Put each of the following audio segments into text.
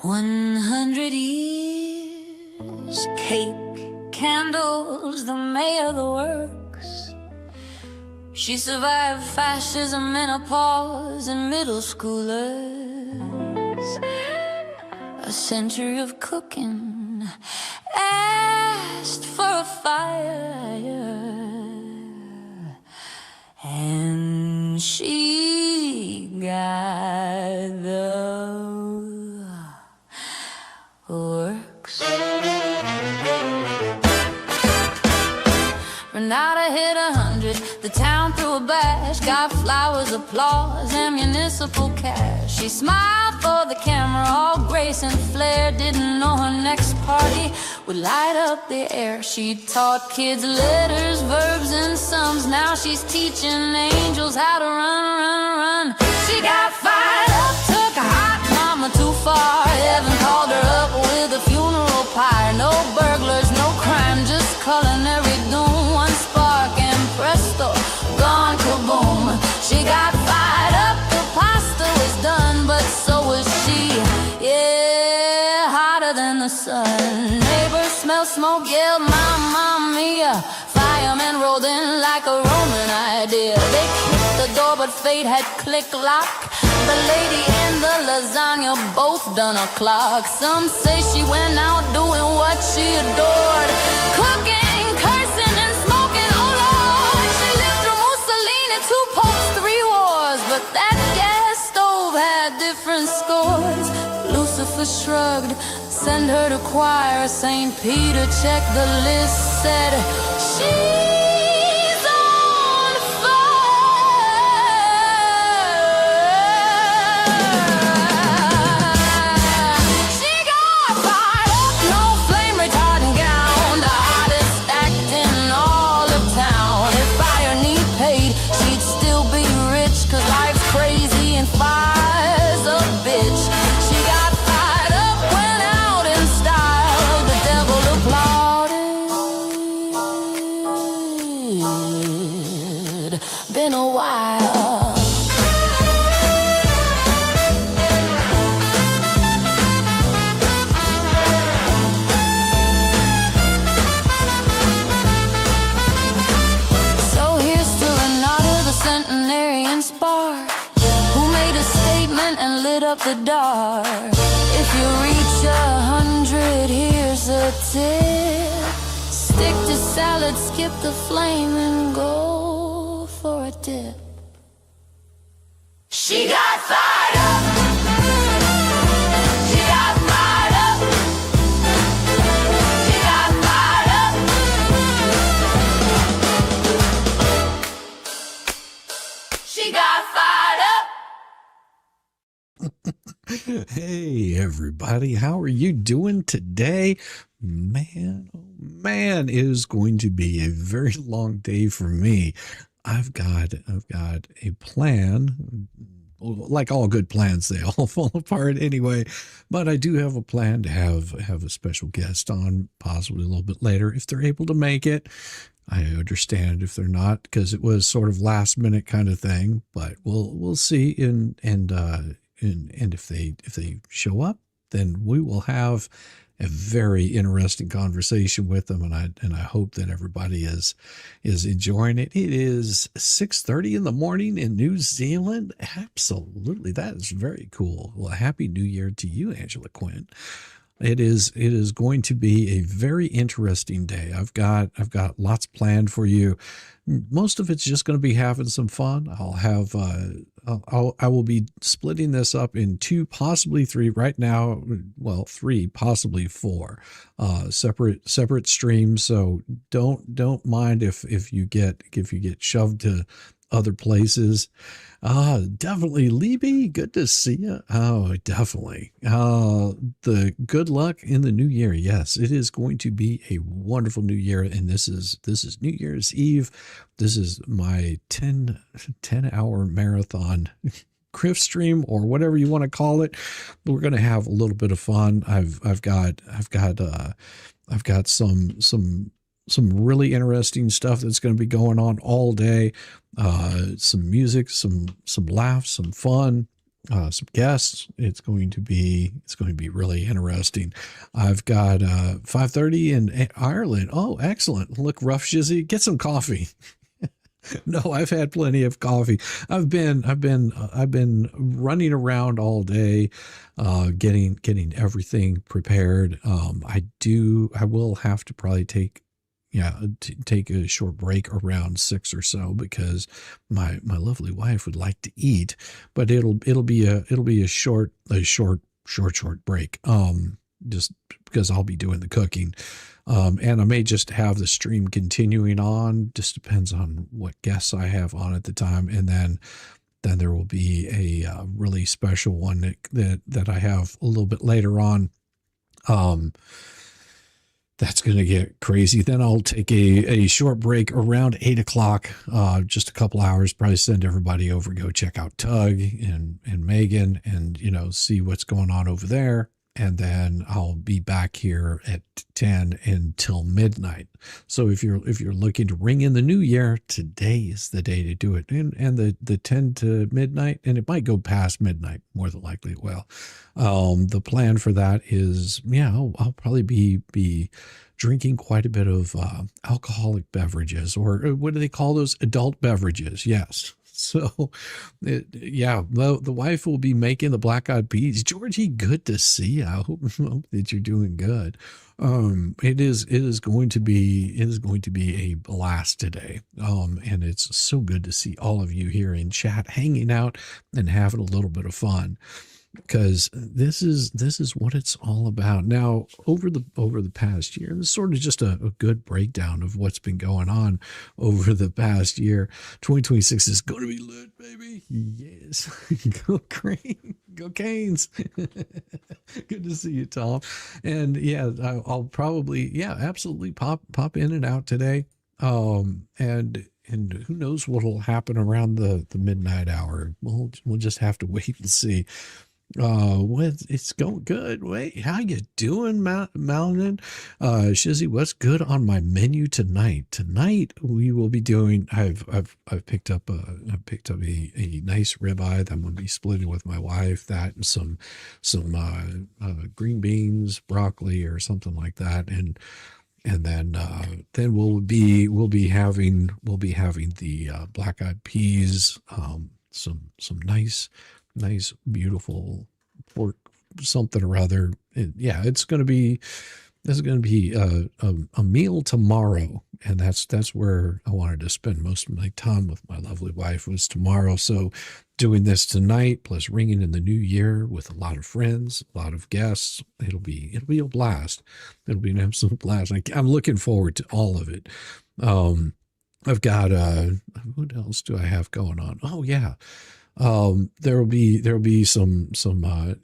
100 years, cake, candles, the mayor, the works. She survived fascism, menopause, and middle schoolers. A century of cooking, asked for a fire, and she got the works. Renata hit 100, the town threw a bash, got flowers, applause, and municipal cash. She smiled for the camera, all grace and flair, didn't know her next party would light up the air. She taught kids letters, verbs, and sums, now she's teaching angels how to run. She got fired up, took a hot mama too far, heaven called her up with a funeral pyre. No burglars, no crime, just culinary doom, one spark and presto, gone kaboom. She got fired up, the pasta was done, but so was she, yeah, hotter than the sun. Neighbors smelled smoke, yelled mamma mia, firemen rolled in like a Roman idea. They kicked the door but fate had click-lock, the lady and the lasagna both done a clock. Some say she went out doing what she adored, cooking, cursing, and smoking, oh Lord. She lived through Mussolini, 2 popes, 3 wars, but that gas stove had different scores. Lucifer shrugged, send her to choir. St. Peter checked the list, said she's on fire. She got fired up, no flame retardant gown, the hottest act in all of town. If fire need paid, she'd still be rich, 'cause life's crazy and fire's a bitch. She got fired up, went out in style, the devil applauded. Been a while. So here's to Renata, the centenarian spark, who made a statement and lit up the dark. If you reach 100, here's a tip: stick to salad, skip the flame, and go for a dip. She got fired up. She got fired up. She got fired up. She got fired up. Hey everybody, how are you doing today? Man, oh man, it is going to be a very long day for me. I've got a plan. Like all good plans, they all fall apart anyway. But I do have a plan to have a special guest on, possibly a little bit later if they're able to make it. I understand if they're not, because it was sort of last minute kind of thing. But we'll see. And if they show up, then we will have a very interesting conversation with them, and I hope that everybody is enjoying it. It is 6:30 in the morning in New Zealand. Absolutely, that is very cool. Well, happy New Year to you, Angela Quinn. It is going to be a very interesting day. I've got lots planned for you. Most of it's just going to be having some fun. I will be splitting this up in 2, possibly 3 right now. Well, 3, possibly 4 separate streams. So don't mind if you get shoved to other places. Definitely, Libby, good to see you. Oh, definitely. The good luck in the new year. Yes, it is going to be a wonderful new year, and this is New Year's Eve. This is my 10-hour marathon Criff stream, or whatever you want to call it. But we're going to have a little bit of fun. I've got some really interesting stuff that's going to be going on all day. Some music, some laughs, some fun. some guests. It's going to be really interesting. I've got 5:30 in Ireland. Oh, excellent. Look, rough Shizzy, get some coffee. No, I've had plenty of coffee. I've been running around all day, getting everything prepared. I will have to probably take a short break around 6 or so, because my lovely wife would like to eat, but it'll be a short break. Just because I'll be doing the cooking. And I may just have the stream continuing on. Just depends on what guests I have on at the time. And then there will be a really special one that I have a little bit later on. That's going to get crazy. Then I'll take a short break around 8 o'clock, just a couple hours, probably send everybody over, go check out Tug and Megan, and, see what's going on over there. And then I'll be back here at 10 until midnight. So if you're looking to ring in the new year, today is the day to do it. And the 10 to midnight, and it might go past midnight, more than likely it will. The plan for that is, I'll probably be drinking quite a bit of alcoholic beverages, or what do they call those? Adult beverages. Yes. So, the wife will be making the black eyed peas. Georgie, good to see you. I hope that you're doing good. It is going to be a blast today. And it's so good to see all of you here in chat, hanging out and having a little bit of fun, because this is what it's all about. Now, over the past year, this is sort of just a good breakdown of what's been going on over the past year. 2026 is going to be lit, baby. Yes. Go Crane. Go Canes. Good to see you, Tom. And I'll probably, absolutely pop in and out today. And who knows what'll happen around the midnight hour. We'll just have to wait and see. It's going good. Wait, how you doing, Malin? Shizzy, what's good on my menu tonight? Tonight we will be doing. I've picked up a nice ribeye that I'm going to be splitting with my wife. That and some green beans, broccoli, or something like that, and then we'll be having the black eyed peas, some nice, beautiful pork, something or other. It's going to be a meal tomorrow, and that's where I wanted to spend most of my time with my lovely wife, was tomorrow. So doing this tonight, plus ringing in the new year with a lot of friends, a lot of guests, it'll be a blast. It'll be an absolute blast. I'm looking forward to all of it. I've got what else do I have going on? Oh yeah. There'll be some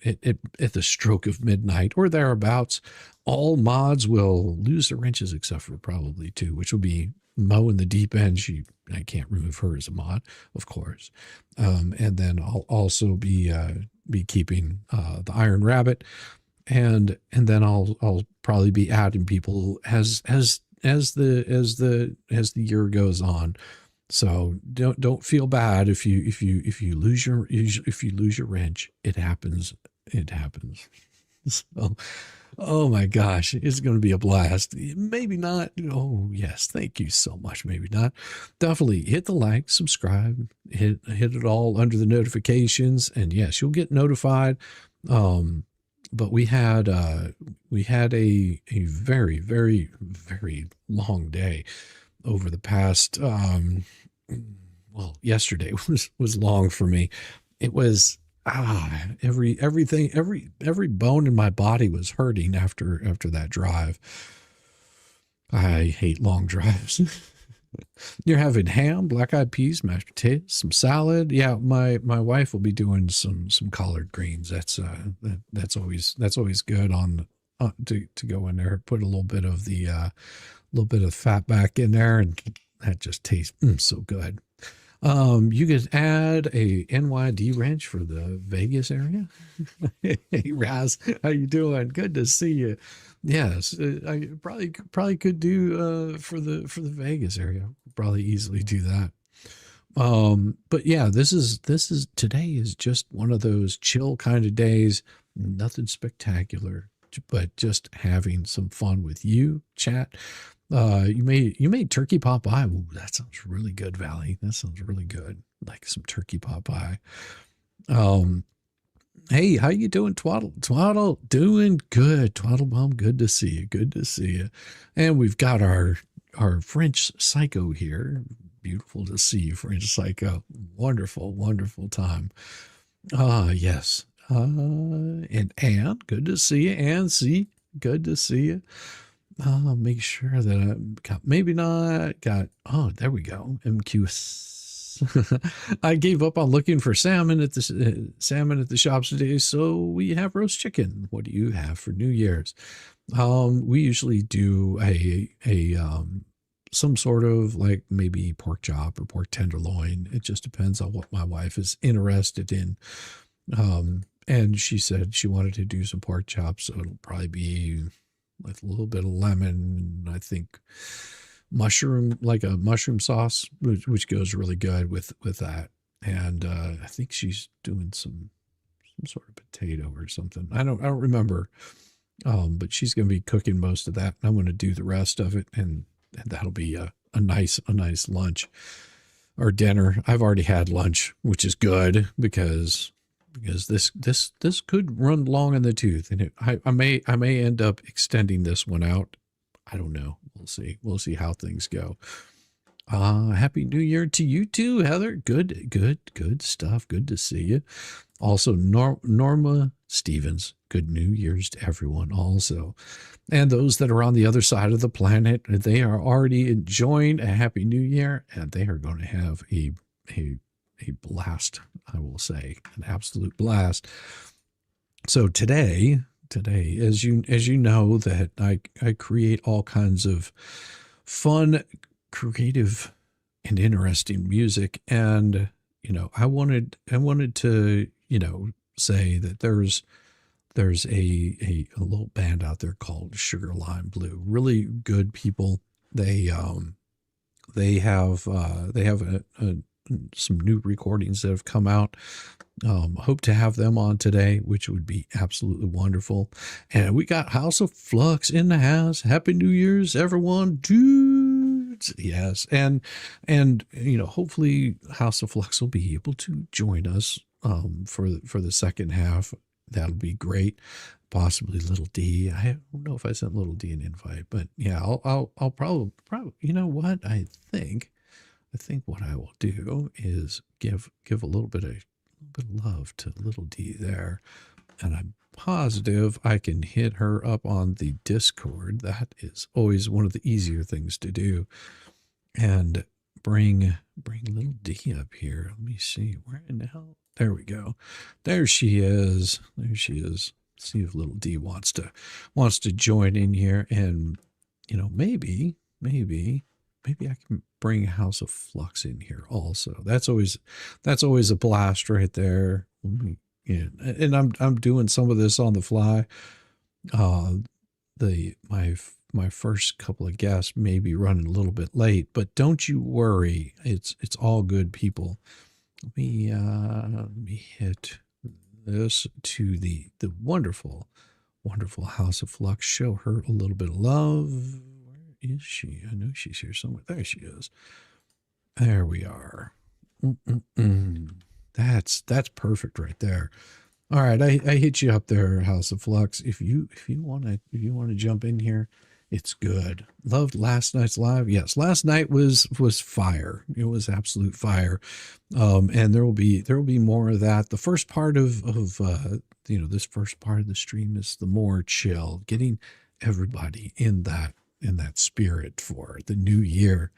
at the stroke of midnight or thereabouts. All mods will lose their wrenches, except for probably two, which will be Mo in the deep end. I can't remove her as a mod, of course. And then I'll also be keeping the Iron Rabbit, and then I'll probably be adding people as the year goes on. So don't feel bad if you lose your wrench. It happens. So, oh my gosh, it's going to be a blast. Maybe not. Oh yes, thank you so much. Maybe not. Definitely hit the like, subscribe, hit it all under the notifications, and yes, you'll get notified. But we had a very, very, very long day over the past. Yesterday was long for me. It was every bone in my body was hurting after that drive. I hate long drives. You're having ham, black-eyed peas, mashed potatoes, some salad. Yeah, my wife will be doing some collard greens. That's always good on to go in there. Put a little bit of the fat back in there, and that just tastes so good. You could add a NYD wrench for the Vegas area. Hey Raz, how you doing? Good to see you. Yes, I probably could do for the Vegas area. Probably easily do that. But yeah, this is today is just one of those chill kind of days. Nothing spectacular, but just having some fun with you, chat. You made turkey pot pie. Ooh, that sounds really good, Valley. That sounds really good. Like some turkey pot pie. Um, hey, how you doing, Twaddle? Twaddle, doing good. Twaddle Bomb, good to see you. Good to see you. And we've got our French Psycho here. Beautiful to see you, French Psycho. Wonderful, wonderful time. Ah, yes. And Anne, good to see you. Anne, see, good to see you. I'll make sure that I got, maybe not got, oh, there we go. MQ. I gave up on looking for salmon at the shops today, so we have roast chicken. What do you have for New Year's? We usually do a some sort of like maybe pork chop or pork tenderloin. It just depends on what my wife is interested in. And she said she wanted to do some pork chops, so it'll probably be with a little bit of lemon, and I think mushroom, like a mushroom sauce, which goes really good with that. And I think she's doing some sort of potato or something. I don't remember. But she's going to be cooking most of that. I'm going to do the rest of it, and that'll be a nice lunch or dinner. I've already had lunch, which is good because this could run long in the tooth, and I may end up extending this one out. I don't know. We'll see how things go. Happy New Year to you too, Heather. Good stuff. Good to see you. Also, Norma Stevens. Good New Year's to everyone also. And those that are on the other side of the planet, they are already enjoying a Happy New Year, and they are going to have a blast, I will say, an absolute blast. So today, as you know, that I create all kinds of fun, creative, and interesting music, and I wanted to say that there's a little band out there called Sugar Lime Blue. Really good people. They have some new recordings that have come out. Hope to have them on today, which would be absolutely wonderful. And we got House of Flux in the house. Happy New Year's, everyone, dudes. Yes, and hopefully House of Flux will be able to join us for the second half. That'll be great. Possibly Little D. I don't know if I sent Little D an invite, but yeah, I'll probably. You know what? I think what I will do is give a little bit of love to Little D there, and I'm positive I can hit her up on the Discord. That is always one of the easier things to do, and bring Little D up here. Let me see, where in the hell? There we go. There she is. See if Little D wants to join in here, and maybe I can bring House of Flux in here also. That's always a blast right there. And I'm doing some of this on the fly. My first couple of guests may be running a little bit late, but don't you worry. It's all good, people. Let me hit this to the wonderful House of Flux. Show her a little bit of love. Is she? I know she's here somewhere. There she is. There we are. That's perfect right there. All right, I hit you up there, House of Flux. If you want to jump in here, it's good. Loved last night's live. Yes, last night was fire. It was absolute fire. And there will be more of that. The first part of this first part of the stream is the more chill, getting everybody in that spirit for the new year.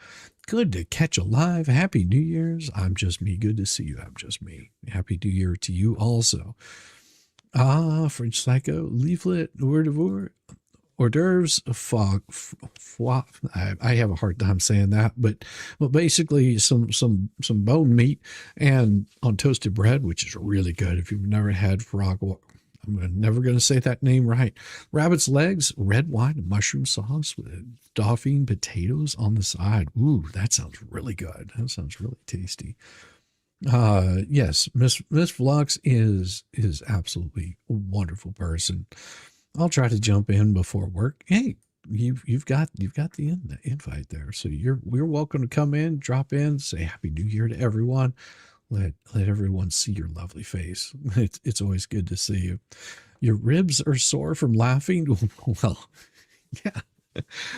Good to catch a live. Happy New Year's. I'm just me. Good to see you. I'm just me. Happy New Year to you also. French Psycho, Leaflet, hors d'oeuvres, fog. I have a hard time saying that, but basically some bone meat and on toasted bread, which is really good. If you've never had frog, I'm never going to say that name right. Rabbit's legs, red wine, and mushroom sauce with dauphine potatoes on the side. Ooh, that sounds really good. That sounds really tasty. Yes, Miss Flux is absolutely a wonderful person. I'll try to jump in before work. Hey, you've got the invite there, so we're welcome to come in, drop in, say Happy New Year to everyone. Let everyone see your lovely face. It's always good to see you. Your ribs are sore from laughing. Well, yeah.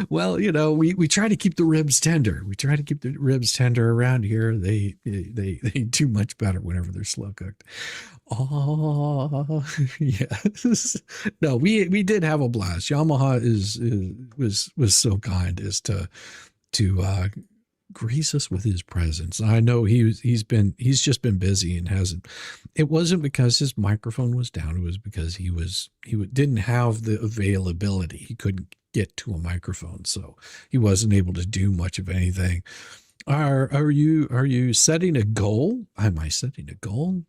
Well, you know, we try to keep the ribs tender. We try to keep the ribs tender around here. They do much better whenever they're slow cooked. Oh, yes. No, we did have a blast. Yamaha was so kind as to grace us with his presence. I know he's just been busy and hasn't. It wasn't because his microphone was down. It was because he didn't have the availability. He couldn't get to a microphone, so he wasn't able to do much of anything. Are you setting a goal? Am I setting a goal?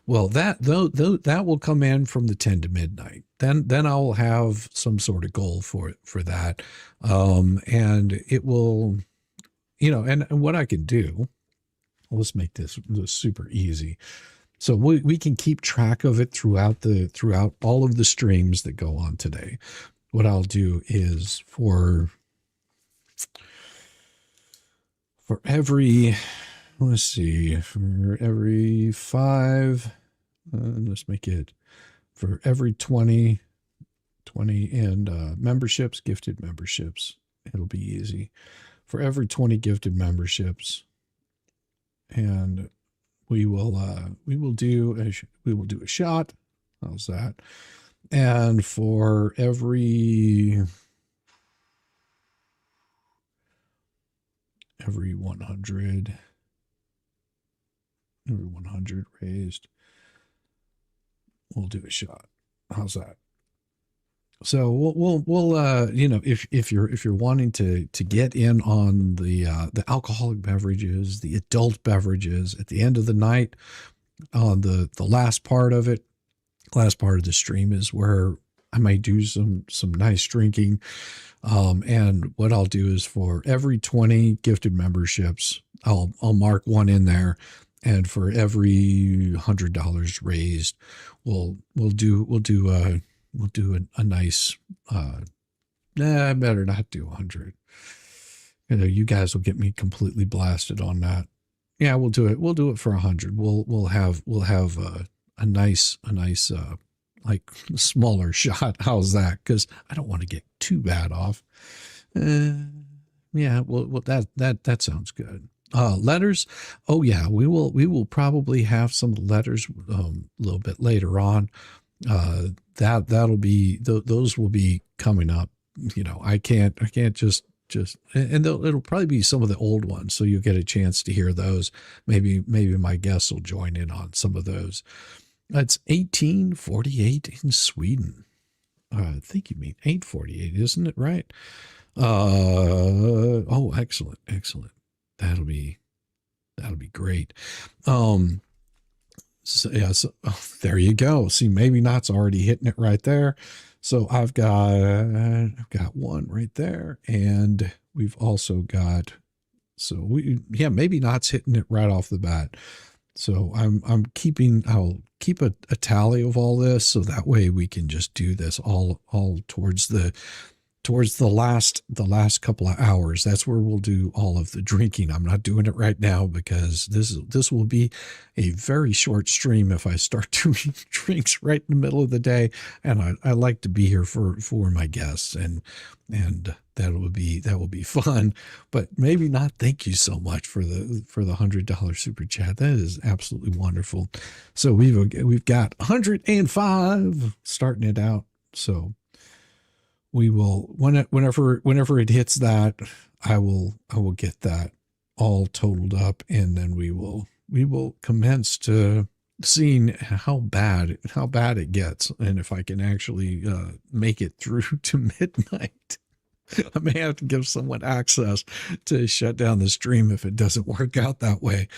Well, that will come in from the 10 to midnight. Then I'll have some sort of goal for that, and it will. You know, and what I can do, let's make this super easy. So we can keep track of it throughout all of the streams that go on today. What I'll do is for every, let's see, for every 5, let's make it for every 20 and memberships, gifted memberships, it'll be easy. For every 20 gifted memberships, and we will do a shot. How's that? And for every 100 raised, we'll do a shot. How's that? So we'll you know, if you're wanting to get in on the alcoholic beverages, the adult beverages at the end of the night, on the last part of it, last part of the stream is where I might do some nice drinking. And what I'll do is for every 20 gifted memberships, I'll mark one in there, and for every $100 raised, we'll do a nice, I better not do 100. You know, you guys will get me completely blasted on that. Yeah, we'll do it. We'll do it for 100. We'll have a nice, like smaller shot. How's that? Because I don't want to get too bad off. Yeah, well, that sounds good. Letters. Oh yeah, we will probably have some letters a little bit later on. That'll be, those will be coming up. You know, I can't just, and it'll probably be some of the old ones. So you'll get a chance to hear those. Maybe my guests will join in on some of those. It's 1848 in Sweden. I think you mean 848, isn't it? Right. Oh, excellent. That'll be great. So, yeah, so there you go. See, maybe not's already hitting it right there. So I've got one right there, and we've also got, so maybe not's hitting it right off the bat. So I'll keep a tally of all this, so that way we can just do this all towards the last couple of hours. That's where we'll do all of the drinking. I'm not doing it right now because this will be a very short stream if I start doing drinks right in the middle of the day. And I like to be here for my guests, and that will be fun. But maybe not. Thank you so much for the $100 super chat. That is absolutely wonderful. So we've got 105 starting it out. So we will, whenever it hits that, I will get that all totaled up, and then we will commence to seeing how bad it gets, and if I can actually make it through to midnight. I may have to give someone access to shut down the stream if it doesn't work out that way.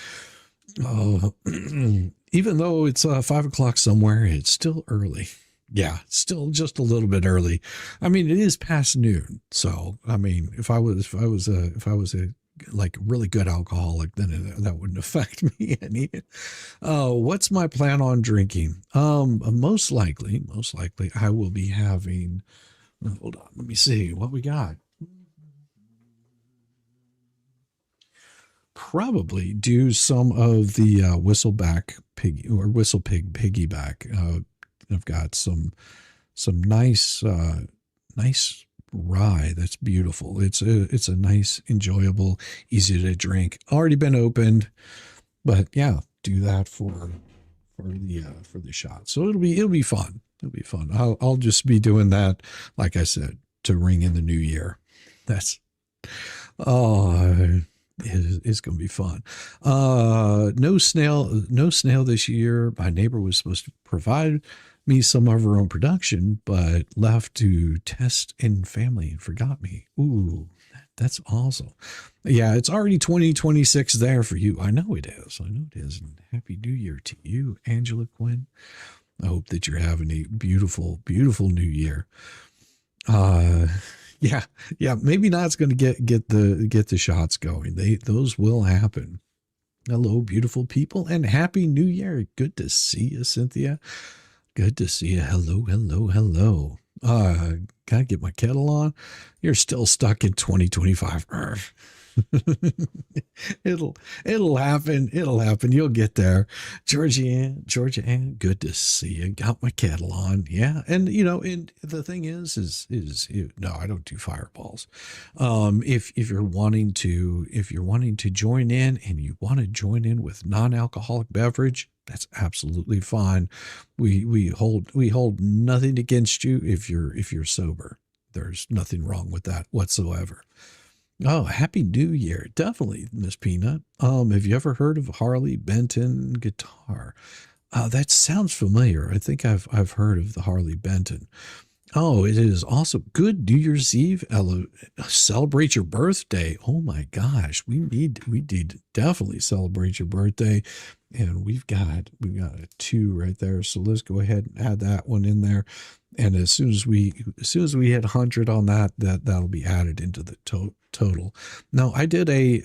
even though it's 5 o'clock somewhere, it's still early. Yeah, still just a little bit early. I mean, it is past noon. So, I mean, if I was a like really good alcoholic, then that wouldn't affect me any. What's my plan on drinking? Most likely, I will be having. Hold on, let me see what we got. Probably do some of the whistleback pig or whistle pig piggyback. I've got some nice nice rye that's beautiful. It's a nice, enjoyable, easy to drink. Already been opened, but yeah, do that for the shot. So it'll be fun. It'll be fun. I'll just be doing that, like I said, to ring in the new year. That's oh. It's going to be fun. No snail this year. My neighbor was supposed to provide me some of her own production, but left to test in family and forgot me. Ooh, that's awesome. Yeah, it's already 2026 there for you. I know it is. And happy New Year to you, Angela Quinn. I hope that you're having a beautiful, beautiful New Year. Yeah. Maybe not. It's going to get the shots going. Those will happen. Hello, beautiful people, and happy New Year. Good to see you, Cynthia. Good to see you. Hello. Gotta get my kettle on. You're still stuck in 2025. It'll happen. You'll get there. Georgia Ann, good to see you. Got my kettle on. Yeah. And and the thing is no, I don't do fireballs. If you're wanting to join in and you want to join in with non-alcoholic beverage, that's absolutely fine. We hold nothing against you if you're sober. There's nothing wrong with that whatsoever. Oh, happy New Year. Definitely, Miss Peanut. Have you ever heard of Harley Benton guitar? That sounds familiar. I think I've heard of the Harley Benton. Oh, it is also good New Year's Eve. Celebrate your birthday. Oh my gosh. We need to definitely celebrate your birthday. And we've got a 2 right there. So let's go ahead and add that one in there. And as soon as we hit 100 on that'll be added into the total. No, I did a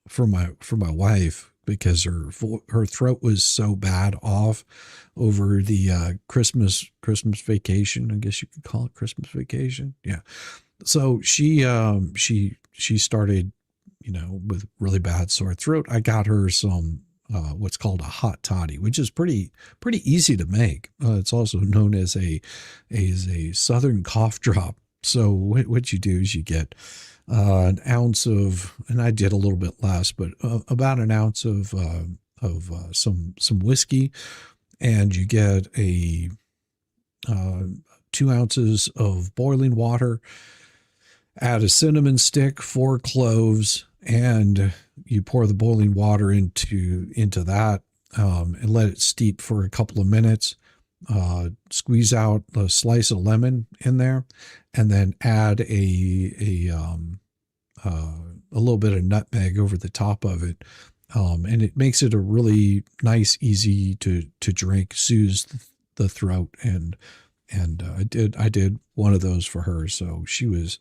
for my wife, because her throat was so bad off over the Christmas vacation. I guess you could call it Christmas vacation. Yeah. So she started, with really bad sore throat. I got her some what's called a hot toddy, which is pretty easy to make. It's also known as a Southern cough drop. So what you do is you get an ounce of, and I did a little bit less, but about an ounce of some whiskey, and you get 2 ounces of boiling water. Add a cinnamon stick, 4 cloves, and you pour the boiling water into that, and let it steep for a couple of minutes. Squeeze out a slice of lemon in there, and then add a little bit of nutmeg over the top of it. And it makes it a really nice, easy to drink, soothes the throat. And I did one of those for her. So she was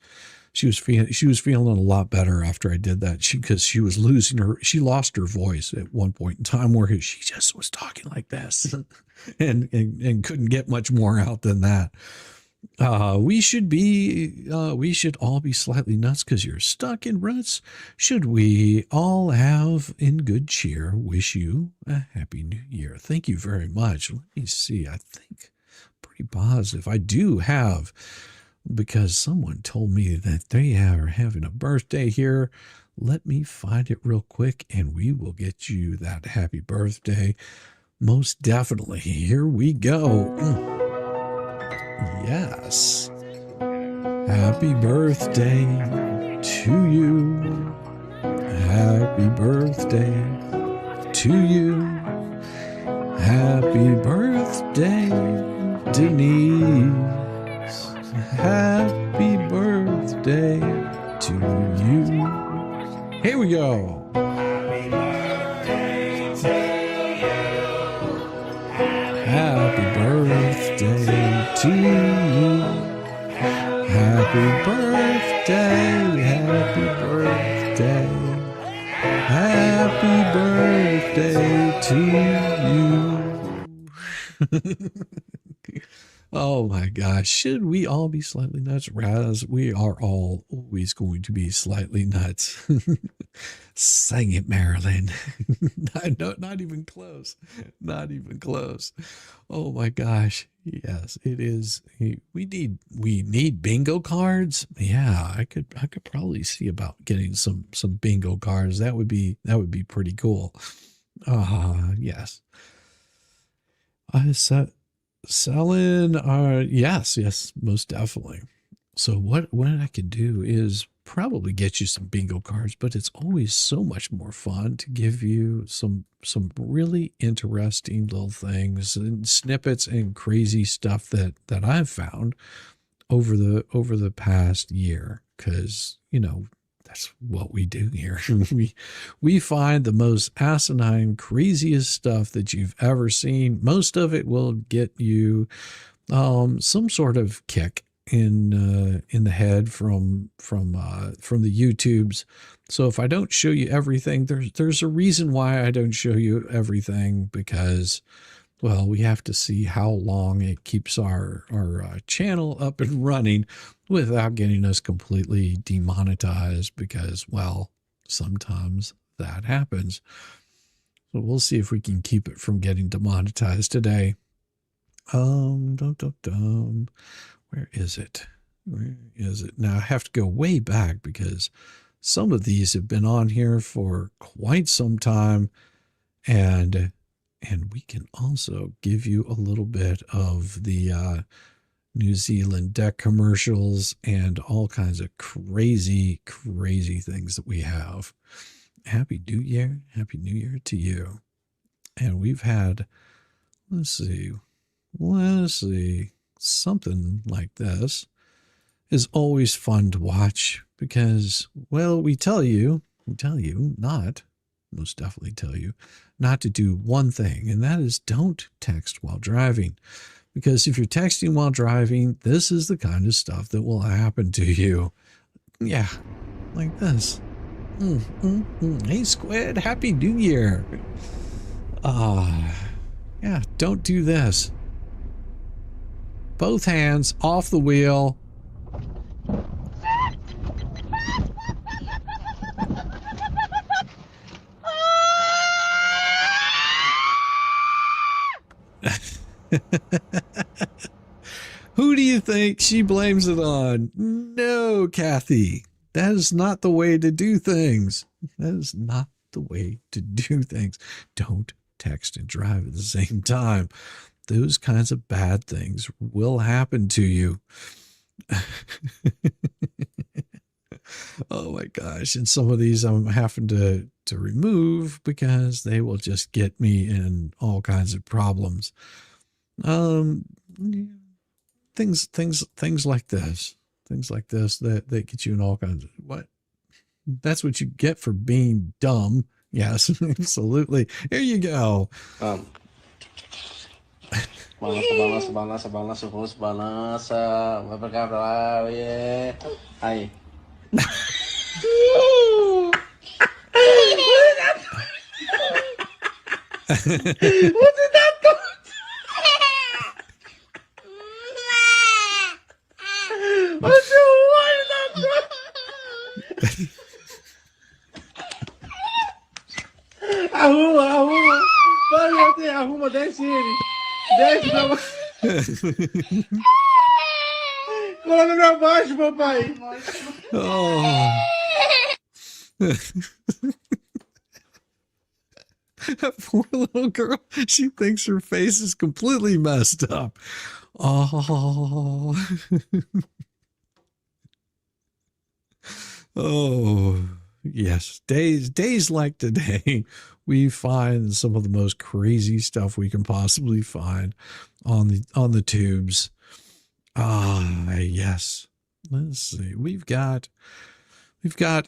feeling a lot better after I did that. Because she was she lost her voice at one point in time where she just was talking like this and couldn't get much more out than that. We should all be slightly nuts because you're stuck in ruts. Should we all have in good cheer wish you a happy new year? Thank you very much. Let me see. I think pretty positive I do have, because someone told me that they are having a birthday here. Let me find it real quick and we will get you that happy birthday. Most definitely. Here we go. Yes. Happy birthday to you. Happy birthday to you. Happy birthday, Denise. Happy birthday to you. Here we go. Happy birthday to you. to you. Happy birthday, happy birthday, happy birthday to you. Oh my gosh, should we all be slightly nuts? Raz, we are all always going to be slightly nuts. Sing it, Marilyn. Not even close. Not even close. Oh my gosh. Yes, it is. We need bingo cards. Yeah, I could probably see about getting some bingo cards. That would be pretty cool. Yes. Selling, yes, most definitely. So what I could do is probably get you some bingo cards, but it's always so much more fun to give you some really interesting little things and snippets and crazy stuff that I've found over the past year, because that's what we do here. we find the most asinine, craziest stuff that you've ever seen. Most of it will get you some sort of kick in the head from the YouTubes. So if I don't show you everything, there's a reason why I don't show you everything, because, well, we have to see how long it keeps our channel up and running without getting us completely demonetized, because, well, sometimes that happens. So we'll see if we can keep it from getting demonetized today. Where is it? Where is it? Now I have to go way back, because some of these have been on here for quite some time, and we can also give you a little bit of the New Zealand deck commercials and all kinds of crazy things that we have. Happy New Year. Happy New Year to you. And we've had, let's see, something like this is always fun to watch, because, well, we tell you not to do one thing, and that is don't text while driving. Because if you're texting while driving, this is the kind of stuff that will happen to you. Yeah, like this. Hey, Squid, Happy New Year. Yeah, don't do this. Both hands off the wheel. Who do you think she blames it on? No, Kathy. That is not the way to do things. That is not the way to do things. Don't text and drive at the same time. Those kinds of bad things will happen to you. Oh my gosh. And some of these I'm having to remove, because they will just get me in all kinds of problems. Things like this. Things like this that get you in all kinds of, what? That's what you get for being dumb. Yes, absolutely. Here you go. Balança, rosto, balança, vai pra cá, pra lá, yeah. Aí. Você tá tonto. O seu olho tá tonto. Arruma. Vai, meu Deus, arruma, desce ele. Desce pra baixo. Coloca pra baixo, papai. Oh. That poor little girl. She thinks her face is completely messed up. Oh. Oh, yes. Days like today, we find some of the most crazy stuff we can possibly find on the tubes. Yes. Let's see. We've got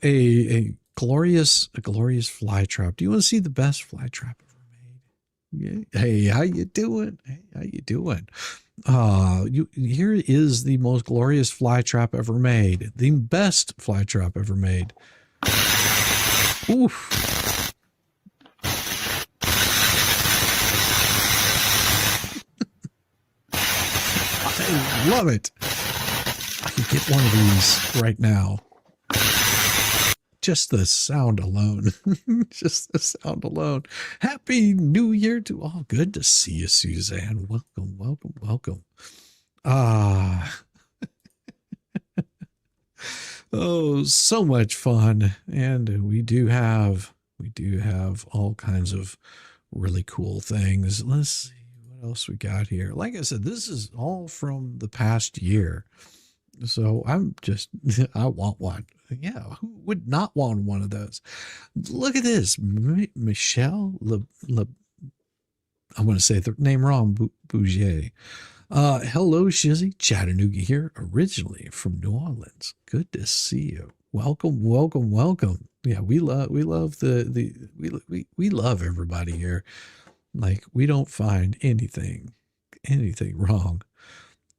a glorious fly trap. Do you want to see the best fly trap ever made? Yeah. Hey, how you doing? Here is the most glorious fly trap ever made. The best fly trap ever made. Oof. I love it. I could get one of these right now. Just the sound alone. Just the sound alone. Happy New Year to all. Good to see you, Suzanne. Welcome, welcome, welcome. Oh, so much fun. And we do have all kinds of really cool things. Let's see what else we got here. Like I said, this is all from the past year. So I want one. Yeah, who would not want one of those? Look at this. Michelle I'm going to say the name wrong, Bougier. Hello, Shizzy. Chattanooga here, originally from New Orleans. Good to see you. Welcome, welcome, welcome. Yeah, we love we love everybody here. Like, we don't find anything wrong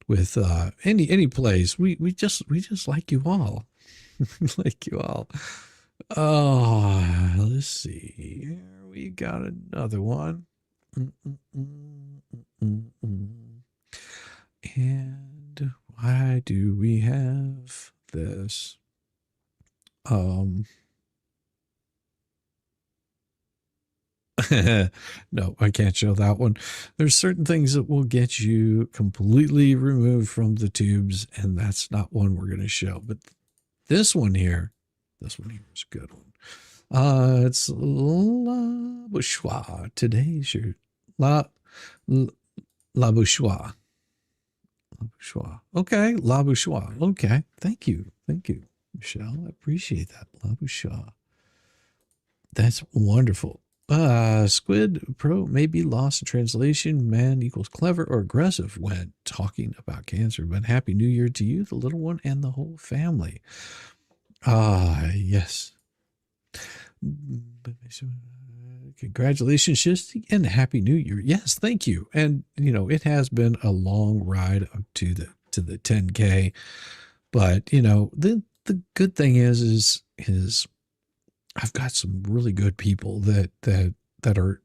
with any place. We just like you all. Like you all. Oh, let's see. Here we got another one. And why do we have this? No, I can't show that one. There's certain things that will get you completely removed from the tubes, and that's not one we're going to show. But this one here is a good one. It's La Bourgeois. Today's shirt. La Bourgeois. La Bourgeois. Okay, La Bourgeois. Okay, thank you, Michelle. I appreciate that. La Bourgeois. That's wonderful. Squid Pro may be lost in translation. Man equals clever or aggressive when talking about cancer. But Happy New Year to you, the little one, and the whole family. Yes. Congratulations, Shizzy, and Happy New Year. Yes, thank you. And it has been a long ride up to the 10K. But the good thing is I've got some really good people that are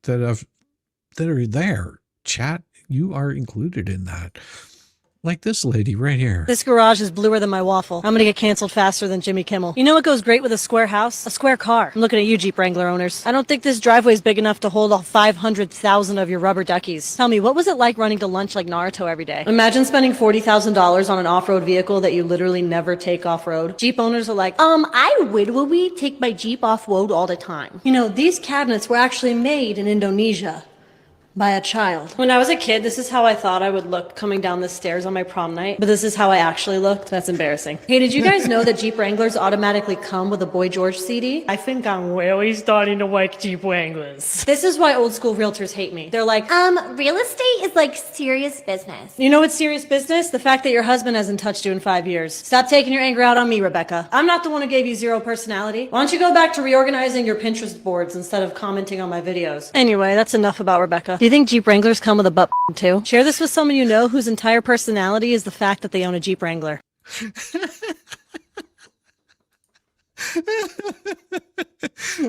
there. Chat, you are included in that. Like this lady right here. This garage is bluer than my waffle. I'm gonna get canceled faster than Jimmy Kimmel. You know what goes great with a square house? A square car. I'm looking at you, Jeep Wrangler owners. I don't think this driveway is big enough to hold all 500,000 of your rubber duckies. Tell me, what was it like running to lunch like Naruto every day? Imagine spending $40,000 on an off-road vehicle that you literally never take off-road. Jeep owners are like, I would take my Jeep off-road all the time. These cabinets were actually made in Indonesia. By a child. When I was a kid, this is how I thought I would look coming down the stairs on my prom night, but this is how I actually looked. That's embarrassing. Hey, did you guys know that Jeep Wranglers automatically come with a Boy George CD? I think I'm really starting to like Jeep Wranglers. This is why old school realtors hate me. They're like, real estate is like serious business. You know what's serious business? The fact that your husband hasn't touched you in 5 years. Stop taking your anger out on me, Rebecca. I'm not the one who gave you zero personality. Why don't you go back to reorganizing your Pinterest boards instead of commenting on my videos? Anyway, that's enough about Rebecca. Do you think Jeep Wranglers come with a butt too? Share this with someone you know whose entire personality is the fact that they own a Jeep Wrangler.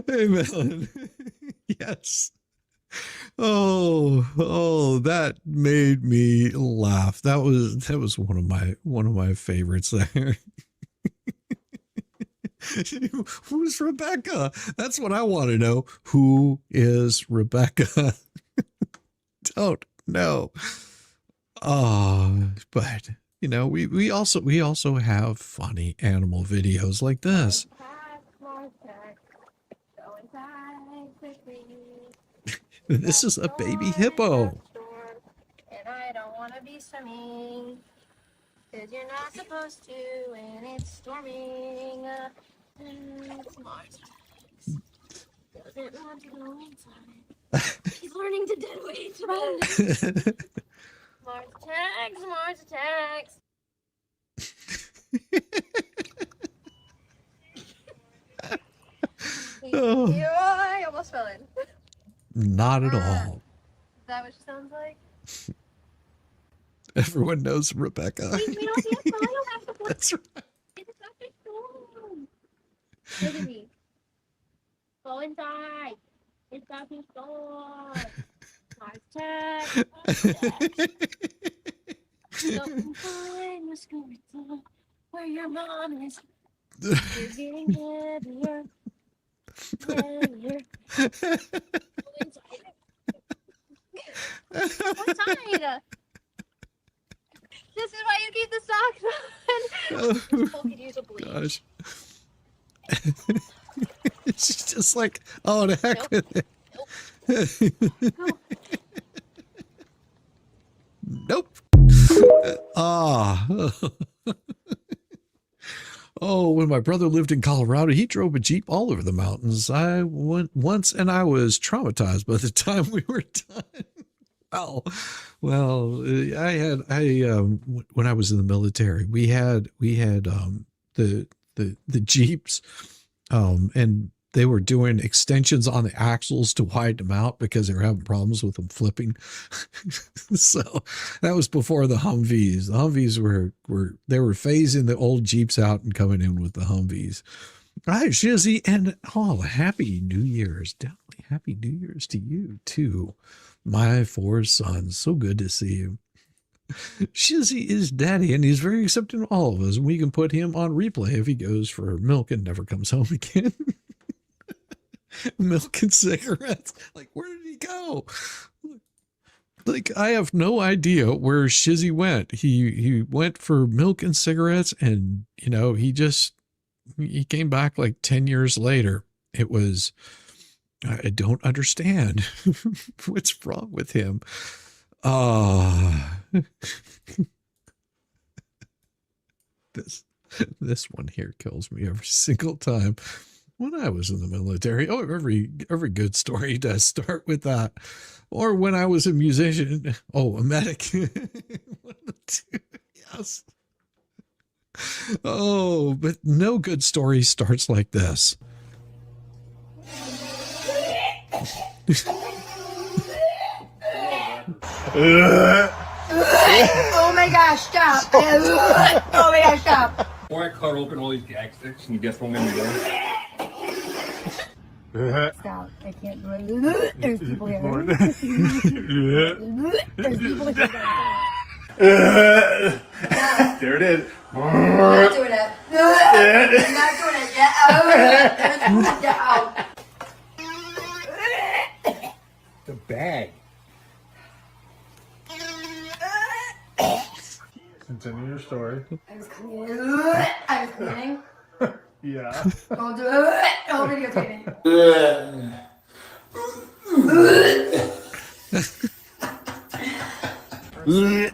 Amen. Yes. Oh, that made me laugh. That was one of my favorites there. Who's Rebecca? That's what I want to know. Who is Rebecca? Don't know. But we also have funny animal videos like this. This is a baby hippo. And I don't want to be swimming, 'cause you're not supposed to when it's storming. Doesn't want to go inside. He's learning to dead weight. Mars attacks. Oh. I almost fell in. Not at all. Is that what she sounds like? Everyone knows Rebecca. We don't see a photo after the That's right. It's such a storm. Look at me. Go inside. It's got to storm. Nice check. Don't find the scooter where your mom is. You're getting heavier. Heavier. Go inside. Outside. This is why you keep the socks on. Oh, Could use a bleach. gosh. She's just like, oh, the heck with it. Nope. Ah. Oh, when my brother lived in Colorado, he drove a Jeep all over the mountains. I went once and I was traumatized by the time we were done. Well, when I was in the military, we had the Jeeps, and they were doing extensions on the axles to widen them out because they were having problems with them flipping. So that was before the Humvees. The Humvees were phasing the old Jeeps out and coming in with the Humvees. All right, Shizzy, and happy New Year's. Definitely happy New Year's to you too, my 4 sons. So good to see you. Shizzy is daddy, and he's very accepting of all of us. We can put him on replay if he goes for milk and never comes home again. Milk and cigarettes. Like, where did he go? Like, I have no idea where Shizzy went. He went for milk and cigarettes, and he came back like 10 years later. It was, I don't understand what's wrong with him. This one here kills me every single time. When I was in the military, every good story does start with that. Or when I was a musician, a medic. One of the two. Yes. Oh, but no good story starts like this. Oh my gosh, stop. Oh my gosh, stop. Before I cut open all these gag sticks, and you guess what I'm gonna be doing? Stop. I can't do it. There's people here. There's people here. There it is. I'm not doing it. I'm not doing it. Get out. Get out. The bag. Continue your story. I was cleaning. Yeah. Don't do it. Don't videotape me.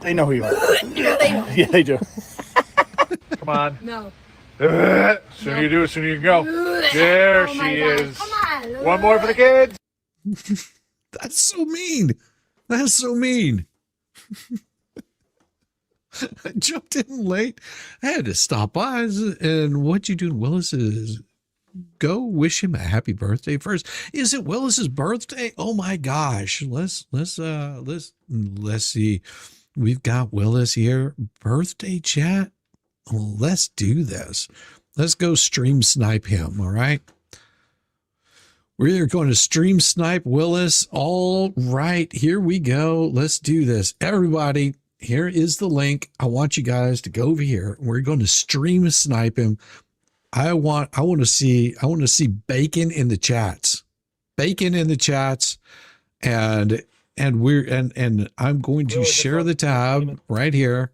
They know who you are. Yeah, they do. Come on. No. Sooner you do it, sooner you can go. There Oh she my God. is. Come on. One more for the kids. That's so mean. That's so mean. I jumped in late. I had to stop by. And what you do, Willis, is go wish him a happy birthday first. Is it Willis's birthday? Oh my gosh. Let's see. We've got Willis here. Birthday chat. Well, let's do this. Let's go stream snipe him. All right. We're going to stream snipe Willis. All right, here we go. Let's do this. Everybody, here is the link. I want you guys to go over here. We're going to stream snipe him. I want to see bacon in the chats. Bacon in the chats. And I'm going to share the tab right here.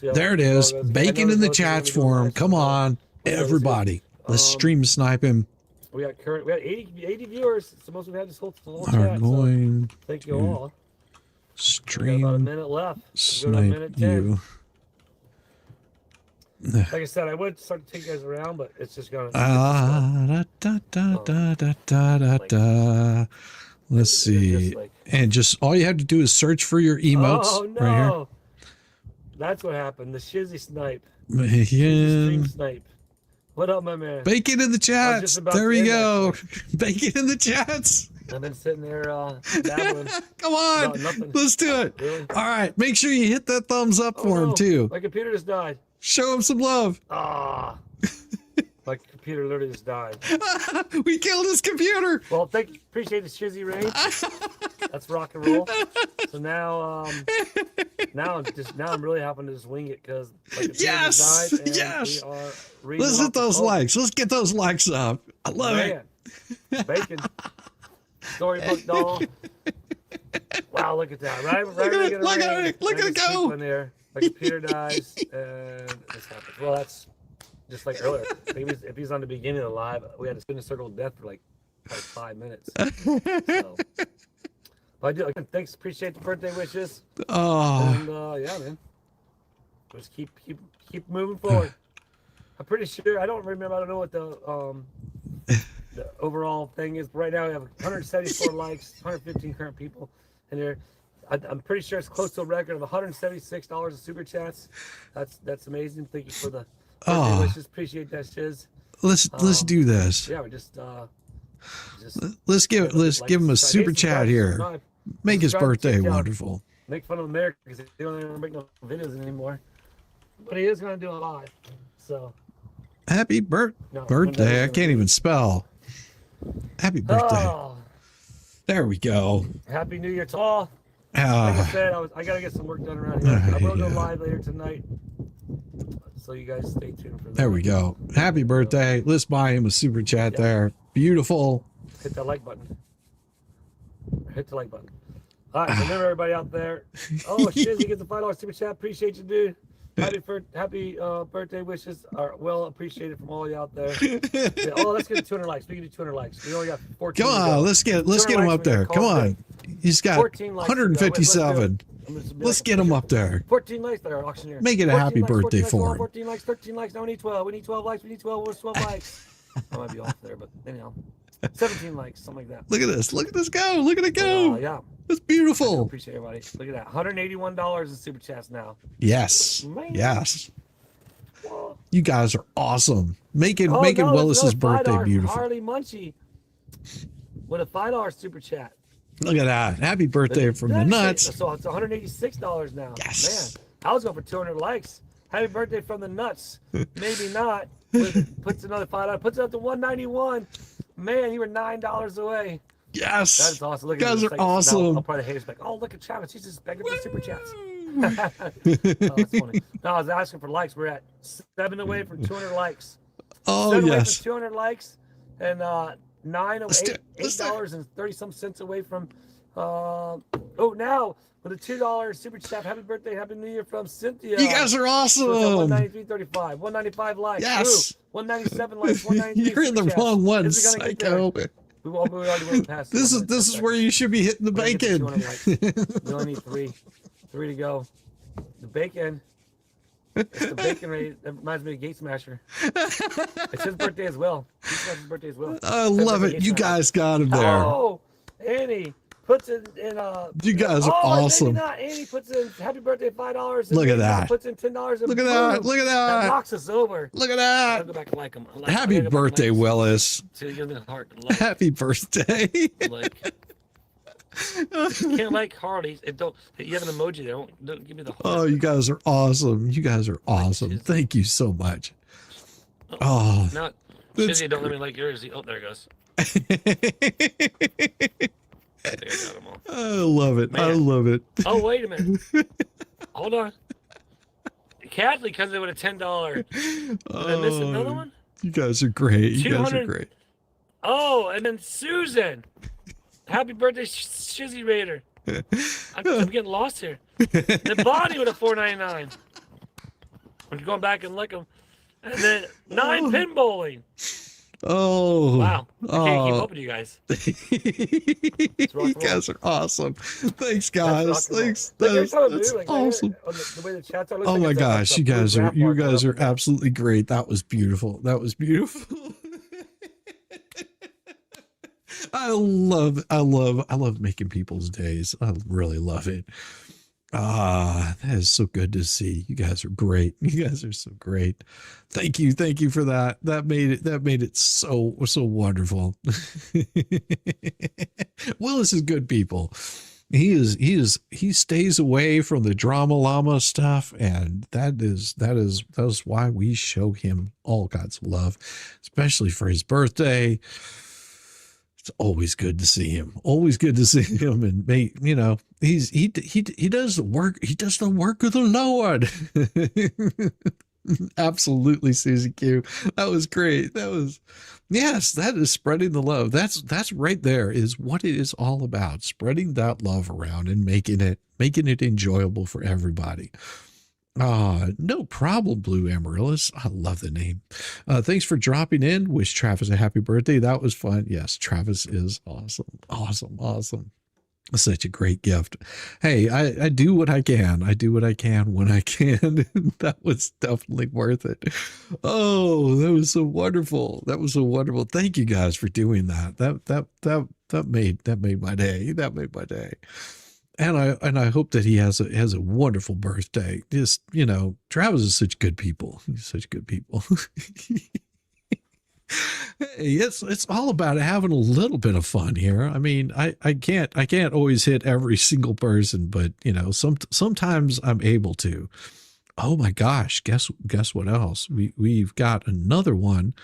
There it is. Bacon in the chats for him. Come on, everybody. Let's stream snipe him. We got 80 viewers. It's the most we've had this whole Are chat. going So thank you all. We got about a stream minute left. Go to snipe minute 10. you. Like I said, I would start to take you guys around, but it's just gonna. Let's see. And just all you have to do is search for your emotes Oh no! right here. That's what happened. The Shizzy snipe. Yeah. Stream snipe. What up, my man? Bacon in the chats. just about There to you end, go. Bacon in the chats. I've been sitting there dabbling. Come on, No, nothing. let's do it. Really? All right, make sure you hit that thumbs up Oh, for him no. too. My computer just died. Show him some love. Ah. My computer literally just died. We killed his computer. Well, appreciate the Shizzy raid. That's rock and roll. So now, now I'm really having to just wing it because like the Yes, died and yes. we are reading Let's off hit the those phone. likes. Let's get those likes up. I love it. Man, bacon. Storybook doll. Wow, look at that! Right, Look at it, look at it, look at it go. In there. My computer dies, and this happens. Well, that's just like earlier. If he's on the beginning of the live, we had to spin a circle of death for like 5 minutes. So. But I do. Again, thanks. Appreciate the birthday wishes. Oh, And yeah, man. Just keep moving forward. I'm pretty sure. I don't remember. I don't know what the overall thing is. But right now we have 174 likes, 115 current people in there. I'm pretty sure it's close to a record of $176 of super chats. That's amazing. Thank you for the birthday wishes. Appreciate that, Shiz. let's do this. Yeah, we just Let's give him a super chat here. Make his birthday wonderful. Make fun of America because they don't even make no videos anymore. But he is going to do it live. So Happy birthday. I can't even spell. Happy birthday. Oh, There we go. Happy New Year to all. Like I said, I got to get some work done around here. I will go live later tonight. So you guys stay tuned for that. There we go. Happy birthday. Let's buy him a super chat there. Beautiful. Hit that like button. Hit the like button. All right, remember everybody out there. Oh, Shizzy gets a $5 super chat. Appreciate you, dude. Happy birthday wishes are well appreciated from all you out there. Yeah, let's get 200 likes. We can do 200 likes. We only got 14. Come on, let's get him up there. Come on. He's got 157. Let's get him up there. 14 likes there, auctioneer. Make it a happy birthday for him. 14 likes, 13 likes. Now we need 12. We need 12 likes. We need 12. Where's 12 likes? I might be off there, but anyhow. 17 likes, something like that. Look at this. Look at this go. Look at it go. Yeah. It's beautiful. Appreciate everybody. Look at that. $181 in super chats now. Yes. Man. Yes. You guys are awesome. Making No, Willis's it's birthday $5 beautiful. Harley Munchie with a $5 super chat. Look at that. Happy birthday from the nuts. So it's $186 now. Yes. Man, I was going for 200 likes. Happy birthday from the nuts. Maybe not. Puts another $5. Puts it up to $191. Man, you were $9 away. Yes. That is awesome. Look You at guys this. are Like, awesome. I'll probably hate it. Oh, look at Travis. He's just begging for super chats. Oh, that's funny. No, I was asking for likes. We're at 7 away from 200 likes. Oh, 7 away yes. from 200 likes, and 9 away, Let's do it. $8 and 30 cents away from. Now with a $2 super chat. Happy birthday, happy New Year from Cynthia. You guys are awesome. 193.35, 195 likes. Yes. Ooh, 197 likes. 193. You're in the super wrong chats. one, Is it gonna get there? psycho. We already went past. This is where you should be hitting the We're gonna get to bacon. 200 likes. We only need 3 to go. The bacon. It's the bacon rate. That reminds me of Gate Smasher. It's his birthday as well. Gate Smasher's birthday as well. I love it. You guys got him there. Oh, Annie puts it in. You guys are oh, awesome. Maybe not. Annie puts in happy birthday $5. Look at that. Puts in $10. Look at that. boom, Look at That that. knocks us over. Look at I'll that. go back and like him. Happy birthday, Willis. See, he gives me the heart. Like, Happy birthday. like. You can't like Harley's. It don't. You have an emoji there. Don't give me the heart. Oh, you guys are awesome. You guys are awesome. Thank you so much. Oh, No, that's Shizzy, don't let me like yours. Oh, there it goes. I think I got them all. I love it. I Man. love it. Oh, wait a minute. Hold on. Catley comes in with a $10. Did I miss another one? You guys are great. You guys are 200. great. Oh, and then Susan. Happy birthday, Shizzy Raider. I'm getting lost here. The Bonnie with a $4.99. I'm going back and look them. And then 9 pin bowling. Oh. Wow. I can't keep up with you guys. You guys are awesome. Thanks, guys. Thanks. Look, every time I That's move, like, awesome. the way the chats are, it looks Oh like my it's gosh, a you guys blue are wrap mark up and down. absolutely great. That was beautiful. That was beautiful. I love making people's days. I really love it. That is so good to see. You guys are great. You guys are so great. Thank you for that. That made it so wonderful. Willis is good people. He stays away from the drama llama stuff, and that's why we show him all God's love, especially for his birthday. It's always good to see him. Always good to see him, and he does the work. He does the work of the Lord. Absolutely, Susie Q. That was great. That is spreading the love. That's right there is what it is all about. Spreading that love around and making it enjoyable for everybody. No problem, Blue Amaryllis. I love the name. Thanks for dropping in. Wish Travis a happy birthday. That was fun. Yes, Travis is awesome. Awesome. Such a great gift. Hey, I do what I can. I do what I can when I can. That was definitely worth it. Oh, that was so wonderful. Thank you guys for doing that. That made my day. That made my day. And I hope that he has a wonderful birthday. Just, Travis is such good people. He's such good people. Hey, it's all about having a little bit of fun here. I mean, I can't always hit every single person, but sometimes I'm able to. Oh my gosh, guess what else? We've got another one.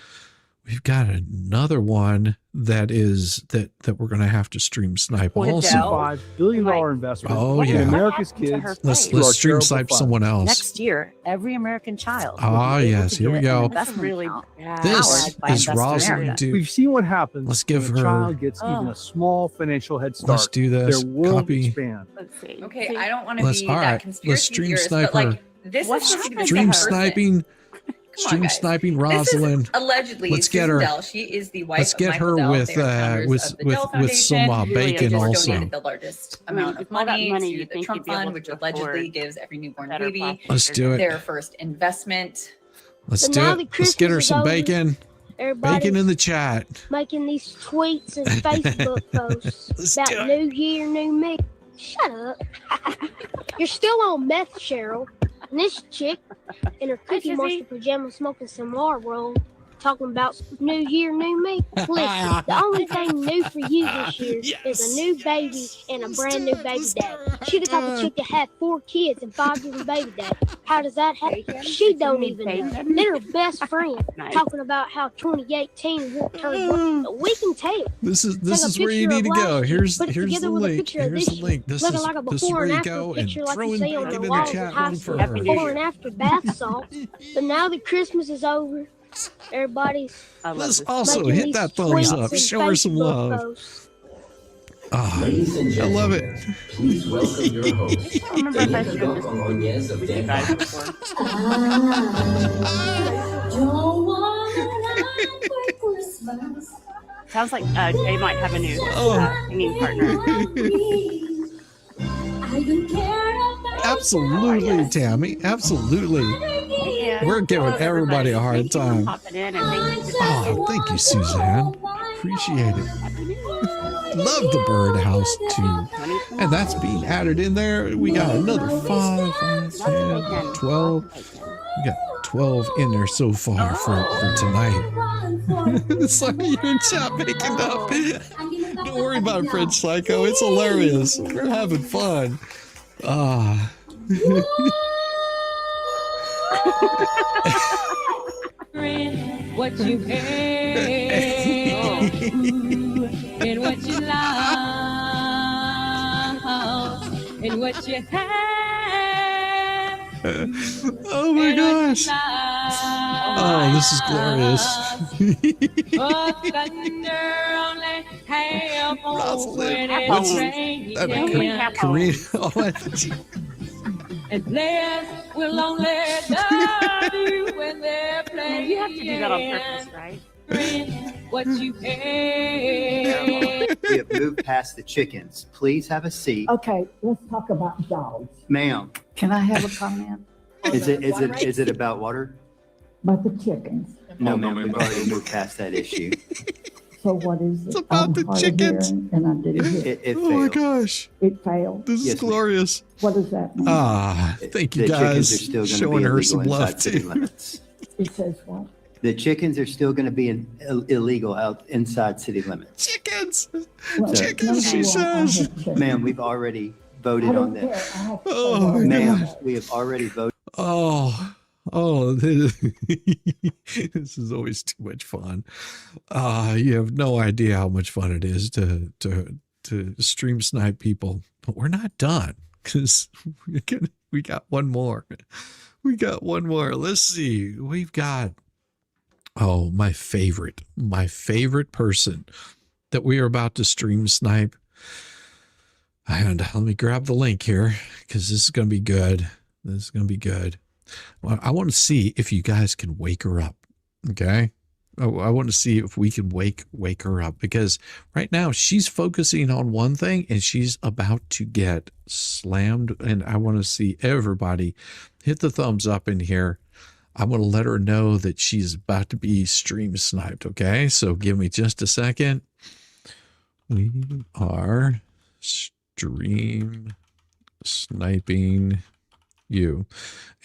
We've got another one that we're going to have to stream snipe also. $5 billion investment. Oh yeah, America's kids. Let's stream snipe someone else. Next year, every American child. Yes, here we go. That's really This is Rosalind. We've seen what happens. Let's give when her. a child gets even a small financial head start. Let's do this. Their world Copy. expand. Let's see. Okay, I don't want to be All that right, conspiracy let's stream theorist, snipe but like her. this What's is supposed to be the Stream same person. sniping. Come on, Stream guys. sniping This Rosalind. is allegedly Let's get her. Susan Dell. She is the wife Let's of get Michael her Dell. with They are founders of the Dell with some Foundation, bacon who also. donated the largest amount of all that money money, to you the think Trump you'd be able Fund, which to allegedly afford gives every newborn better baby plastic Let's do it. their first investment. Let's But do now it. that Let's get her Christmas some is over, bacon. Everybody's Bacon in the chat. making these tweets and Facebook posts Let's do about it. New Year, New Me. Shut up. You're still on meth, Cheryl. And this chick in her Cookie Shizzy. Monster pajamas smoking some Marlboro talking about New Year, New Me. Listen, the only thing new for you this year is a new baby and a brand new baby daddy. She the type of chick to have 4 kids and 5 different baby daddies. How does that happen? She don't even know. They're her best friend talking about how 2018 won't turn. We can tell. This is Take a where you picture need to of go. last Here's year, put it the together with a link. picture of Here's this the link. This looking is like a this is before where and you after go and picture like throw you in see on bacon the in the walls chat of high room school. for her. Before and after bath salts. But now that Christmas is over, everybody's Let's also making hit these that thumbs tweets up. and Show her some Facebook love. posts. I love it. Please welcome your host. I remember if I the showed this Bolognese of with you Dan guys Cox. before. Sounds like Jay might have a new singing partner. Absolutely, Tammy. Absolutely. Yeah. We're giving everybody a hard Thank you for time. popping in and thank you for Oh, thank you, Suzanne. Appreciate it. Love the birdhouse too. And that's being added in there. We got another 5, 10, 12. We got 12 in there so far for tonight. It's like you're in chat making up. Don't worry about it, French Psycho. It's hilarious. We're having fun. What you hate and what you love and what you have. Oh my gosh. Oh, this is glorious. Rosalind, Rosalind, Korean. and players will only love you when they're playing. You have to do that on purpose, right? What you hate. We have moved past the chickens. Please have a seat. Okay, let's talk about dogs. Ma'am, Can I have a comment is it about water? about the chickens? No, ma'am, we've already moved past that issue. So what is it? It's about the I'm hard of chickens. hearing, and I didn't hear. It Oh my failed. gosh. It failed. This is Yes, ma'am. glorious. What does that mean? Thank you The chickens guys are still going to showing be her illegal some love inside city too. limits. It says what? The chickens are still going to be illegal out inside city limits. Chickens. Well, Chickens, she number one, I says. have checked. Ma'am, we've already I voted on don't care. this. I have to Oh, say what I Ma'am, know. we have already voted. This is always too much fun. You have no idea how much fun it is to stream snipe people, but we're not done because we got one more. We got one more. Let's see. We've got my favorite person that we are about to stream snipe. And let me grab the link here because this is going to be good. This is going to be good. Well, I want to see if you guys can wake her up. Okay. I want to see if we can wake her up because right now she's focusing on one thing and she's about to get slammed. And I want to see everybody hit the thumbs up in here. I'm going to let her know that she's about to be stream sniped. Okay. So give me just a second. We are stream sniping you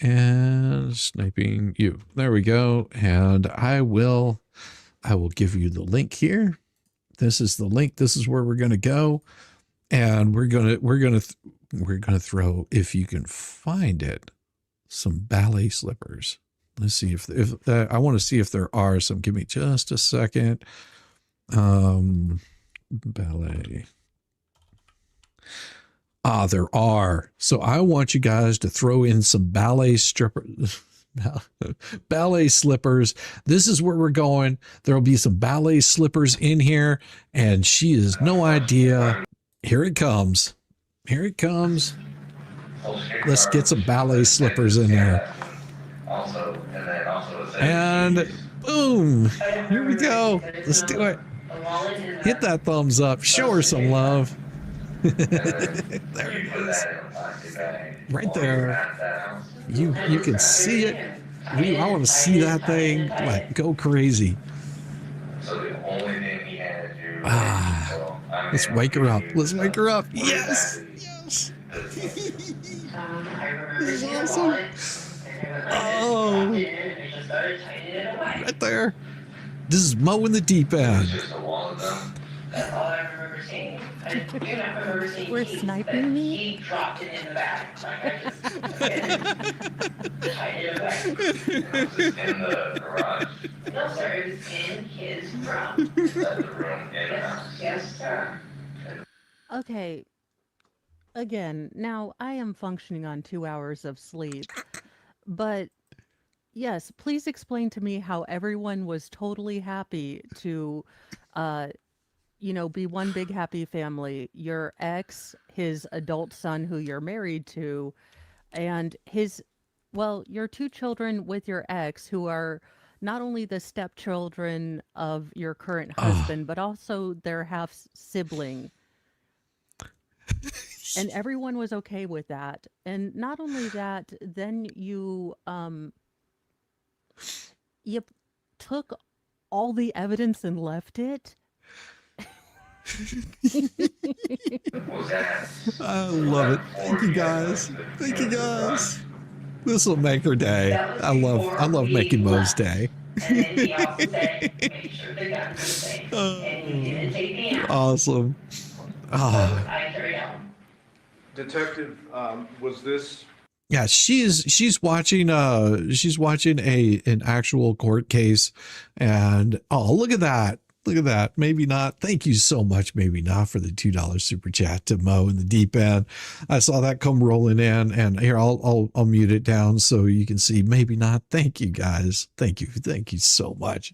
and sniping you. There we go. And I will give you the link here. This is the link. This is where we're going to go. And we're going to throw, if you can find it, some ballet slippers. Let's see if I want to see if there are some. Give me just a second. Ballet. There are. So I want you guys to throw in some ballet slippers. This is where we're going. There'll be some ballet slippers in here, and she has no idea. Here it comes. Here it comes. Let's get some ballet slippers in there. And boom. Here we go. Let's do it. Hit that thumbs up. Show her some love. There it is. Right there. You can see it. I want to see that thing like go crazy. Let's wake her up. Let's wake her up. Yes. Yes. This is awesome. Oh. Right there. This is Mo in the deep end. That's all I remember seeing. I do not remember seeing. We're sniping me? He dropped it in the back. Like I just tied it back. It was in the garage. No, sir, it was in his drum. Inside the room in the house. Yes, sir. Okay. Again, now I am functioning on 2 hours of sleep, but yes, please explain to me how everyone was totally happy to, be one big happy family. Your ex, his adult son who you're married to, and your 2 children with your ex who are not only the stepchildren of your current husband, but also their half sibling. And everyone was okay with that. And not only that, then you took all the evidence and left it. I love it. Thank you guys. Thank you guys. This will make her day. I love making Mo's day. And then he also said, make sure the guns are safe. And you didn't take me out. Awesome. So I carried on. Detective, was this? Yeah, she's watching an actual court case, and look at that. Look at that. Maybe not. Thank you so much. Maybe not for the $2 super chat to Mo in the deep end. I saw that come rolling in, and here I'll mute it down so you can see. Maybe not. Thank you guys. Thank you so much.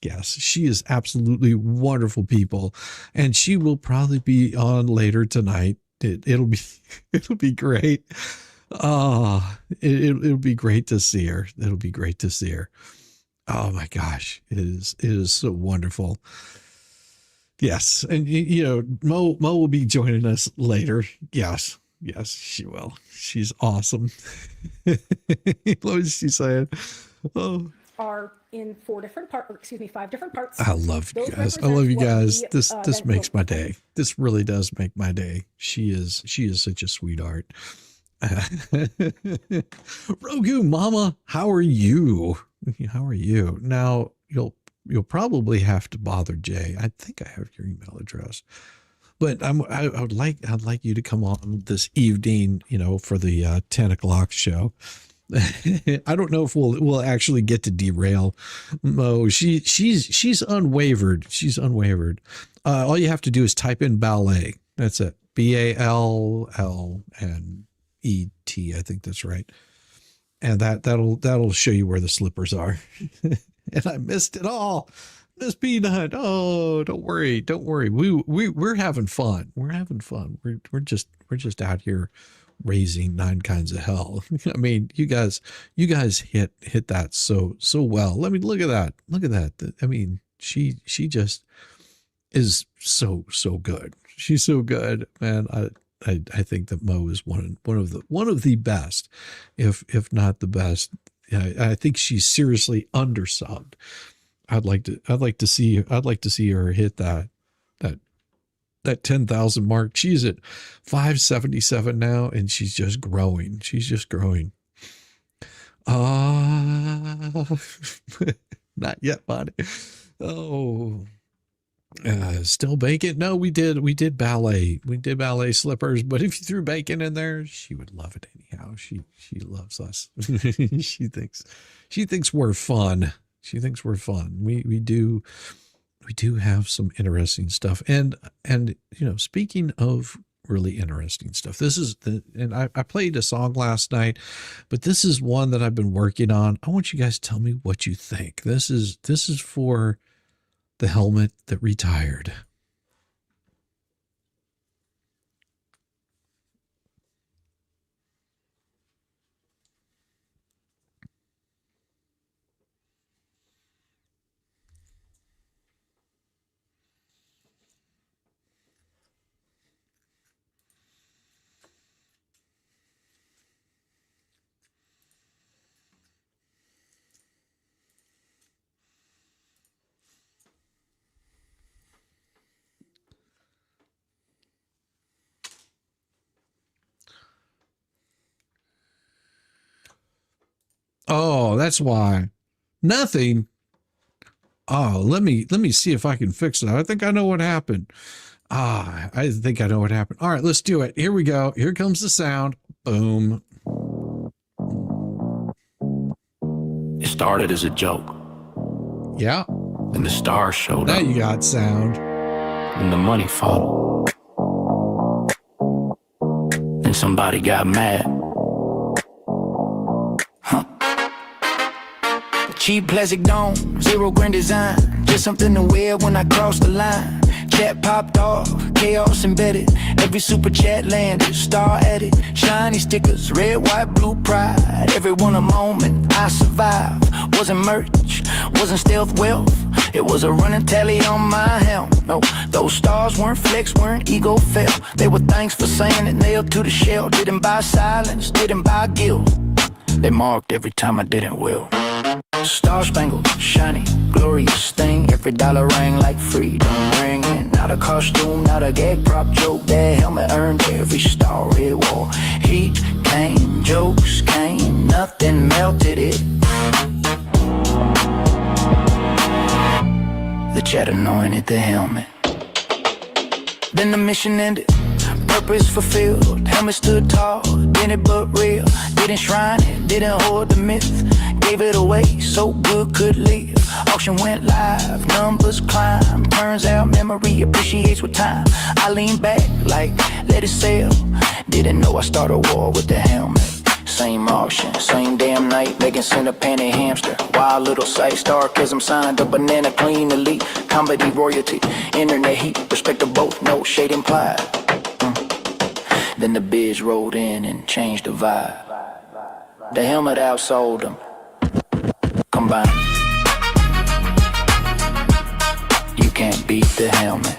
Yes, she is absolutely wonderful people, and she will probably be on later tonight. It'll be great. It'll be great to see her. It'll be great to see her. Oh my gosh, it is so wonderful. Yes, and Mo will be joining us later. Yes, she will. She's awesome. What was she saying? Oh, Our in 5 different parts. I love you Those guys. I represent love you what guys. we, This then makes will- my day. This really does make my day. She is such a sweetheart. Rogu Mama, how are you? How are you? Now you'll probably have to bother Jay. I think I have your email address. But I'd like you to come on this evening, for the 10 o'clock show. I don't know if we'll actually get to derail Mo. She's unwavered. She's unwavered. All you have to do is type in ballet. That's it. BALLNET. I think that's right. And that'll show you where the slippers are. And I missed it all. Miss Peanut. Oh, don't worry. We're having fun. We're having fun. We're just out here raising 9 kinds of hell. I mean, you guys hit that so well. Let me look at that. Look at that. I mean, she just is so good. She's so good, man. I think that Mo is one of the best, if not the best. I think she's seriously undersubbed. I'd like to see her hit that 10,000 mark. She's at 577 now, and she's just growing. Not yet, buddy. Oh, still bacon? No, we did ballet. We did ballet slippers, but if you threw bacon in there, she would love it anyhow. She loves us. She thinks we're fun. She thinks we're fun. We do have some interesting stuff. And speaking of really interesting stuff, I played a song last night, but this is one that I've been working on. I want you guys to tell me what you think. This is for the helmet that retired. Oh, that's why. Nothing. Oh, let me see if I can fix it. I think I know what happened. I think I know what happened. All right, let's do it. Here we go. Here comes the sound. Boom. It started as a joke. Yeah. And the stars showed now up. Now you got sound. And the money followed. And somebody got mad. Cheap plastic dome, 0 grand design. Just something to wear when I cross the line. Chat popped off, chaos embedded. Every super chat landed, star added. Shiny stickers, red, white, blue pride. Everyone a moment, I survived. Wasn't merch, wasn't stealth wealth. It was a running tally on my helm. No, those stars weren't flex, weren't ego fell. They were thanks for saying it, nailed to the shell. Didn't buy silence, didn't buy guilt. They marked every time I didn't will. Star spangled, shiny, glorious thing. Every dollar rang like freedom ringing. Not a costume, not a gag prop joke. That helmet earned every star it wore. Heat came, jokes came, nothing melted it. The chat anointed the helmet. Then the mission ended. Purpose fulfilled, helmet stood tall, didn't but real. Didn't shrine it, didn't hoard the myth. Gave it away, so good could live. Auction went live, numbers climb. Turns out memory appreciates with time. I lean back like, let it sail. Didn't know I started a war with the helmet. Same auction, same damn night, making center panty hamster. Wild little sight, sarcasm signed, a banana clean elite. Comedy royalty, internet heat, respect to both, no shade implied. Then the biz rolled in and changed the vibe. The helmet outsold them. Combined. You can't beat the helmet.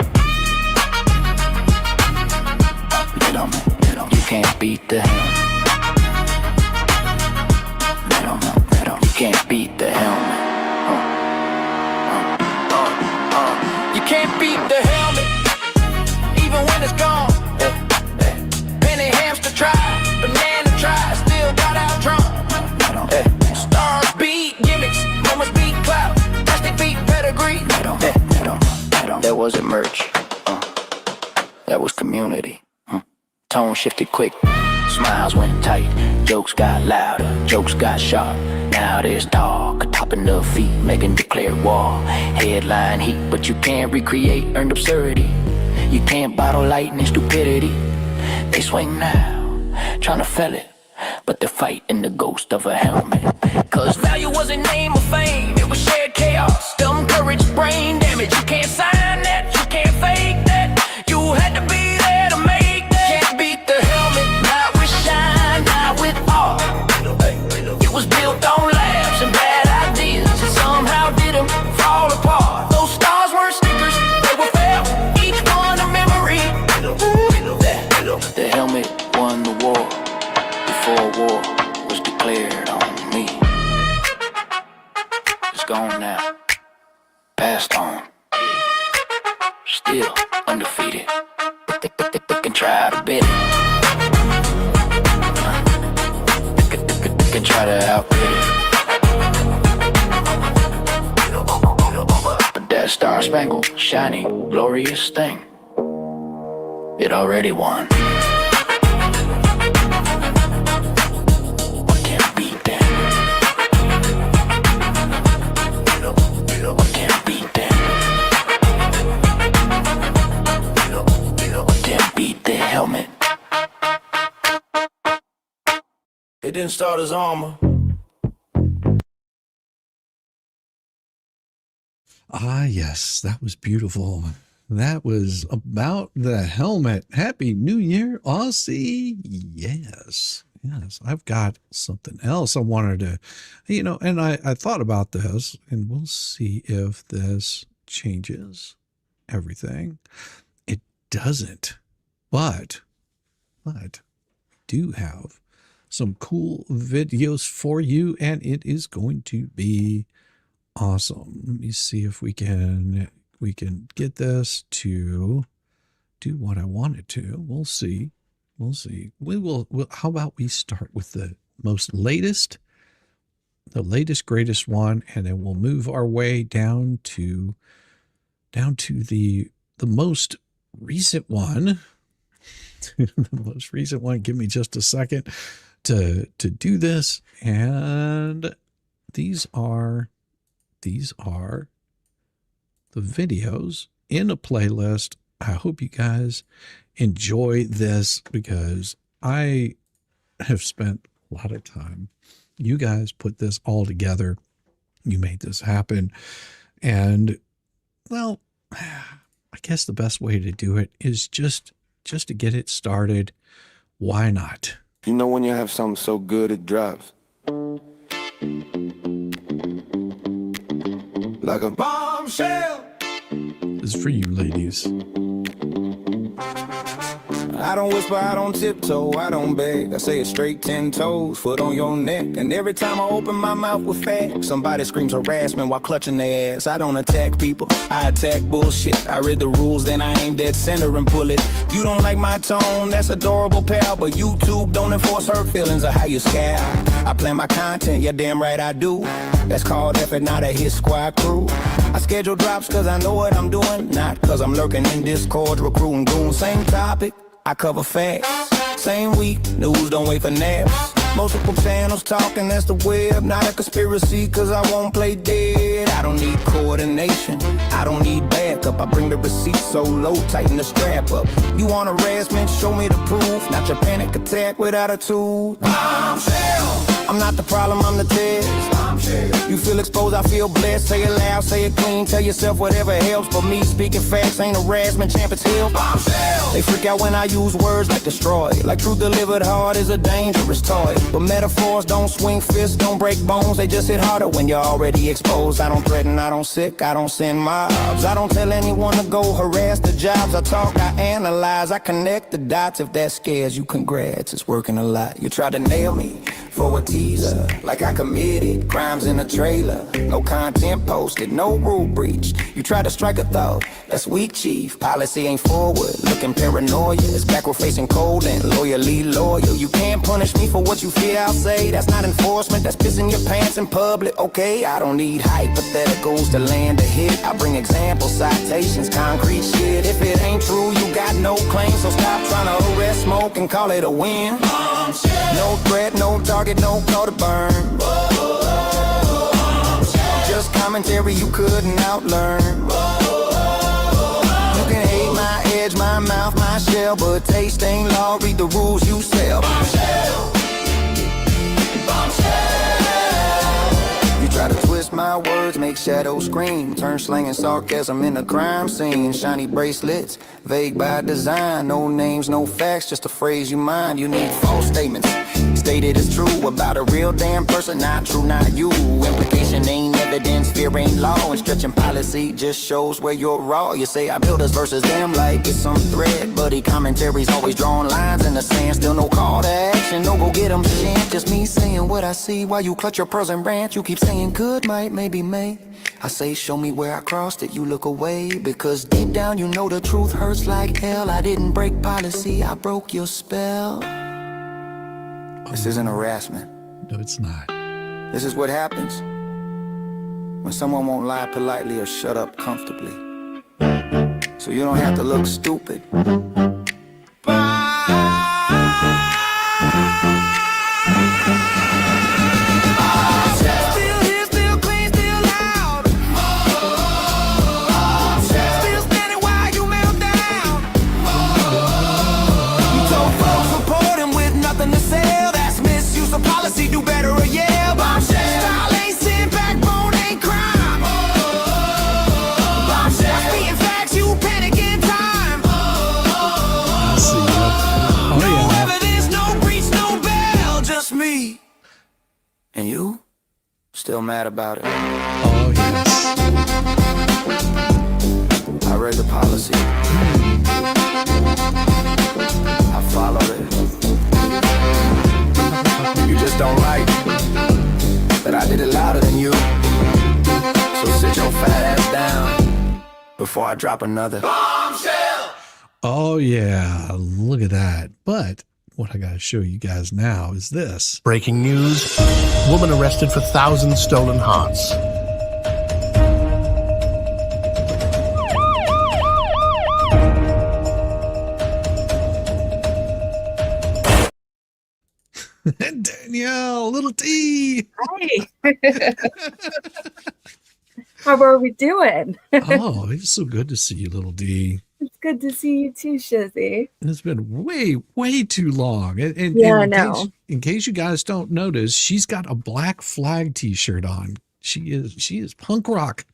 You can't beat the helmet. You can't beat the helmet. community. Tone shifted quick, smiles went tight, jokes got louder, jokes got sharp. Now there's talk, topping the feet, making declared war. Headline heat, but you can't recreate earned absurdity. You can't bottle lightning stupidity. They swing now, trying to fell it, but they're fighting the ghost of a helmet. Cause value wasn't name or fame, it was shared chaos. Dumb courage, brain damage, you can't sign that, you can't fake that. You had to be there to make that. Can't beat the helmet, not with shine, not with art. It was built on laughs and bad ideas, and somehow didn't fall apart. Those stars weren't stickers, they were felt, each one a memory. The helmet won the war before war was declared on me. It's gone now, passed on, still undefeated. They can try to bid it, they can try to outbid it. But that star-spangled, shiny, glorious thing, it already won. Helmet. It didn't start as armor. Ah, yes, that was beautiful. That was about the helmet. Happy New Year, Aussie. Yes, yes. I've got something else I wanted to, and I thought about this, and we'll see if this changes everything. It doesn't. But do have some cool videos for you, and it is going to be awesome. Let me see if we can get this to do what I want it to. We'll see. How about we start with the latest, greatest one, and then we'll move our way down to the most recent one. The most recent one. Give me just a second to do this. And these are the videos in a playlist. I hope you guys enjoy this because I have spent a lot of time. You guys put this all together. You made this happen. And well, I guess the best way to do it is just to get it started. Why not? You know when you have something so good it drops. Like a bombshell. This is for you ladies. I don't whisper, I don't tiptoe, I don't beg. I say it straight 10 toes, foot on your neck. And every time I open my mouth with facts, somebody screams harassment while clutching their ass. I don't attack people, I attack bullshit. I read the rules, then I aim dead center and pull it. You don't like my tone, that's adorable, pal. But YouTube don't enforce hurt feelings or how you scowl. I plan my content, yeah, damn right I do. That's called effort, not a hit squad crew. I schedule drops cause I know what I'm doing, not cause I'm lurking in Discord recruiting goons. Same topic, I cover facts. Same week, news don't wait for naps. Multiple channels talking, that's the web. Not a conspiracy, cause I won't play dead. I don't need coordination, I don't need backup. I bring the receipts so low, tighten the strap up. You want harassment, show me the proof. Not your panic attack without a tool. Bombshell. I'm not the problem, I'm the test. You feel exposed, I feel blessed. Say it loud, say it clean. Tell yourself whatever helps. But me speaking facts ain't harassment, Champions Hill. They freak out when I use words like destroy. Like truth delivered hard is a dangerous toy. But metaphors don't swing fists, don't break bones. They just hit harder when you're already exposed. I don't threaten, I don't sick, I don't send mobs. I don't tell anyone to go harass the jobs. I talk, I analyze, I connect the dots. If that scares you, congrats, it's working a lot. You tried to nail me for a teaser. Like I committed crimes in a trailer. No content posted, no rule breach. You try to strike a thought, that's weak, chief. Policy ain't forward, looking paranoia. It's backward facing cold and loyally loyal. You can't punish me for what you fear I'll say. That's not enforcement, that's pissing your pants in public. Okay, I don't need hypotheticals to land a hit. I bring examples, citations, concrete shit. If it ain't true, you got no claim. So stop trying to arrest smoke and call it a win. No threat, no target, no call to burn. Just commentary you couldn't outlearn. You can hate my edge, my mouth, my shell, but taste ain't law, read the rules you sell. You try to twist my words, make shadows scream. Turn slang and sarcasm in a crime scene. Shiny bracelets, vague by design. No names, no facts, just a phrase you mind. You need false statements, stated as true about a real damn person. Not true, not you. Implication ain't evidence, fear ain't law. And stretching policy just shows where you're raw. You say I build us versus them like it's some thread. Buddy commentaries always drawing lines in the sand. Still no call to action, no go get them shit. Just me saying what I see while you clutch your pearls and rant. You keep saying good, might, maybe may. I say show me where I crossed it, you look away. Because deep down you know the truth hurts like hell. I didn't break policy, I broke your spell. This isn't harassment. No, it's not. This is what happens when someone won't lie politely or shut up comfortably. So you don't have to look stupid. Do better or yeah, style ain't sin, backbone ain't crime. Being facts, you panic in time. No evidence, no breach, no bail, just me. And you? Still mad about it? Oh, yes. I read the policy. I followed it. You just don't like that I did it louder than you. So sit your fat ass down before I drop another bombshell. Oh, yeah. Look at that. But what I got to show you guys now is this. Breaking news. Woman arrested for 1,000 stolen hearts. Danielle, little T. Hi. How are we doing? Oh, it's so good to see you, little D. It's good to see you too, Shizzy. It's been way too long. And Yeah, I in know. in case you guys don't notice, she's got a Black Flag t-shirt on. She is punk rock.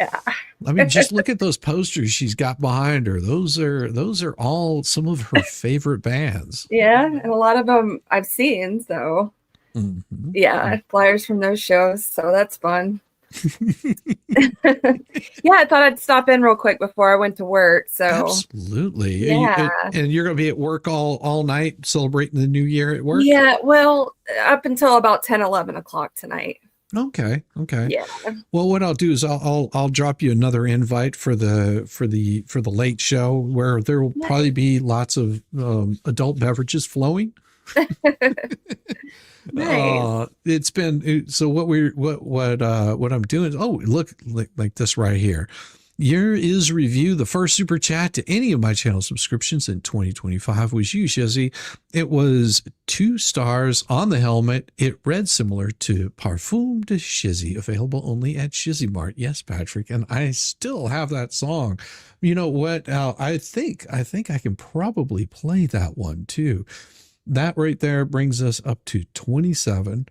Yeah. I mean, just look at those posters she's got behind her. Those are all some of her favorite bands. Yeah, and a lot of them I've seen, so Mm-hmm. yeah, flyers from those shows, so that's fun. Yeah, I thought I'd stop in real quick before I went to work. So Absolutely. Yeah. And you're going to be at work all night celebrating the new year at work? Yeah, well, up until about 10, 11 o'clock tonight. Okay. Yeah. Well, what I'll do is I'll drop you another invite for the late show where there will probably be lots of adult beverages flowing. Nice. It's been so what I'm doing is look like this right here. Here is review. The first super chat to any of my channel subscriptions in 2025 was you, Shizzy. It was 2 stars on the helmet. It read similar to Parfum de Shizzy, available only at Shizzy Mart. Yes, Patrick, and I still have that song. You know what? I think I can probably play that one too. That right there brings us up to 27.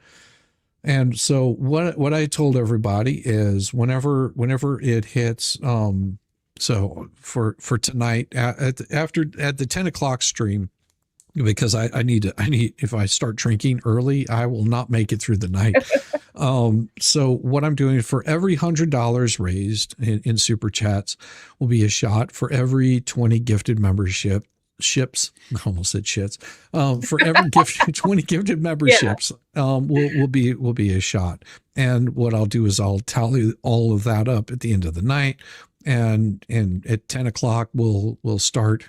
And so what I told everybody is whenever it hits, so for tonight at the 10 o'clock stream, because I need if I start drinking early, I will not make it through the night. So what I'm doing for every $100 raised in super chats will be a shot. For every 20 gifted membership ships. I almost said shits. For every gift, 20 gifted memberships, will be a shot. And what I'll do is I'll tally all of that up at the end of the night, and at 10 o'clock we'll start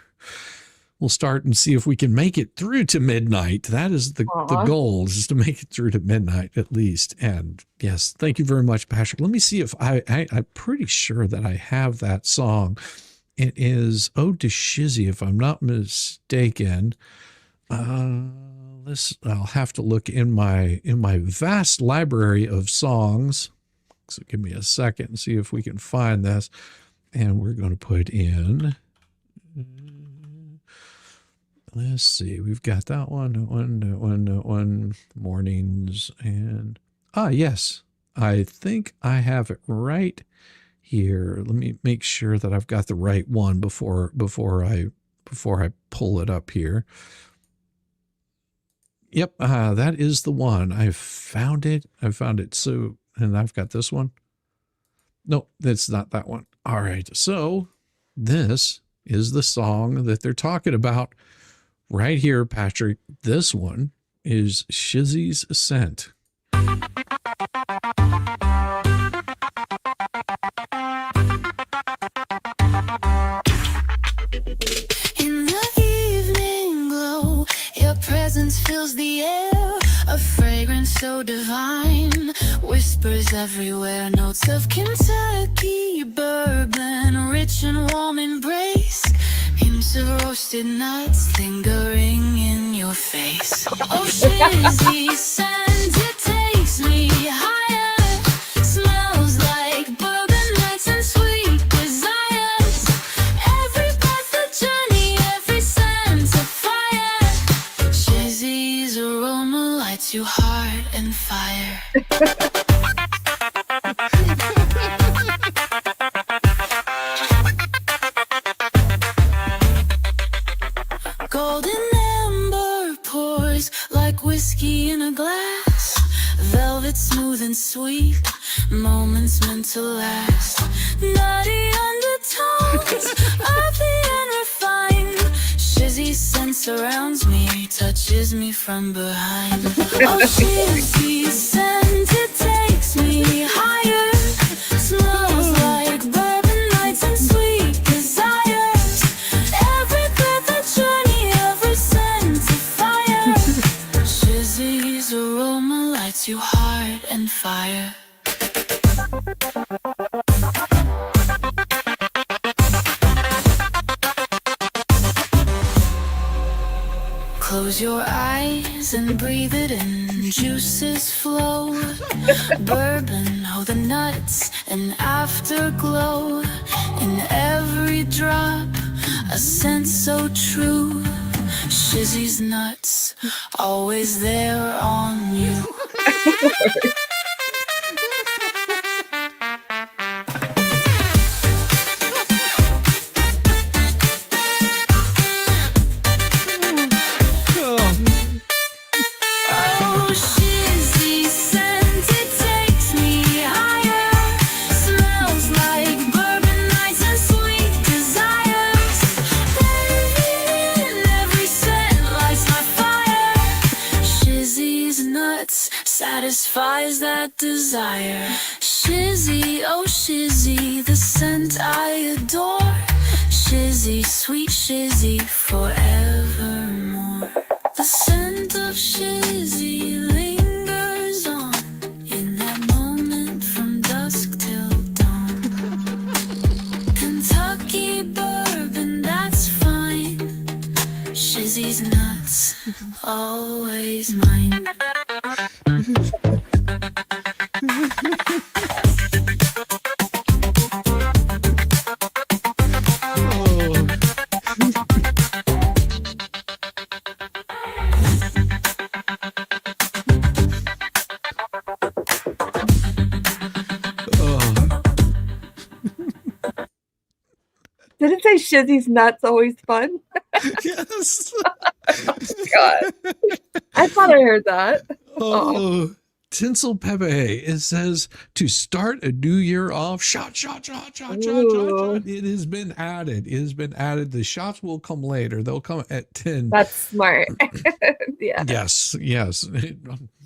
and see if we can make it through to midnight. That is the goal, is to make it through to midnight at least. And yes, thank you very much, Patrick. Let me see if I'm pretty sure that I have that song. It is Ode to Shizzy, if I'm not mistaken. I'll have to look in my vast library of songs. So give me a second and see if we can find this. And we're going to put in, let's see, we've got that one, mornings, and yes, I think I have it right here. Let me make sure that I've got the right one before I pull it up here. Yep, that is the one. I found it. So, and I've got this one. No, that's not that one. All right. So this is the song that they're talking about right here, Patrick. This one is Shizzy's Ascent. In the evening glow, your presence fills the air, a fragrance so divine, whispers everywhere, notes of Kentucky bourbon, rich and warm embrace, hints of roasted nuts lingering in your face. Oh, Shizzy scent, it takes me higher, smells like bourbon nights and sweet desires, every breath a journey, every scent a fire. Shizzy's aroma lights you heart and fire. Golden amber pours like whiskey in a glass, velvet smooth and sweet, moments meant to last. Nutty undertones of the unrefined, Shizzy's scent surrounds me, touches me from behind. Oh, Shizzy's scent, it takes me higher, smells like bourbon nights and sweet desires, every breath a journey, every scent a fire. Shizzy's aroma lights you heart and fire. Close your eyes and breathe it in, juices flow, bourbon, oh the nuts, an afterglow, in every drop, a scent so true, Shizzy's nuts, always there on you. Oh, Shizzy's scent, it takes me higher, smells like bourbon nights and sweet desires, every scent lights my fire. Shizzy's nuts satisfies that desire. Shizzy, oh Shizzy, the scent I adore. Shizzy, sweet Shizzy, forevermore. The scent of Shizzy lingers on, in that moment from dusk till dawn. Kentucky bourbon, that's fine. Shizzy's nuts, always mine. Did it say Shizzy's nuts always fun? Yes. Oh, God. I thought I heard that. Oh, Tinsel Pepe. It says to start a new year off. Shot. It has been added. It has been added. The shots will come later. They'll come at 10. That's smart. Yeah. Yes.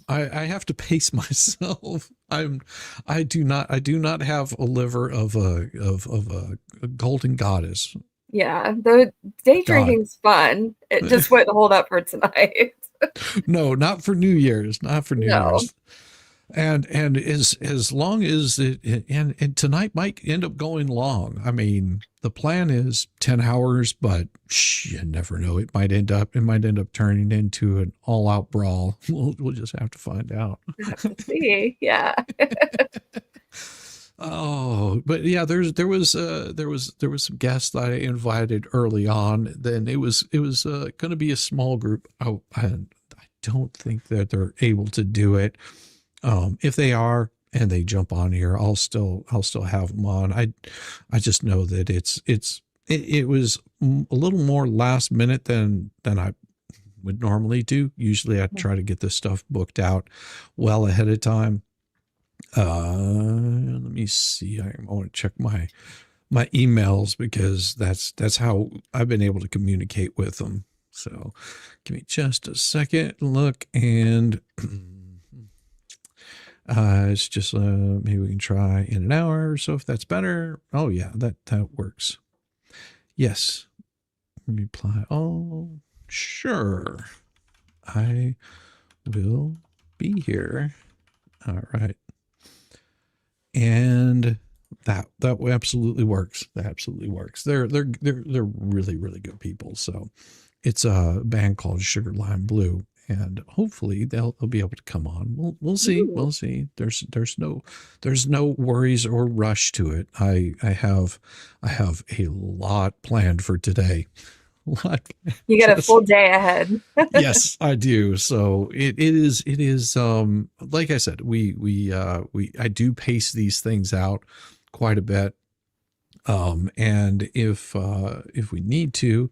I have to pace myself. I do not have a liver of a golden goddess. Yeah. The day drinking's fun. It just wouldn't hold up for tonight. No, not for New Year's. Not for New Year's. And as long as it and tonight might end up going long. I mean, the plan is 10 hours, but you never know. It might end up turning into an all-out brawl. We'll just have to find out. Have to see. Yeah. Oh, but yeah, there was some guests that I invited early on. Then it was going to be a small group. I don't think that they're able to do it. If they are and they jump on here, I'll still have them on. I just know that it was a little more last minute than I would normally do. Usually I try to get this stuff booked out well ahead of time. Let me see. I want to check my emails because that's how I've been able to communicate with them. So give me just a second. Look, and it's just maybe we can try in an hour or so if that's better. Oh yeah, that works. Yes. Reply. Oh, sure. I will be here. All right. And that absolutely works. That absolutely works. They're really, really good people. So it's a band called Sugar Lime Blue, and hopefully they'll be able to come on. We'll see. Ooh. We'll see. There's no worries or rush to it. I have a lot planned for today. You got a full day ahead. Yes, I do. So it is like I said, I do pace these things out quite a bit. And if we need to,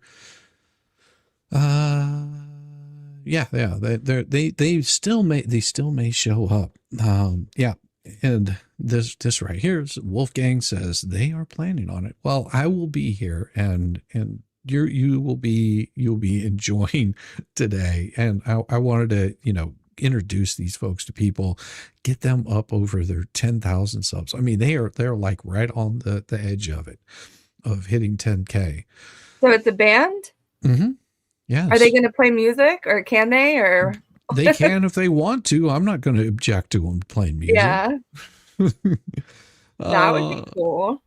they still may show up. Yeah. And this right here is Wolfgang says they are planning on it. Well, I will be here and you'll be enjoying today. And I wanted to, introduce these folks to people, get them up over their 10,000 subs. I mean, they're like right on the edge of hitting 10K. So it's a band? Mm-hmm. Yes. Are they going to play music or can they, or? They can if they want to. I'm not going to object to them playing music. Yeah. That would be cool.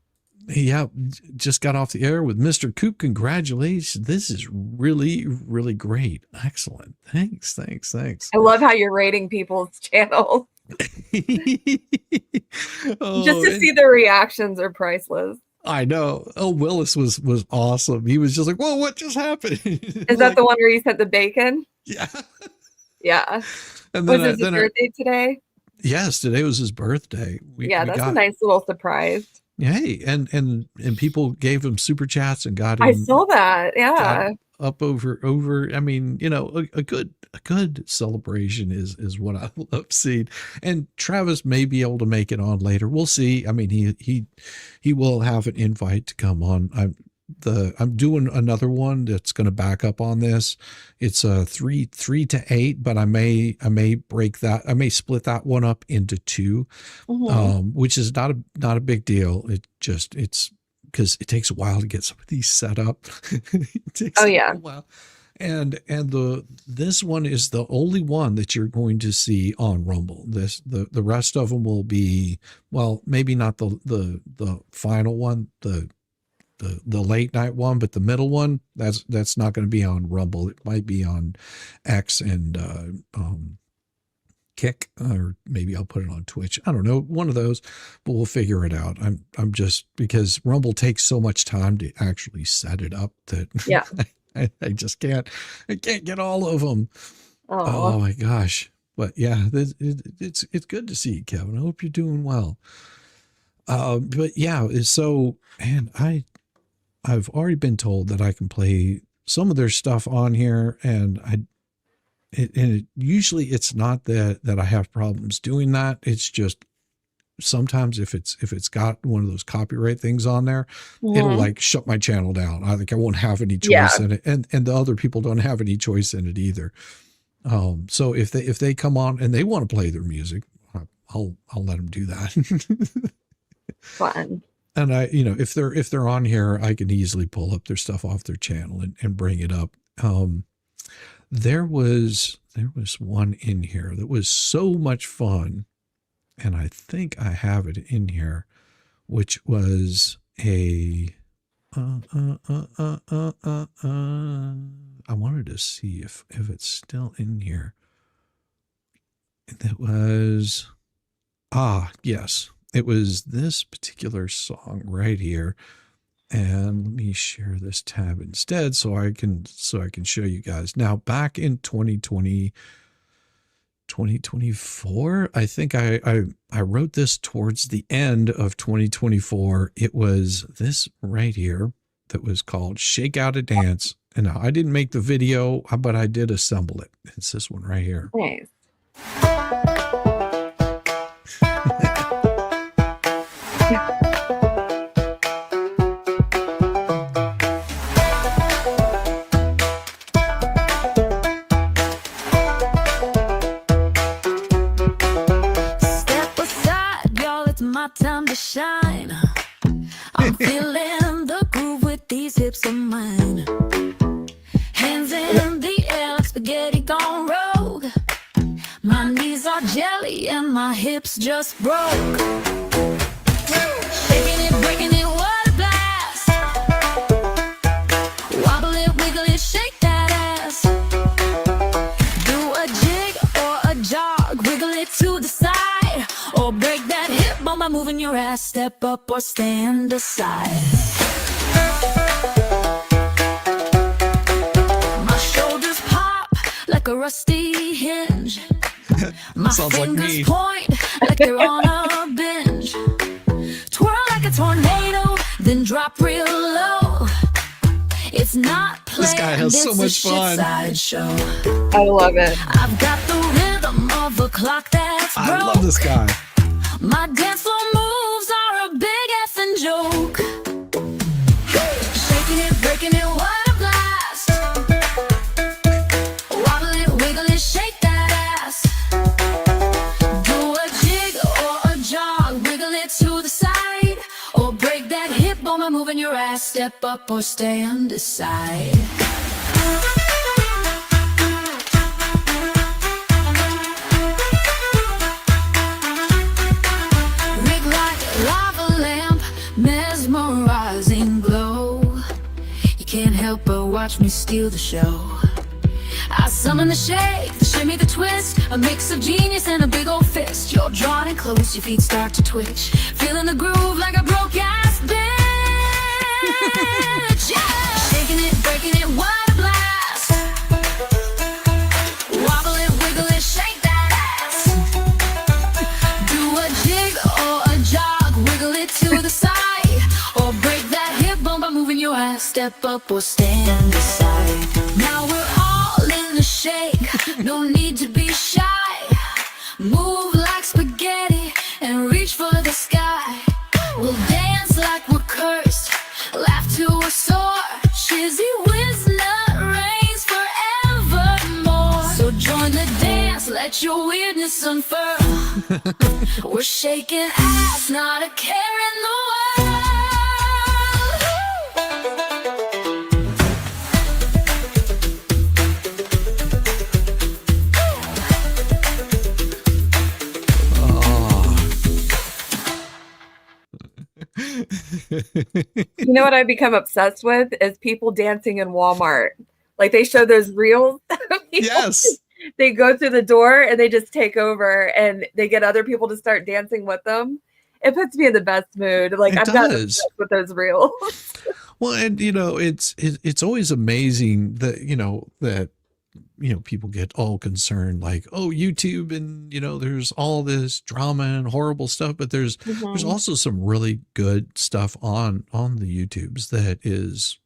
Yeah, just got off the air with Mr. Coop. Congratulations. This is really, really great. Excellent. Thanks. I love how you're rating people's channels. Just to see their reactions are priceless. I know. Oh, Willis was awesome. He was just like, whoa, what just happened? Is that the one where you sent the bacon? Yeah. Yeah. And was his birthday today? Yes, today was his birthday. That's a nice little surprise. Hey, and people gave him super chats and got him. I saw that. Yeah. Up over. I mean, a good celebration is what I love seeing. And Travis may be able to make it on later. We'll see. I mean, he will have an invite to come on. I'm doing another one that's going to back up on this. It's a 3 to 8, but I may break that. I may split that one up into 2, which is not a big deal. It's because it takes a while to get some of these set up. It takes a while. And this one is the only one that you're going to see on Rumble. The rest of them will be, well, maybe not the final one, the late night one, but the middle one, that's not going to be on Rumble. It might be on X and Kick, or maybe I'll put it on Twitch. I don't know, one of those, but we'll figure it out. I'm just, because Rumble takes so much time to actually set it up that I just can't get all of them. Oh my gosh. But yeah, it's good to see you, Kevin. I hope you're doing well. But yeah, so, and I've already been told that I can play some of their stuff on here, and usually it's not that I have problems doing that. It's just sometimes if it's got one of those copyright things on there, it'll like shut my channel down. I think I won't have any choice in it, and the other people don't have any choice in it either. So if they come on and they want to play their music, I'll let them do that. Fun. And if they're on here, I can easily pull up their stuff off their channel and bring it up. There was one in here that was so much fun, and I think I have it in here, which was I wanted to see if it's still in here. That was, yes, it was this particular song right here. And let me share this tab instead so I can show you guys. Now, back in 2024, I think I wrote this towards the end of 2024. It was this right here that was called Shake Out a Dance. And now I didn't make the video, but I did assemble it. It's this one right here. Nice. Step aside, y'all, it's my time to shine. I'm feeling the groove with these hips of mine. Hands in the air like spaghetti gone rogue. My knees are jelly and my hips just broke. Shaking it, breaking it, what a blast. Wobble it, wiggle it, shake that ass. Do a jig or a jog, wiggle it to the side, or break that hip bone by moving your ass. Step up or stand aside. My shoulders pop like a rusty hinge. My fingers point like they're on a binge. Twirl like a tornado, then drop real low. It's not playing, this guy has so much fun. Sideshow. I love it. I've got the rhythm of a clock that's broke. I love this guy. My dance floor moves are a big effing joke. Shaking it, breaking it, what a blast. Wobble it, wiggle it, shake that ass. Do a jig or a jog, wiggle it to the side, or break that hip bone by moving your ass. Step up or stand aside. Rig like a lava lamp, mesmerizing glow. You can't help but watch me steal the show. I summon the shake, the shimmy, the twist, a mix of genius and a big old fist. You're drawn in close, your feet start to twitch, feeling the groove like a broke ass bitch. Yeah. Shaking it, breaking it, what a blast. Wobble it, wiggle it, shake that ass. Do a jig or a jog, wiggle it to the side, or break that hip bone by moving your ass. Step up or stand aside. Now we're all in the shake, no need to be shy. Move like spaghetti and reach for the sky. We'll dance like we're cursed, laugh till we're sore. Shizzywhiznut reigns forevermore. So join the dance, let your weirdness unfurl. We're shaking ass, not a care in the world. You know what I've become obsessed with is people dancing in Walmart. Like they show those reels. Yes. They go through the door and they just take over and they get other people to start dancing with them. It puts me in the best mood. Like It I'm not does. obsessed with those reels. Well, and it's always amazing that people get all concerned like, oh, YouTube, and there's all this drama and horrible stuff, but there's also some really good stuff on the YouTubes that is,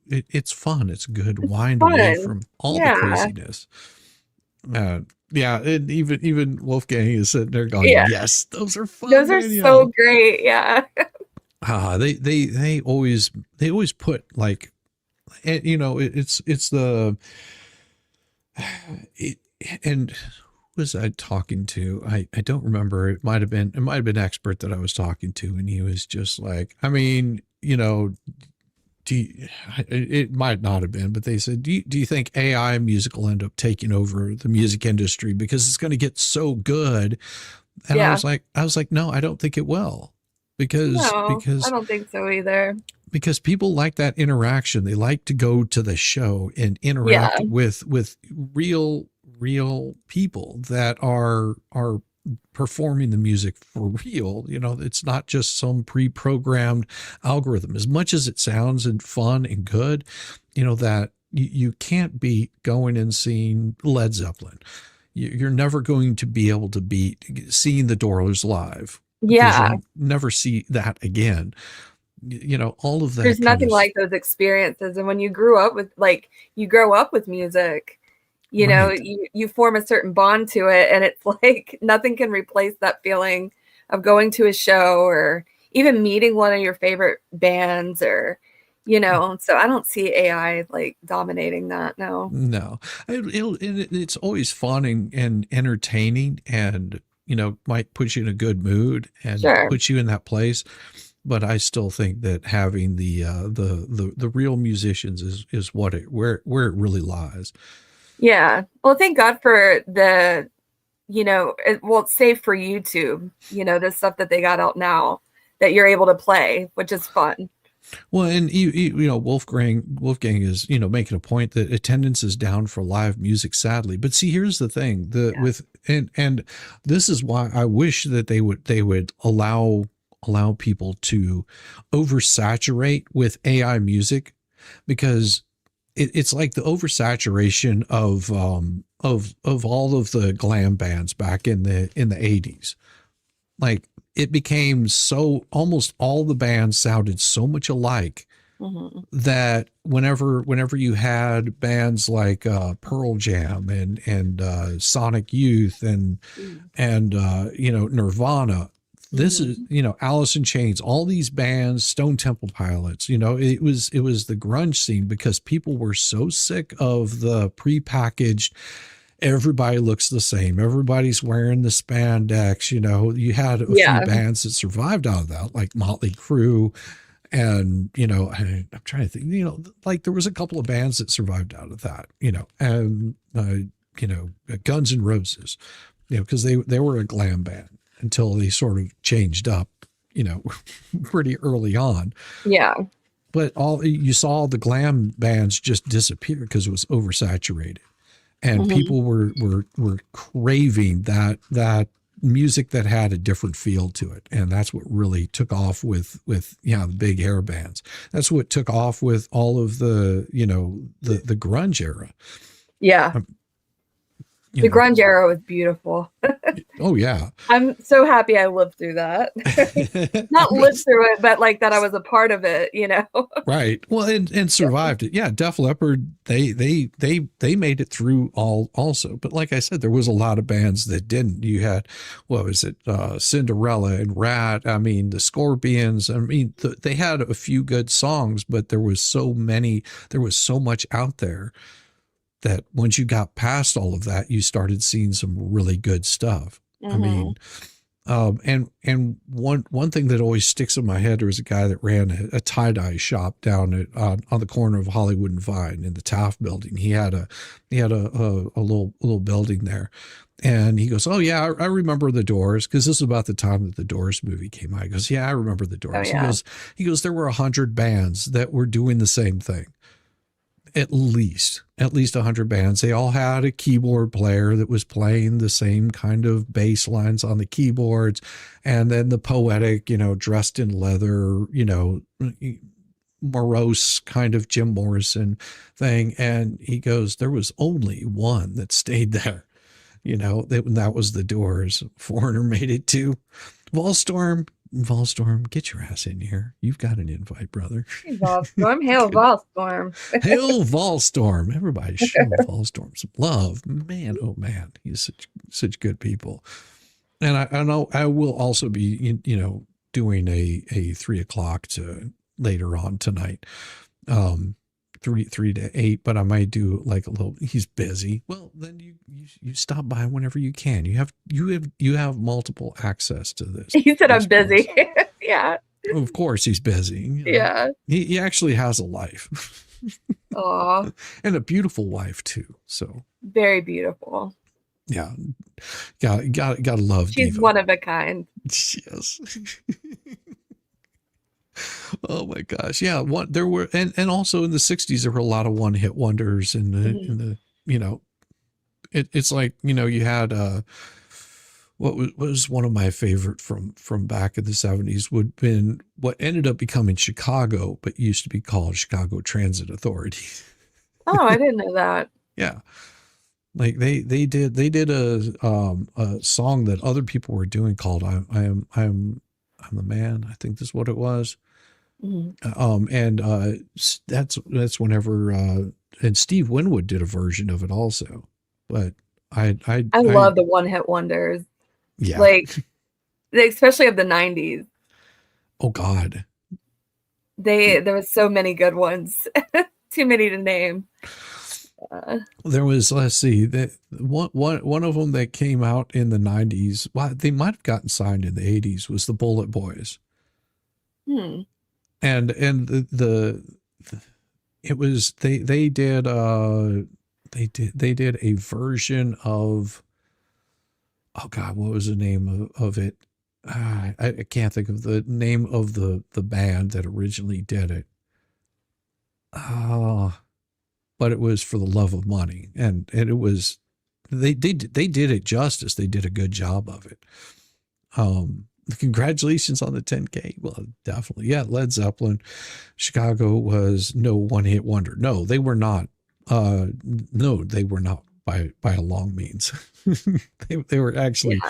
it's fun. It's good. Wind away from all the craziness. Yeah, and even Wolfgang is sitting there going, Yeah. "Yes, those are fun." Those are man," you so know. great. Yeah. They always put like, and you know, it's the it, and who was I talking to? I don't remember. It might have been expert that I was talking to, and he was just like, I mean, you know, it might not have been, but they said, do you think AI music will end up taking over the music industry because it's going to get so good? And Yeah. I was like, no, I don't think it will, because No, I don't think so either. people like that interaction. They like to go to the show and interact Yeah. with real people that are performing the music for real. You know, it's not just some pre-programmed algorithm. As much as it sounds and fun and good, you know, that you can't beat going and seeing Led Zeppelin. You're never going to be able to beat seeing the Doors live. Because Yeah. you'll never see that again. You know, all of that. There's nothing like those experiences. And when you grow up with music, you know, Right. you form a certain bond to it, and it's like nothing can replace that feeling of going to a show or even meeting one of your favorite bands, or, you know. So I don't see AI like dominating that. No. No, it's always fun and entertaining, and you know, might put you in a good mood and Sure. put you in that place. But I still think that having the real musicians is where it really lies. Yeah. Well, thank God for the, you know, it's safe for YouTube, you know, the stuff that they got out now that you're able to play, which is fun. Well, and you know, Wolfgang is, you know, making a point that attendance is down for live music, sadly. But see, here's the thing: and this is why I wish that they would allow people to oversaturate with AI music, because it's like the oversaturation of all of the glam bands back in the 80s. Like, it became so, almost all the bands sounded so much alike that whenever you had bands like Pearl Jam and Sonic Youth and you know, Nirvana, this is, you know, Alice in Chains, all these bands, Stone Temple Pilots, you know, it was the grunge scene, because people were so sick of the prepackaged, everybody looks the same, everybody's wearing the spandex. You know, you had a few bands that survived out of that, like Motley Crue, and, you know, I'm trying to think, you know, like there was a couple of bands that survived out of that, you know, and you know, Guns N' Roses, you know, because they were a glam band until they sort of changed up, you know, pretty early on. Yeah. But you saw the glam bands just disappear because it was oversaturated. And people were craving that music that had a different feel to it. And that's what really took off with the big hair bands. That's what took off with all of the, you know, the grunge era. Yeah. The grunge era was beautiful. Oh yeah. I'm so happy I lived through that. Not lived through it, but like that I was a part of it, you know. Right. Well, and survived it. Yeah, Def Leppard, they made it through all also. But like I said, there was a lot of bands that didn't. You had, what was it, Cinderella and Rat, I mean, the Scorpions. I mean, they had a few good songs, but there was so much out there that once you got past all of that, you started seeing some really good stuff. I mean, and one thing that always sticks in my head, there was a guy that ran a tie-dye shop down on the corner of Hollywood and Vine in the Taft building. He had a little building there. And he goes, oh yeah, I remember the Doors, because this is about the time that the Doors movie came out. He goes, yeah, I remember the Doors. Oh, yeah. He goes, there were 100 bands that were doing the same thing. At least 100 bands. They all had a keyboard player that was playing the same kind of bass lines on the keyboards. And then the poetic, you know, dressed in leather, you know, morose kind of Jim Morrison thing. And he goes, there was only one that stayed there. You know, that was the Doors. Foreigner made it too. Volstorm, Volstorm, get your ass in here. You've got an invite, brother. Hey, Volstorm. Hail Volstorm. Hail Volstorm. Everybody show Volstorm some love. Man, oh man, he's such good people. And I know I will also be, doing a 3 o'clock to later on tonight. 3 to 8, but I might do like a little, he's busy. Well, then you stop by whenever you can. You have multiple access to this. He said I'm busy. Yeah. Of course he's busy. Yeah. He actually has a life. Aw. And a beautiful wife too. So Very beautiful. yeah. Gotta love She's Diva. one of a kind. Yes. Oh my gosh. Yeah. There were, and also in the 60s, there were a lot of one-hit wonders in the, it's like, you had, what was one of my favorite from back in the 70s would have been what ended up becoming Chicago, but used to be called Chicago Transit Authority. Oh, I didn't know that. Yeah. Like they did a song that other people were doing called I'm the Man. I think that's what it was. Mhm. That's whenever and Steve Winwood did a version of it also. But I love the one-hit wonders. Yeah. Like, especially of the 90s. Oh God. There was so many good ones. Too many to name. There was, let's see, that one of them that came out in the 90s. Well, they might have gotten signed in the 80s. Was the Bullet Boys. And it was they did a version of, oh God, what was the name of it? I can't think of the name of the band that originally did it. But it was For the Love of Money, and it was they did it justice. They did a good job of it. Congratulations on the 10K. Well, definitely. Yeah, Led Zeppelin. Chicago was no one-hit wonder. No, they were not. No, they were not by a long means. they were actually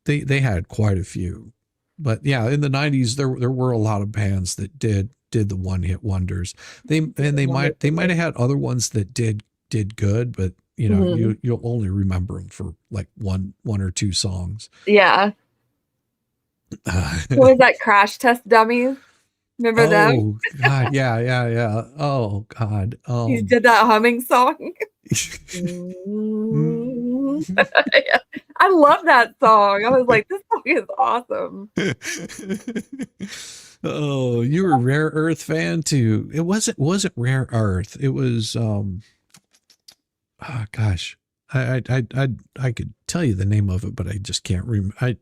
they had quite a few. But yeah, in the 90s there were a lot of bands that did the one-hit wonders. They might have had other ones that did good, but you'll only remember them for like one or two songs. Yeah. What was that? Crash Test Dummies? Remember them? Oh God, yeah. Oh God. You did that humming song. I love that song. I was like, this song is awesome. Oh, you were a Rare Earth fan too. It wasn't Rare Earth. It was gosh. I could tell you the name of it, but I just can't remember.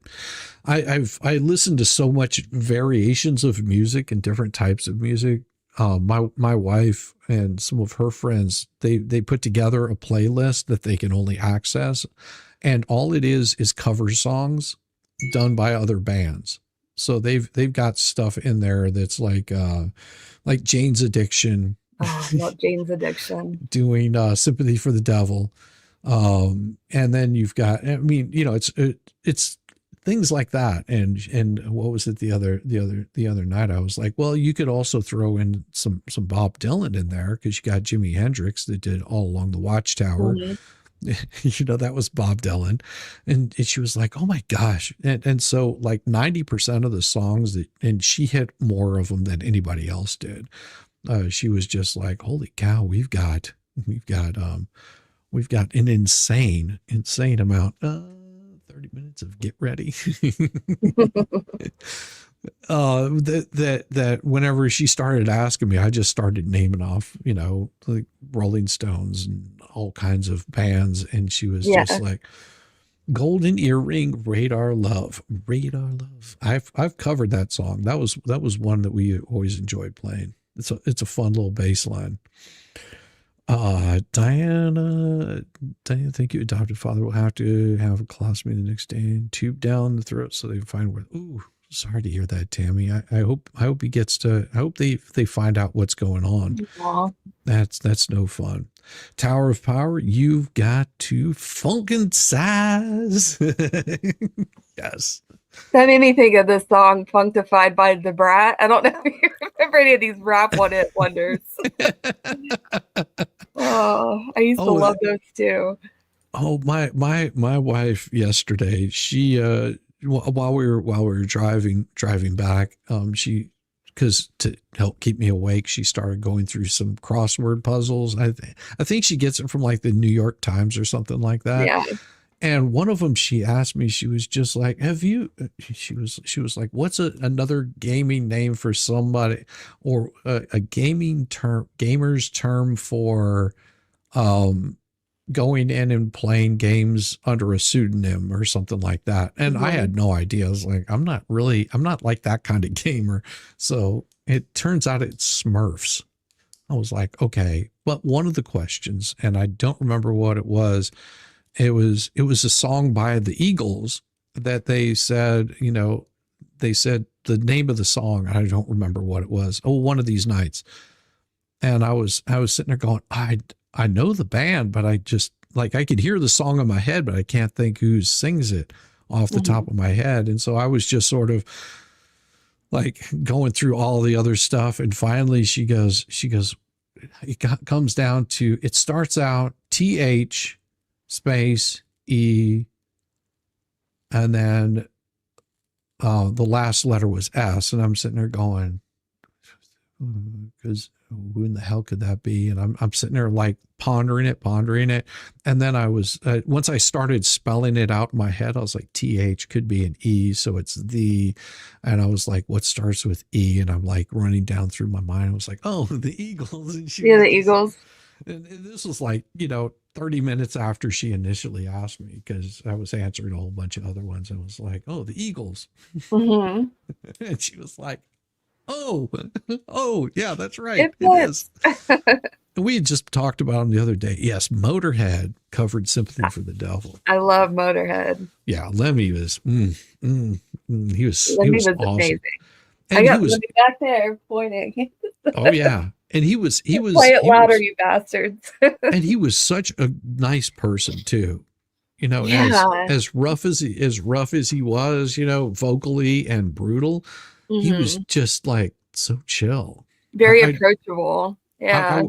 I listened to so much variations of music and different types of music. My wife and some of her friends, they put together a playlist that they can only access, and all it is cover songs done by other bands. So they've got stuff in there that's like Jane's Addiction. Oh, not Jane's Addiction. Doing Sympathy for the Devil. And then you've got, I mean, it's things like that. And what was it the other night? I was like, well, you could also throw in some Bob Dylan in there, because you got Jimi Hendrix that did All Along the Watchtower. That was Bob Dylan. And she was like, oh my gosh. And so like 90% of the songs and she hit more of them than anybody else did. She was just like, holy cow, we've got an insane amount. 30 minutes of get ready. That whenever she started asking me, I just started naming off, like Rolling Stones and all kinds of bands. And she was just like, Golden Earring, Radar Love. I've covered that song. That was one that we always enjoyed playing. It's a fun little bass line. Diana, thank you. Adopted father will have to have a colostomy the next day and tube down the throat so they can find where. Ooh, sorry to hear that, Tammy. I hope he gets to. I hope they find out what's going on. Aww. That's no fun. Tower of Power, you've got to funkin' size. Yes. That made me think of the song "Functified" by the Brat. I don't know if you remember any of these rap one-hit wonders. Oh, I used to love those too. Oh, my wife yesterday, she while we were driving back, she, because to help keep me awake, she started going through some crossword puzzles. I think she gets it from like the New York Times or something like that. Yeah. And one of them, she asked me, she was just like, have you, she was like, what's another gaming name for somebody, or a gamer's term for, going in and playing games under a pseudonym or something like that. And I had no idea. I was like, I'm not like that kind of gamer. So it turns out it's Smurfs. I was like, okay. But one of the questions, and I don't remember what it was a song by the Eagles that they said, they said the name of the song. I don't remember what it was. Oh, One of These Nights. And I was sitting there going, I know the band, but I just, like, I could hear the song in my head, but I can't think who sings it off the top of my head. And so I was just sort of like going through all the other stuff. And finally she goes, comes down to, it starts out TH space E, and then the last letter was S. And I'm sitting there going, because who in the hell could that be? And I'm sitting there like pondering it. And then I was, once I started spelling it out in my head, I was like, TH could be an E. So it's the, and I was like, what starts with E? And I'm like running down through my mind. I was like, oh, the Eagles. And the Eagles. And this was like, 30 minutes after she initially asked me, because I was answering a whole bunch of other ones. And I was like, oh, the Eagles. And she was like, oh, yeah, that's right. It is. We had just talked about them the other day. Yes, Motorhead covered Sympathy for the Devil. I love Motorhead. Yeah, Lemmy was, he was awesome. Amazing. And I got Lemmy back there pointing. Oh yeah. And he was play it louder, you bastards. And he was such a nice person too. As rough as he was, vocally and brutal, he was just like so chill. Very approachable. Yeah.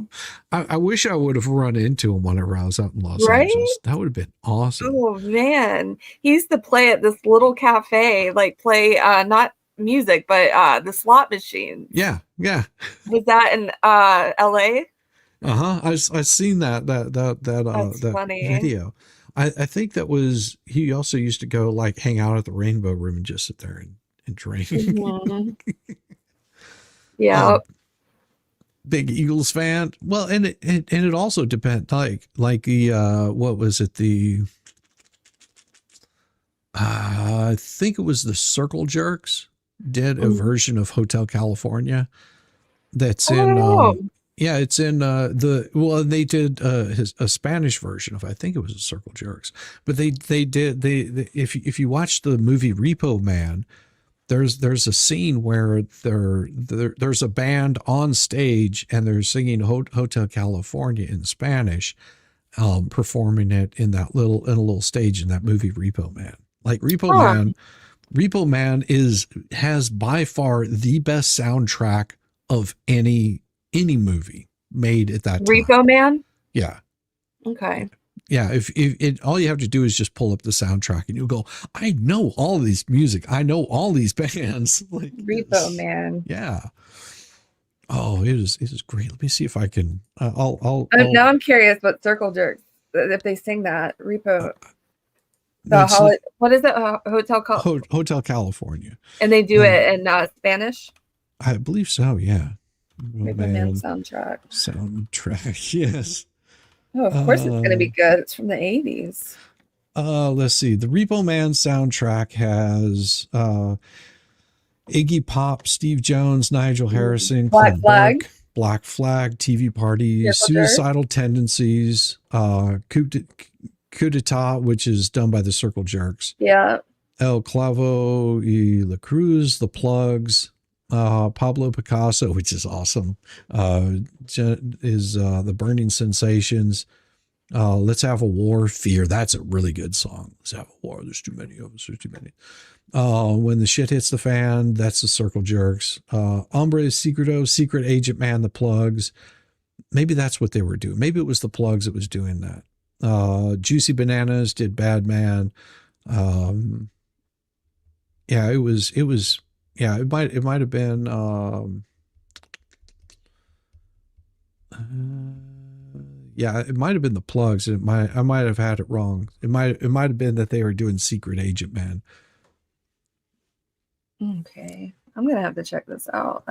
I wish I would have run into him whenever I was out in Los Angeles. That would have been awesome. Oh man. He used to play at this little cafe, like play not music, but the slot machine. Yeah. Was that in LA? I've seen that funny. video. I think that was, he also used to go like hang out at the Rainbow Room and just sit there and drink. Yeah. Big Eagles fan. Well, and it also depends, like the what was it, the I think it was the Circle Jerks did a version of Hotel California that's in it's in they did a Spanish version of, I think it was the Circle Jerks, but they did if you watch the movie Repo Man, there's a scene where there's a band on stage and they're singing Hotel California in Spanish, performing it in a little stage in that movie Repo Man. Like Repo Man has by far the best soundtrack of any movie made at that time. Repo Man? Yeah. Okay. Yeah, if all you have to do is just pull up the soundtrack and you'll go, I know all these music. I know all these bands. Like Repo Man. Yeah. Oh, it is great. Let me see if I can. Now I'm curious what Circle Jerks, if they sing that Repo. What is it? Hotel California. And they do it in Spanish? I believe so, yeah. Repo Man soundtrack. Soundtrack, yes. Oh, of course it's going to be good. It's from the 80s. Let's see. The Repo Man soundtrack has Iggy Pop, Steve Jones, Nigel Harrison, Black Flag, TV Party, Suicidal Tendencies, Coup d'etat, which is done by the Circle Jerks. Yeah. El Clavo y La Cruz, The Plugs, Pablo Picasso, which is awesome, is The Burning Sensations, Let's Have a War, Fear. That's a really good song. Let's Have a War. There's too many of us. There's too many. When the Shit Hits the Fan, that's the Circle Jerks. Hombre Secreto, Secret Agent Man, the Plugs. Maybe that's what they were doing. Maybe it was the Plugs that was doing that. Juicy Bananas did Bad Man. Yeah, it might have been, yeah, it might have been the Plugs. I might have had it wrong. It might have been that they were doing Secret Agent Man. Okay, I'm gonna have to check this out.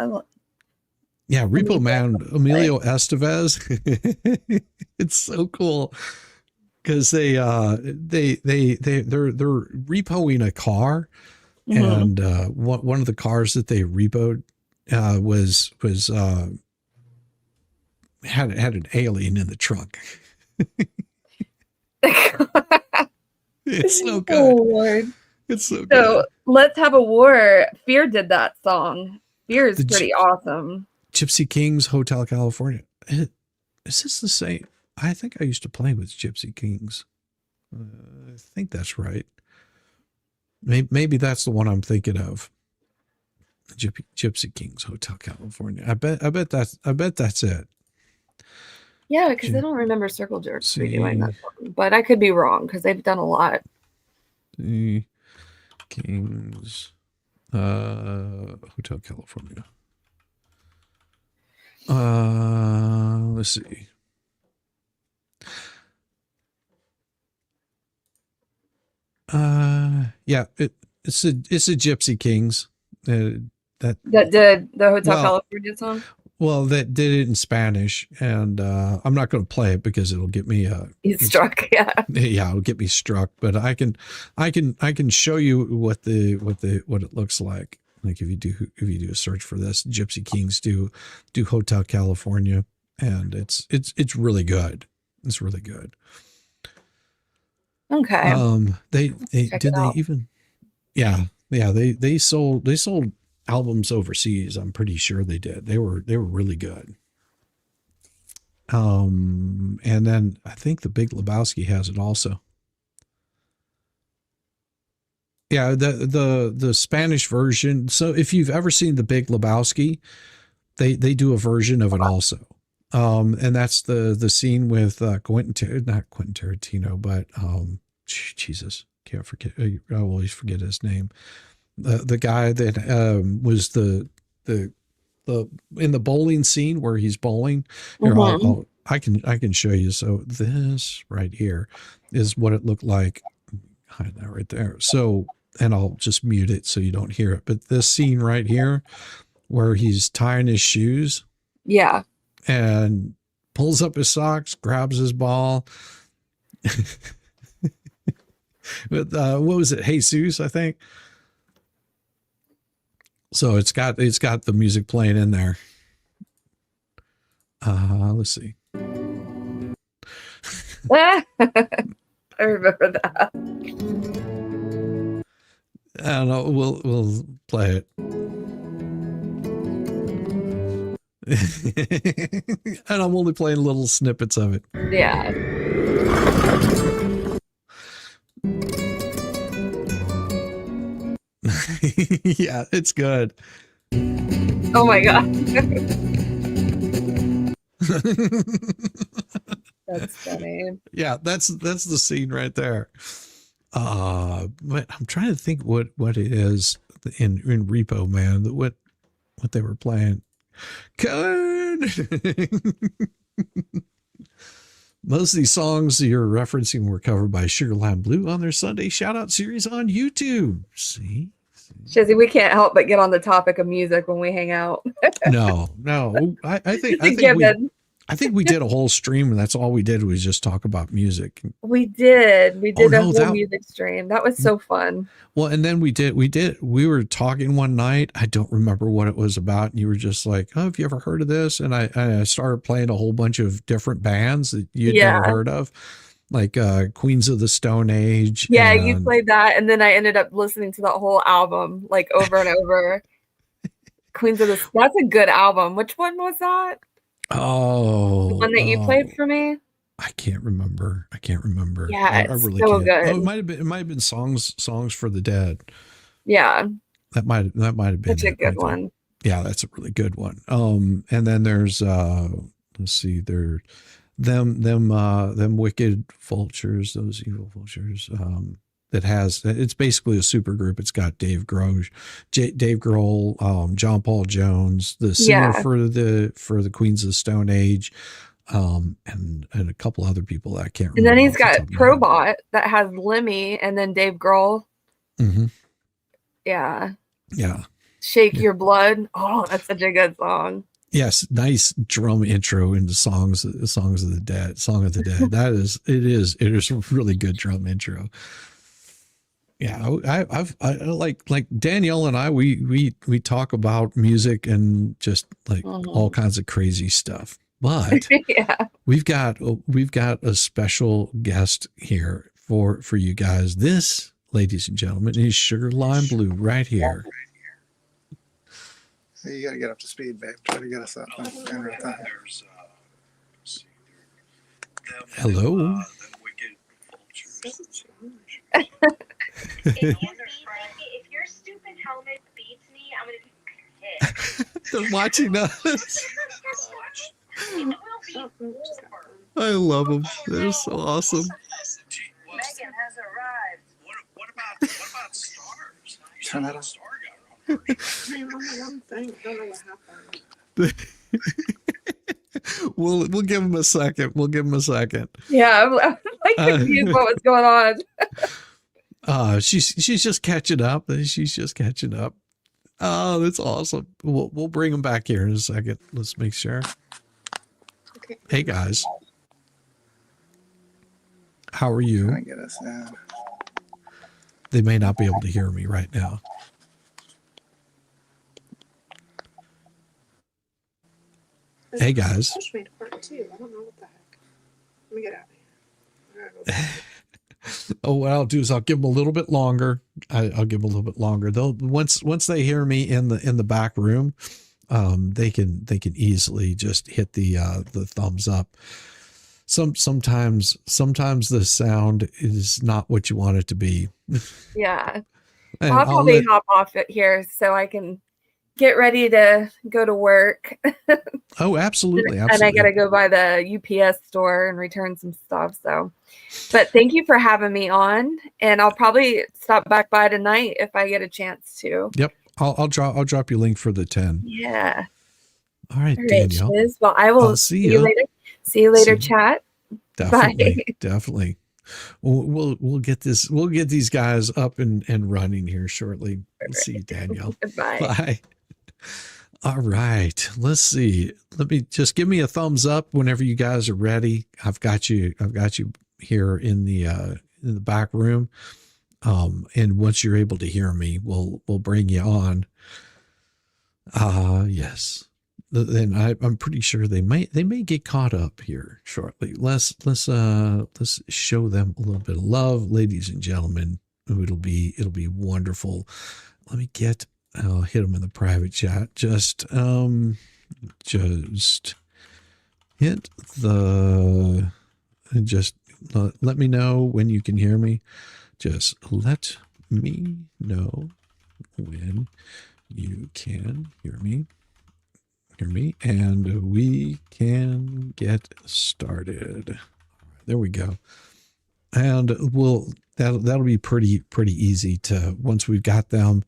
Yeah, Repo Man, Emilio Estevez. It's so cool because they're repoing a car, and one of the cars that they repoed was had an alien in the trunk. It's so good. Oh, Lord. It's so good. So Let's Have a War. Fear did that song. Fear is pretty awesome. Gypsy Kings, Hotel California. Is this the same? I think I used to play with Gypsy Kings. I think that's right. Maybe that's the one I'm thinking of. Gypsy Kings, Hotel California. I bet that's it. Yeah, because I don't remember Circle Jerks redoing that song, but I could be wrong because they've done a lot. The Kings, Hotel California. Let's see. Yeah, it's a Gypsy Kings that did the Hotel California song. Well, that did it in Spanish, and I'm not going to play it because it'll get me struck. Yeah, yeah, it'll get me struck. But I can show you what it looks like. Like if you do a search for this, Gypsy Kings do Hotel California, and it's really good. It's really good. Okay. They sold albums overseas. I'm pretty sure they did. They were really good. And then I think the Big Lebowski has it also. Yeah, the Spanish version. So if you've ever seen the Big Lebowski, they do a version of it also. And that's the scene with not Quentin Tarantino, but Jesus, can't forget. I always forget his name. The guy that was the in the bowling scene where he's bowling. Here, I can show you. So this right here is what it looked like. Hide that right there. So, and I'll just mute it so you don't hear it. But this scene right here where he's tying his shoes. Yeah. And pulls up his socks, grabs his ball. With what was it? Jesus, I think. So it's got the music playing in there. Let's see. I remember that. I don't know. We'll play it. And I'm only playing little snippets of it. Yeah. Yeah, it's good. Oh my God. That's funny. Yeah, that's the scene right there. But I'm trying to think what it is in Repo Man, what they were playing. Most of these songs you're referencing were covered by Sugarland Blue on their Sunday shout out series on YouTube. See? Shizzy, we can't help but get on the topic of music when we hang out. No. I think we did a whole stream and that's all we did was just talk about music. We did a whole music stream. That was so fun. Well, and then we were talking one night. I don't remember what it was about. And you were just like, oh, have you ever heard of this? And I started playing a whole bunch of different bands that you'd never heard of. Like Queens of the Stone Age. Yeah, you played that. And then I ended up listening to that whole album like over and over. That's a good album. Which one was that? Oh, the one that you played for me? I can't remember. Yeah, I it's really so can't. good. Oh, it might have been songs for the dead. Yeah, That might have been such a it good right there. one. Yeah, that's a really good one. And then there's let's see, there them wicked vultures, those evil vultures. It's basically a super group. It's got Dave Grohl, John Paul Jones, the singer Yeah. for the Queens of the Stone Age, and a couple other people that I can't And remember. then he's off the top got of my head. Probot that has Lemmy and then Dave Grohl. Mhm. Yeah. Yeah. Shake Your Blood. Oh, that's such a good song. Yes, nice drum intro into songs of the dead. Song of the Dead. It is a really good drum intro. Yeah, I like Danielle and I. We talk about music and just like all kinds of crazy stuff. But Yeah. we've got a special guest here for you guys. This, ladies and gentlemen, is Sugar Lime Blue right here. You got to get up to speed, babe. Try to get us up. Hello. If your stupid helmet beats me, I'm gonna be pissed. They're watching us. It will be over. I love them. They're so awesome. Megan has arrived. What about stars? Turn that on. I'm on the wrong thing. I don't know what happened. We'll give him a second. Yeah, I'm like confused what was going on. She's just catching up. Oh, that's awesome. We'll bring him back here in a second. Let's make sure. Okay. Hey guys, how are you? Trying to get us in. They may not be able to hear me right now. Hey guys. Push me to part 2. I don't know what the heck. Let me get out of here. Oh, what I'll do is I'll give them a little bit longer. I'll give them a little bit longer. They'll once they hear me in the back room, they can easily just hit the thumbs up. Sometimes the sound is not what you want it to be. Yeah. And I'll probably hop off it here so I can get ready to go to work. Oh, absolutely. And I got to go by the UPS store and return some stuff. So, but thank you for having me on, and I'll probably stop back by tonight if I get a chance to. Yep. I'll drop you a link for the 10. Yeah. All right, All right, Danielle. Shiz. Well, I will see you later. See you later, chat. Definitely. Bye. Definitely. We'll get these guys up and running here shortly. Let's see, Danielle. Bye. Bye. All right. Let's see. Give me a thumbs up whenever you guys are ready. I've got you here in the back room. And once you're able to hear me, we'll bring you on. Yes. Then I'm pretty sure they may get caught up here shortly. Let's show them a little bit of love, ladies and gentlemen. It'll be wonderful. Let me I'll hit them in the private chat. Just let me know when you can hear me. Just let me know when you can hear me, and we can get started. There we go. And that'll be pretty easy to, once we've got them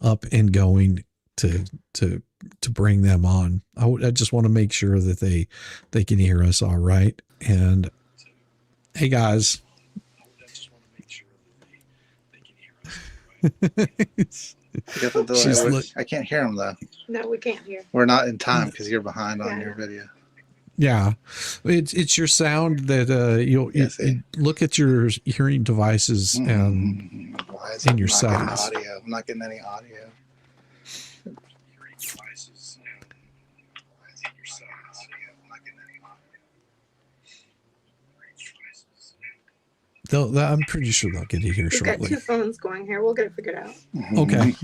up and going, to bring them on. I just want to make sure that they can hear us all right. And hey guys. I can't hear them though. No, we can't hear. We're not in time because you're behind on your video. Yeah, it's your sound that you'll look at your hearing devices and in your settings. Audio. I'm not getting any audio. I'm pretty sure they'll get it here shortly. We've got 2 phones going here. We'll get it figured out. Okay.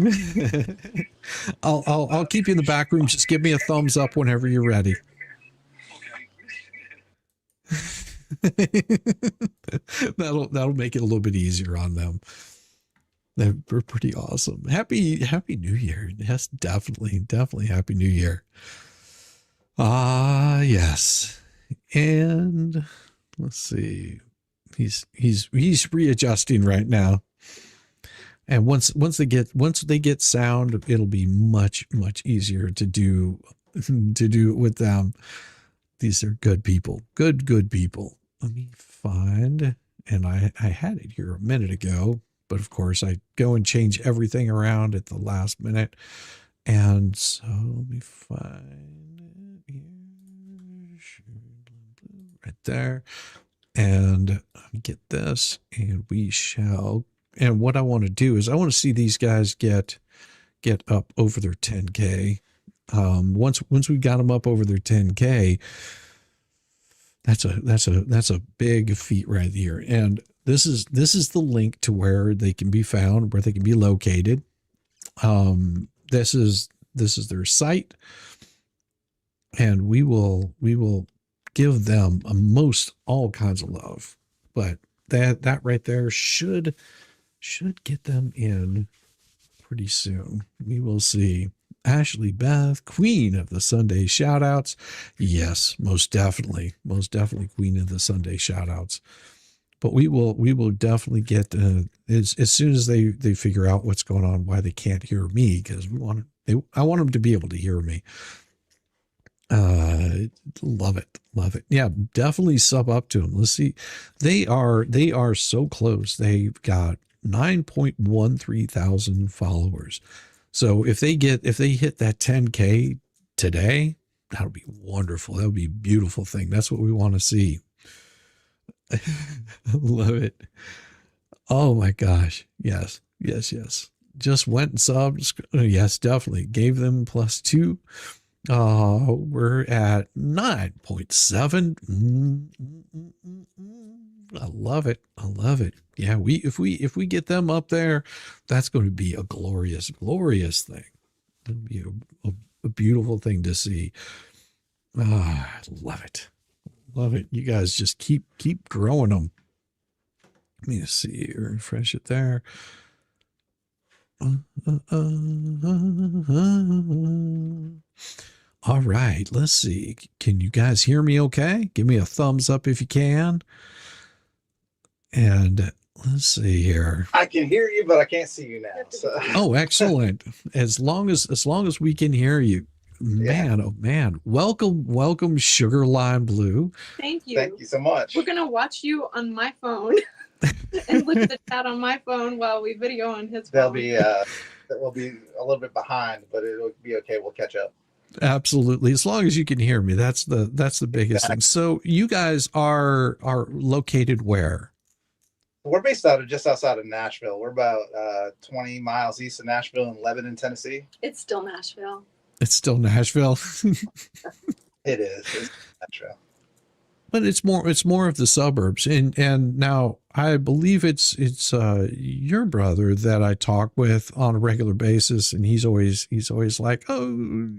I'll keep you in the back room. Just give me a thumbs up whenever you're ready. that'll make it a little bit easier on them. They're pretty awesome. Happy New Year. Yes, definitely Happy New Year. Yes. And let's see. He's readjusting right now. And once they get sound, it'll be much easier to do it with them. These are good people. Good people. Let me find, and I had it here a minute ago, but of course I go and change everything around at the last minute. And so let me find it here. Right there. And get this, and we shall. And what I want to do is I want to see these guys get up over their 10K. Once we got them up over their 10K, that's a big feat right here. And this is the link to where they can be found, where they can be located. This is their site, and we will give them all kinds of love. But that right there should get them in pretty soon. We will see. Ashley Beth, Queen of the Sunday Shoutouts. Yes, most definitely Queen of the Sunday Shoutouts. But we will definitely get as soon as they figure out what's going on, why they can't hear me, because I want them to be able to hear me. Love it. Yeah, definitely sub up to them. Let's see. They are so close. They've got 9.13 thousand followers. So if they hit that 10K today, that'll be wonderful. That'll be a beautiful thing. That's what we want to see. Love it. Oh my gosh. Yes. Just went and subbed. Yes, definitely. Gave them +2. We're at 9.7. I love it. Yeah, if we get them up there, that's going to be a glorious thing. It'll be a beautiful thing to see. I love it. You guys just keep growing them. Let me see. Refresh it there. All right, let's see. Can you guys hear me okay? Give me a thumbs up if you can. And let's see here. I can hear you, but I can't see you now. So. Oh, excellent. As long as we can hear you. Man, oh man. Welcome Sugar Lime Blue. Thank you. Thank you so much. We're going to watch you on my phone and look at the chat on my phone while we video on his phone. We'll be a little bit behind, but it'll be okay. We'll catch up. Absolutely. As long as you can hear me, that's the biggest thing. So you guys are located where? We're based just outside of Nashville. We're about 20 miles east of Nashville in Lebanon, Tennessee. It's still Nashville. It's still Nashville. It is. It's Nashville. But it's more of the suburbs. And now I believe it's your brother that I talk with on a regular basis, and he's always like, oh,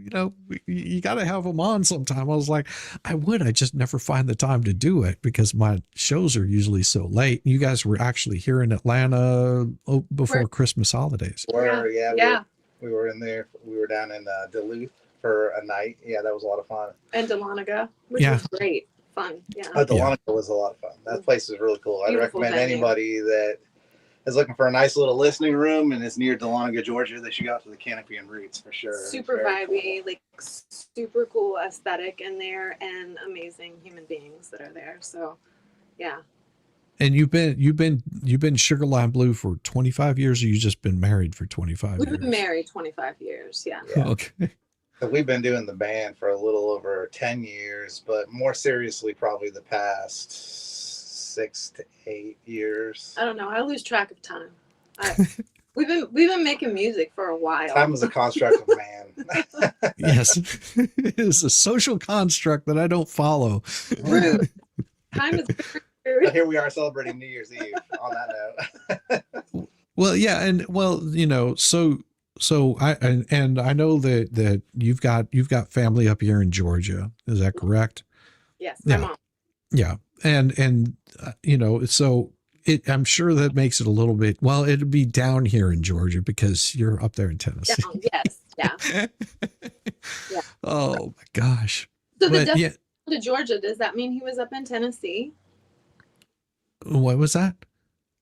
you got to have him on sometime. I was like, I just never find the time to do it because my shows are usually so late. You guys were actually here in Atlanta before Christmas holidays. We were in there. We were down in Duluth for a night. Yeah, that was a lot of fun. And Dahlonega, which was great. Fun. Yeah. Dahlonega was a lot of fun. That place is really cool. I'd recommend anybody that is looking for a nice little listening room and is near Dahlonega, Georgia, they should go out to the Canopy and Roots for sure. Super vibey, like super cool aesthetic in there, and amazing human beings that are there. So, yeah. And you've been Sugar Lime Blue for 25 years, or you just been married for 25 years? We've been married 25 years. Yeah. Okay. So we've been doing the band for a little over 10 years, but more seriously, probably the past 6 to 8 years. I don't know. I lose track of time. We've been making music for a while. Time is a construct of man. Yes, it is a social construct that I don't follow. Rude. Time is very rude. Here we are celebrating New Year's Eve on that note. Well, yeah, and so I know that you've got family up here in Georgia. Is that correct? Yes, my mom. Yeah. and so I'm sure that makes it a little bit, well, it'd be down here in Georgia because you're up there in Tennessee. Down, yes, yeah. Yeah. Oh my gosh. So the But devil yeah, went to Georgia, does that mean he was up in Tennessee? what was that?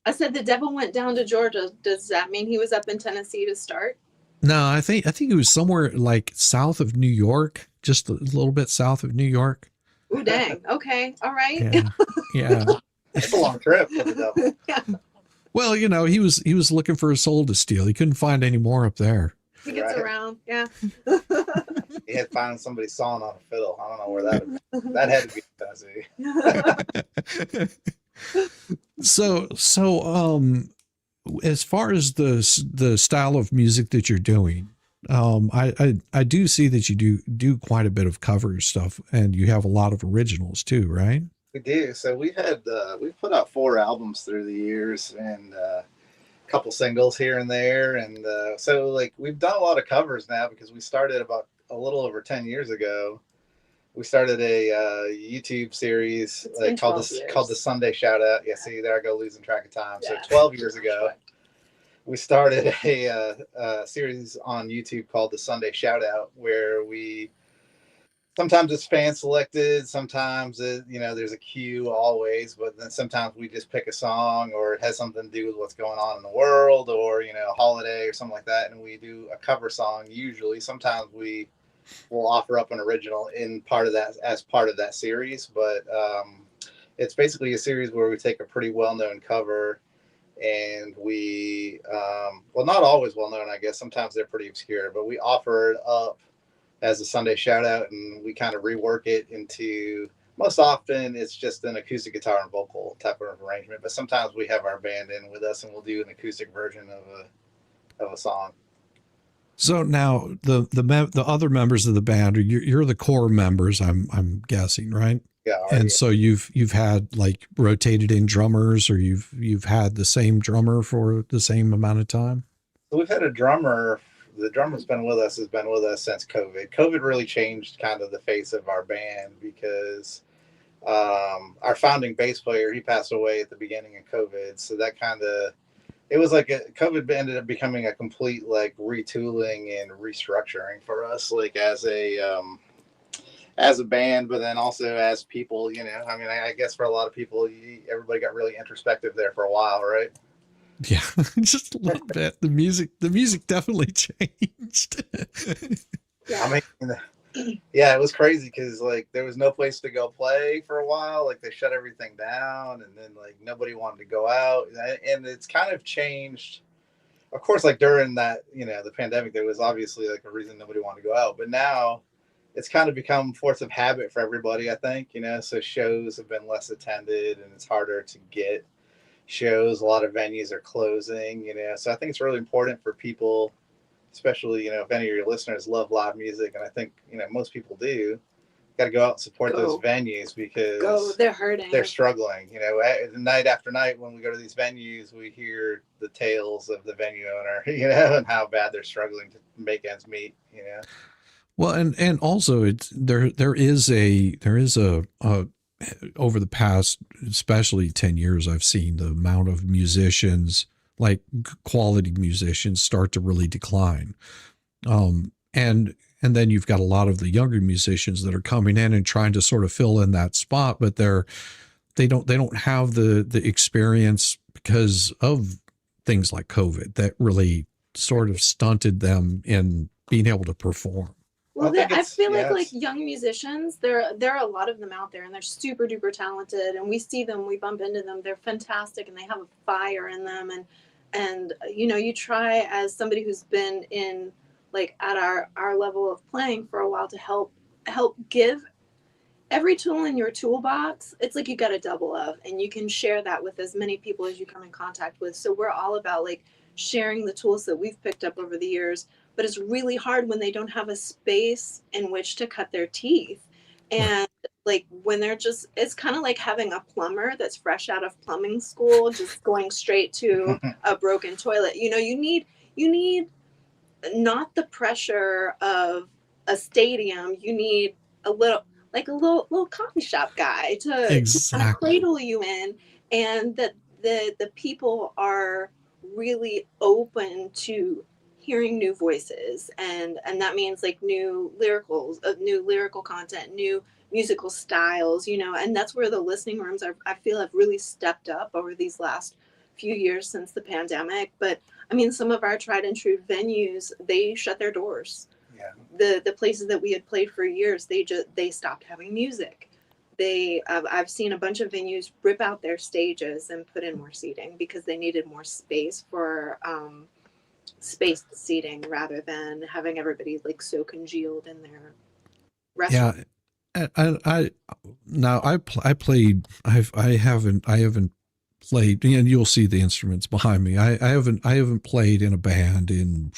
I said the devil went down to Georgia. Does that mean he was up in Tennessee to start? No, I think it was somewhere like south of New York, just a little bit south of New York. Ooh, dang. Okay. All right. Yeah. Yeah. It's a long trip for the devil. Yeah. Well, he was looking for a soul to steal. He couldn't find any more up there. He gets around. Yeah. He had found somebody sawing on a fiddle. I don't know where that had to be Tennessee. So as far as the style of music that you're doing, I do see that you do quite a bit of cover stuff, and you have a lot of originals too, right? We do. So we've put out 4 albums through the years, and a couple singles here and there, and so like we've done a lot of covers now because we started about a little over 10 years ago. We started a YouTube series called the Sunday Shout Out. Yeah, see, there I go losing track of time. Yeah. So 12 years ago, we started a series on YouTube called the Sunday Shout Out, where we sometimes it's fan selected, sometimes there's a cue always, but then sometimes we just pick a song, or it has something to do with what's going on in the world, or a holiday or something like that, and we do a cover song. Usually, sometimes we'll offer up an original as part of that series, but it's basically a series where we take a pretty well-known cover, and we not always well-known, I guess. Sometimes they're pretty obscure, but we offer it up as a Sunday shout out, and we kind of rework it into, most often it's just an acoustic guitar and vocal type of arrangement, but sometimes we have our band in with us and we'll do an acoustic version of a song. So now the other members of the band, you're the core members, I'm guessing, right? Yeah. And so you've had like rotated in drummers, or you've had the same drummer for the same amount of time? So we've had a drummer. The drummer's has been with us since COVID. COVID really changed kind of the face of our band because our founding bass player, he passed away at the beginning of COVID. So that it was like COVID ended up becoming a complete like retooling and restructuring for us, like as a band, but then also as people, I mean, I guess for a lot of people, everybody got really introspective there for a while, right? Yeah, just a little bit. The music definitely changed. I mean, yeah, it was crazy because like there was no place to go play for a while. Like they shut everything down, and then like nobody wanted to go out, and it's kind of changed. Of course, like during that, the pandemic, there was obviously like a reason nobody wanted to go out, but now it's kind of become force of habit for everybody, I think. So shows have been less attended, and it's harder to get shows. A lot of venues are closing, so I think it's really important for people, especially if any of your listeners love live music, and I think most people do, got to go out and support those venues because they're hurting, they're struggling. Night after night when we go to these venues, we hear the tales of the venue owner, and how bad they're struggling to make ends meet. Well, and also there is a over the past, especially 10 years, I've seen the amount of musicians, like quality musicians, start to really decline. And then you've got a lot of the younger musicians that are coming in and trying to sort of fill in that spot, but they don't have the experience because of things like COVID that really sort of stunted them in being able to perform. Well, I feel like young musicians, there are a lot of them out there, and they're super duper talented, and we see them, we bump into them, they're fantastic, and they have a fire in them, and you try as somebody who's been in like at our level of playing for a while to help give every tool in your toolbox. It's like you got a double of, and you can share that with as many people as you come in contact with. So we're all about like sharing the tools that we've picked up over the years, but it's really hard when they don't have a space in which to cut their teeth. And like when they're just, it's kind of like having a plumber that's fresh out of plumbing school, just going straight to a broken toilet. You need not the pressure of a stadium. You need a little, like a little coffee shop guy to kind of Exactly. cradle you in, and that the people are really open to hearing new voices, and that means like new lyrical content, new musical styles, you know, and that's where the listening rooms I feel have really stepped up over these last few years since the pandemic. But I mean, some of our tried and true venues, they shut their doors. Yeah. The places that we had played for years, they stopped having music. I've seen a bunch of venues rip out their stages and put in more seating because they needed more space for spaced seating rather than having everybody like so congealed in their restaurant. Yeah. I now I played, I haven't played, and you'll see the instruments behind me. I haven't played in a band in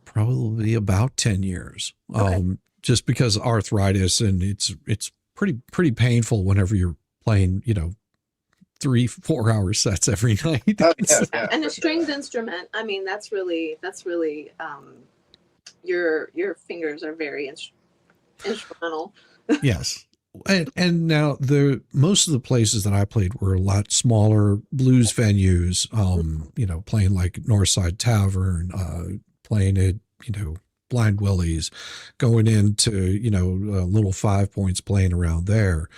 probably about 10 years. Okay. Just because of arthritis, and it's pretty painful whenever you're playing, 3-4 hour sets every night. Oh, yeah, And a for stringed sure. instrument, I mean, that's really your fingers are very instrumental. Yes. And now most of the places that I played were a lot smaller blues venues, playing like Northside Tavern, playing at, Blind Willie's, going into, Little Five Points, playing around there.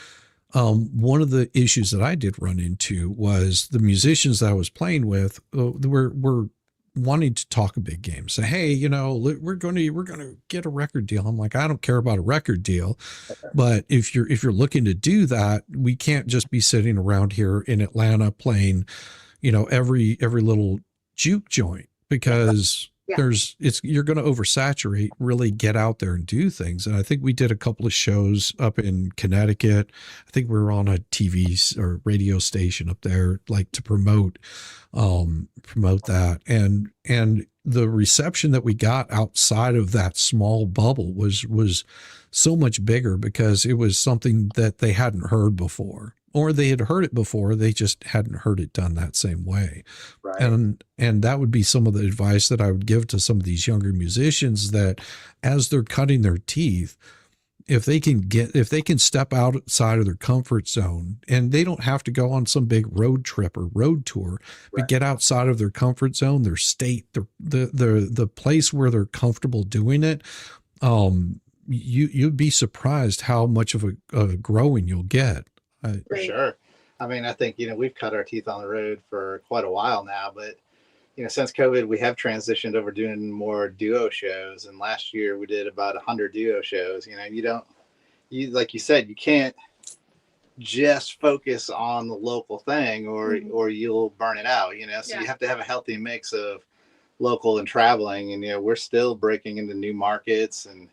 One of the issues that I did run into was the musicians that I was playing with were wanting to talk a big game. Say, hey, we're going to get a record deal. I'm like, I don't care about a record deal, but if you're looking to do that, we can't just be sitting around here in Atlanta playing, every little juke joint, because Yeah. you're going to oversaturate. Really get out there and do things. And I think we did a couple of shows up in Connecticut. I think we were on a TV or radio station up there, like to promote that. And the reception that we got outside of that small bubble was so much bigger, because it was something that they hadn't heard before, or they had heard it before. They just hadn't heard it done that same way. Right. And that would be some of the advice that I would give to some of these younger musicians, that as they're cutting their teeth, if they can step outside of their comfort zone, and they don't have to go on some big road trip or road tour, but Right. get outside of their comfort zone, their state, the place where they're comfortable doing it, you'd be surprised how much of a growing you'll get. For sure. I mean, I think, we've cut our teeth on the road for quite a while now, but, since COVID, we have transitioned over doing more duo shows. And last year we did about 100 duo shows. Like you said, you can't just focus on the local thing, or you'll burn it out, so you have to have a healthy mix of local and traveling. And, we're still breaking into new markets, and,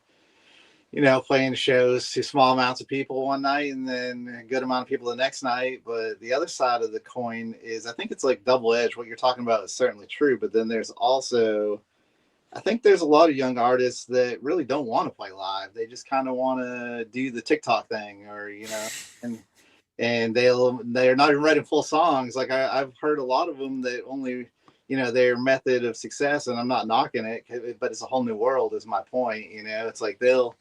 playing shows to small amounts of people one night and then a good amount of people the next night. But the other side of the coin is, I think it's like double-edged. What you're talking about is certainly true, but then there's also, I think there's a lot of young artists that really don't want to play live. They just kind of want to do the TikTok thing, or, and they're not even writing full songs. Like I've heard a lot of them that only, their method of success, and I'm not knocking it, but it's a whole new world is my point. It's like they'll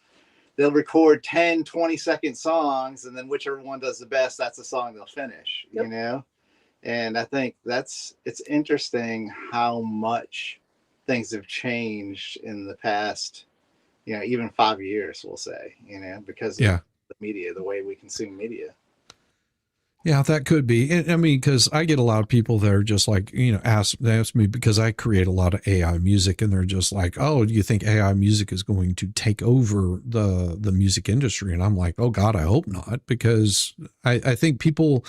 record 10, 20-second songs, and then whichever one does the best, that's the song they'll finish, And I think it's interesting how much things have changed in the past, even 5 years, we'll say, because of the media, the way we consume media. Yeah, that could be. I mean, because I get a lot of people that are just like, they ask me, because I create a lot of AI music, and they're just like, oh, do you think AI music is going to take over the music industry? And I'm like, oh God, I hope not, because I think people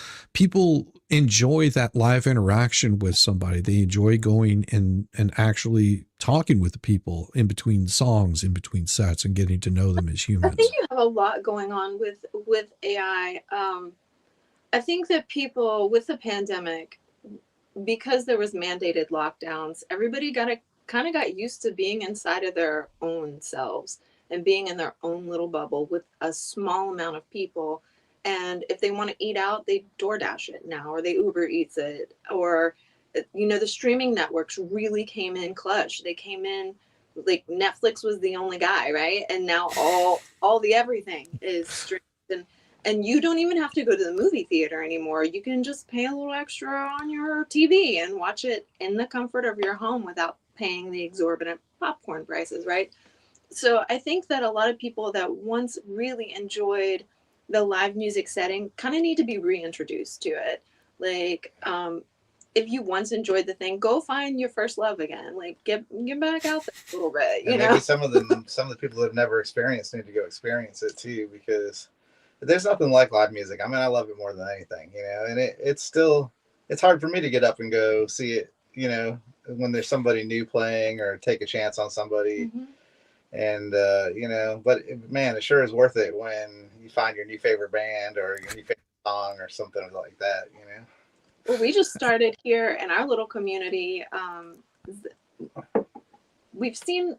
enjoy that live interaction with somebody. They enjoy going and actually talking with the people in between songs, in between sets, and getting to know them as humans. I think you have a lot going on with AI. I think that people, with the pandemic, because there was mandated lockdowns, everybody kind of got used to being inside of their own selves and being in their own little bubble with a small amount of people. And if they want to eat out, they DoorDash it now, or they Uber Eats it, or, the streaming networks really came in clutch. They came in like Netflix was the only guy, right? And now all the everything is streamed, and you don't even have to go to the movie theater anymore. You can just pay a little extra on your TV and watch it in the comfort of your home without paying the exorbitant popcorn prices, right? So I think that a lot of people that once really enjoyed the live music setting kind of need to be reintroduced to it. Like, if you once enjoyed the thing, go find your first love again. Like, get back out there a little bit. And maybe some of the people that have never experienced need to go experience it too, because there's nothing like live music. I mean, I love it more than anything, you know. And it's hard for me to get up and go see it, you know, when there's somebody new playing or take a chance on somebody. Mm-hmm. And you know, but man, it sure is worth it when you find your new favorite band or your new favorite song or something like that, you know. Well, we just started here in our little community. We've seen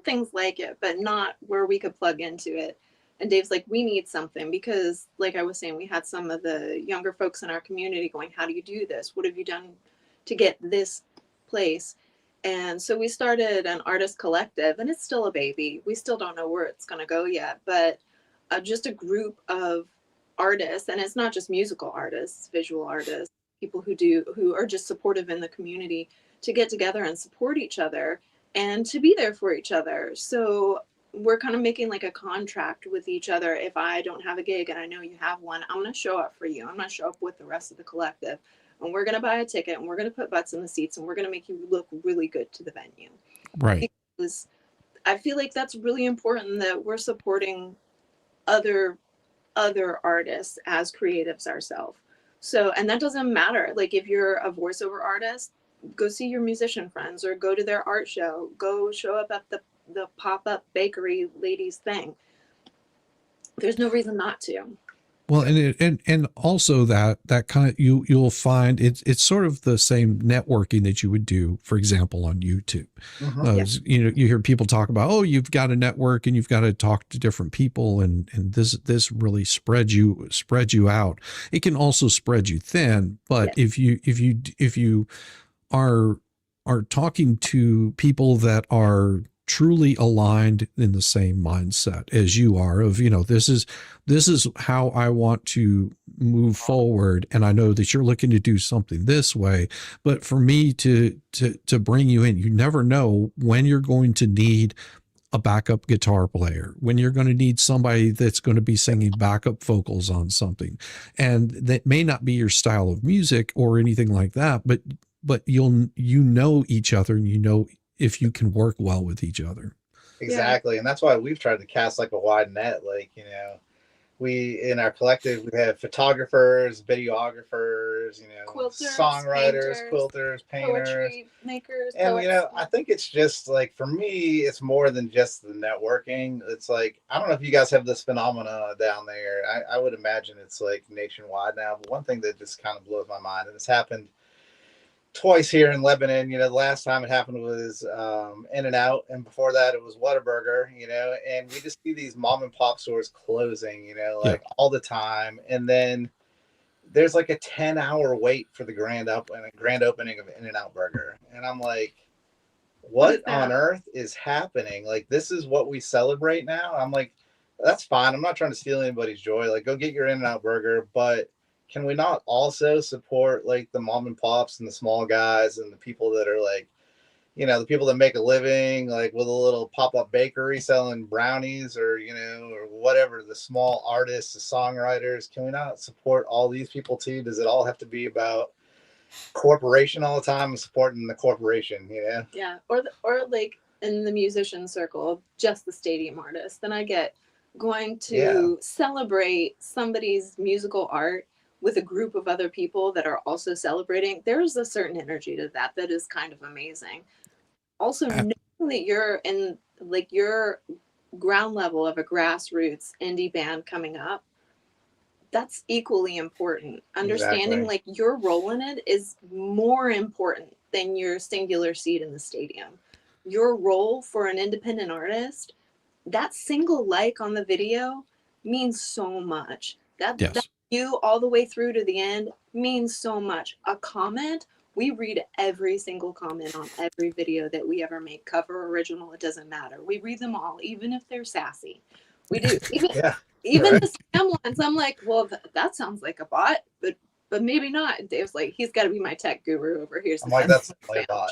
things like it, but not where we could plug into it. And Dave's like, we need something, because like I was saying, we had some of the younger folks in our community going, how do you do this? What have you done to get this place? And so we started an artist collective, and it's still a baby. We still don't know where it's going to go yet, but just a group of artists, and it's not just musical artists, visual artists, people who are just supportive in the community, to get together and support each other and to be there for each other. So we're kind of making like a contract with each other. If I don't have a gig and I know you have one, I'm going to show up for you. I'm going to show up with the rest of the collective, and we're going to buy a ticket, and we're going to put butts in the seats, and we're going to make you look really good to the venue. Right. Because I feel like that's really important, that we're supporting other artists as creatives ourselves. So, and that doesn't matter. Like, if you're a voiceover artist, go see your musician friends, or go to their art show, go show up at the pop-up bakery ladies thing. There's no reason not to. Well, and also that kind of, you'll find it's sort of the same networking that you would do, for example, on YouTube. You know, you hear people talk about, oh, you've got a network and you've got to talk to different people, and this really spreads you out. It can also spread you thin, but if you are talking to people that are truly aligned in the same mindset as you are, of, you know, this is how I want to move forward, and I know that you're looking to do something this way, but for me to bring you in, you never know when you're going to need a backup guitar player, when you're going to need somebody that's going to be singing backup vocals on something, and that may not be your style of music or anything like that, but you know each other, and you know if you can work well with each other. Exactly. And that's why we've tried to cast like a wide net. Like, you know, we, in our collective, we have photographers, videographers, you know, quilters, songwriters, quilters, painters, poetry makers, and poets. you know, I think it's just like, for me, it's more than just the networking. It's like, I don't know if you guys have this phenomena down there. I would imagine it's like nationwide now, but one thing that just kind of blows my mind, and it's happened twice here in Lebanon. You know, the last time it happened was In-N-Out, and before that it was Whataburger, you know, and we just see these mom and pop stores closing, you know, like all the time. And then there's like a 10-hour wait for the grand opening of In-N-Out Burger. And I'm like, what on earth is happening? Like, this is what we celebrate now? I'm like, that's fine. I'm not trying to steal anybody's joy. Like, go get your In-N-Out Burger, but can we not also support like the mom and pops and the small guys and the people that are like, you know, the people that make a living like with a little pop-up bakery selling brownies, or, you know, or whatever, the small artists, the songwriters? Can we not support all these people too? Does it all have to be about corporation all the time and supporting the corporation, you know? Yeah. Or like in the musician circle, just the stadium artist. Then I get going to celebrate somebody's musical art with a group of other people that are also celebrating. There's a certain energy to that is kind of amazing. Also, knowing that you're in like your ground level of a grassroots indie band coming up, that's equally important. Understanding like your role in it is more important than your singular seat in the stadium. Your role for an independent artist, that single like on the video means so much. That you all the way through to the end means so much. A comment We read every single comment on every video that we ever make, cover, original, it doesn't matter. We read them all, even if they're sassy. We do. Even the scam ones, I'm like, well, that sounds like a bot, but maybe not. Dave's like, he's got to be my tech guru over here. I'm like, that's my bot.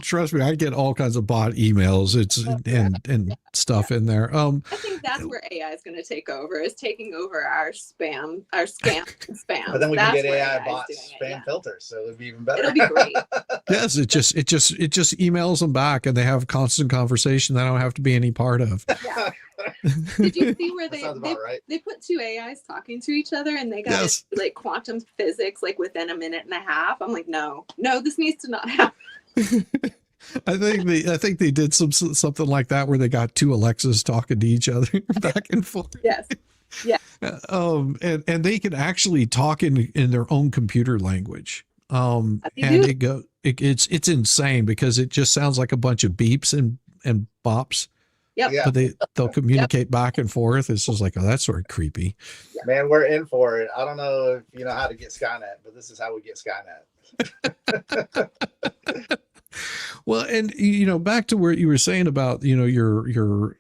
Trust me, I get all kinds of bot emails. It's and stuff in there. I think that's where AI is going to take over. Is taking over our scam, and spam. But then we That's can get where AI is bots doing spam filters, so it'll be even better. It'll be great. Yes, it just emails them back, and they have constant conversation that I don't have to be any part of. Yeah. Did you see where right. they put two AIs talking to each other and they got Yes. into, like quantum physics like within a minute and a half? I'm like, no, this needs to not happen. I think they did something like that where they got two Alexas talking to each other back and forth. Yes. Yeah. And they can actually talk in their own computer language. And it's insane because it just sounds like a bunch of beeps and bops. Yep. Yeah. But they'll communicate back and forth. It's just like, oh, that's sort of creepy. Man, we're in for it. I don't know if you know how to get Skynet, but this is how we get Skynet. Well, and back to where you were saying about your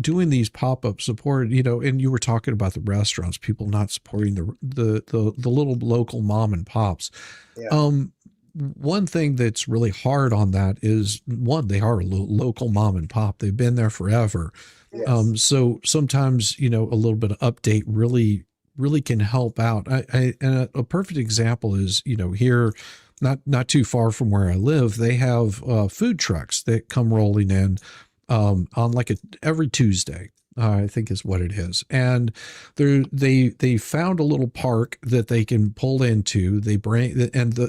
doing these pop-up support, and you were talking about the restaurants, people not supporting the little local mom and pops. Yeah. One thing that's really hard on that is they are a local mom and pop. They've been there forever. Yes. So sometimes, a little bit of update really can help out. And a perfect example is, here, not too far from where I live, they have food trucks that come rolling in on like every Tuesday. I think is what it is. And they found a little park that they can pull into. They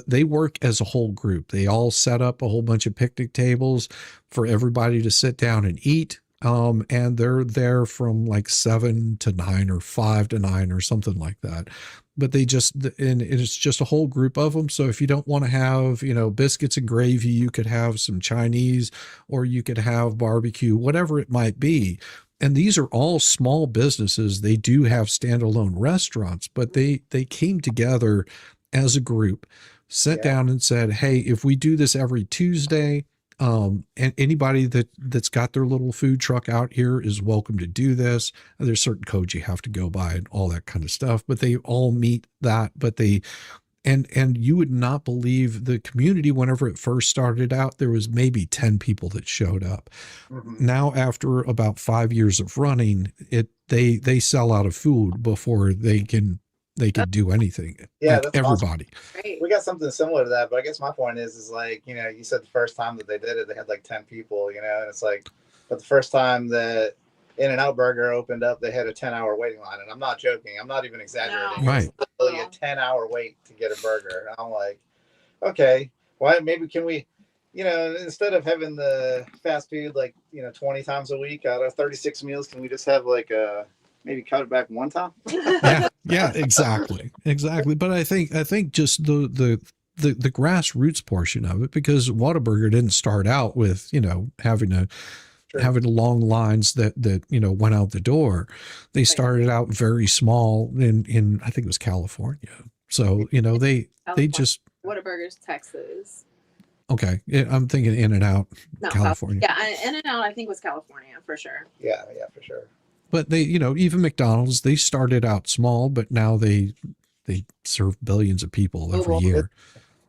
they work as a whole group. They all set up a whole bunch of picnic tables for everybody to sit down and eat. And they're there from like 7 to 9 or 5 to 9 or something like that. But and it's just a whole group of them. So if you don't want to have, biscuits and gravy, you could have some Chinese, or you could have barbecue, whatever it might be. And these are all small businesses. They do have standalone restaurants, but they came together as a group, sat down and said, hey, if we do this every Tuesday, and anybody that's got their little food truck out here is welcome to do this. And there's certain codes you have to go by and all that kind of stuff, but they all meet that. But and you would not believe the community. Whenever it first started out, there was maybe 10 people that showed up. Mm-hmm. Now, after about 5 years of running it, they sell out of food before they can do anything. Yeah, like that's everybody. Awesome. We got something similar to that, but I guess my point is like, you said the first time that they did it, they had like 10 people, and it's like, but the first time that In-N-Out Burger opened up, they had a 10-hour waiting line, and I'm not joking. I'm not even exaggerating. No. Right. It's literally a 10-hour wait to get a burger. And I'm like, okay, why? Maybe can we, instead of having the fast food like 20 times a week out of 36 meals, can we just have like maybe cut it back one time? Yeah, exactly. But I think just the grassroots portion of it, because Whataburger didn't start out with having long lines that went out the door. They started out very small in I think it was California. So they just Whataburger's Texas. Okay, I'm thinking In-N-Out, California. Yeah, In-N-Out I think was California for sure. Yeah, for sure. But they, even McDonald's, they started out small, but now they serve billions of people every year.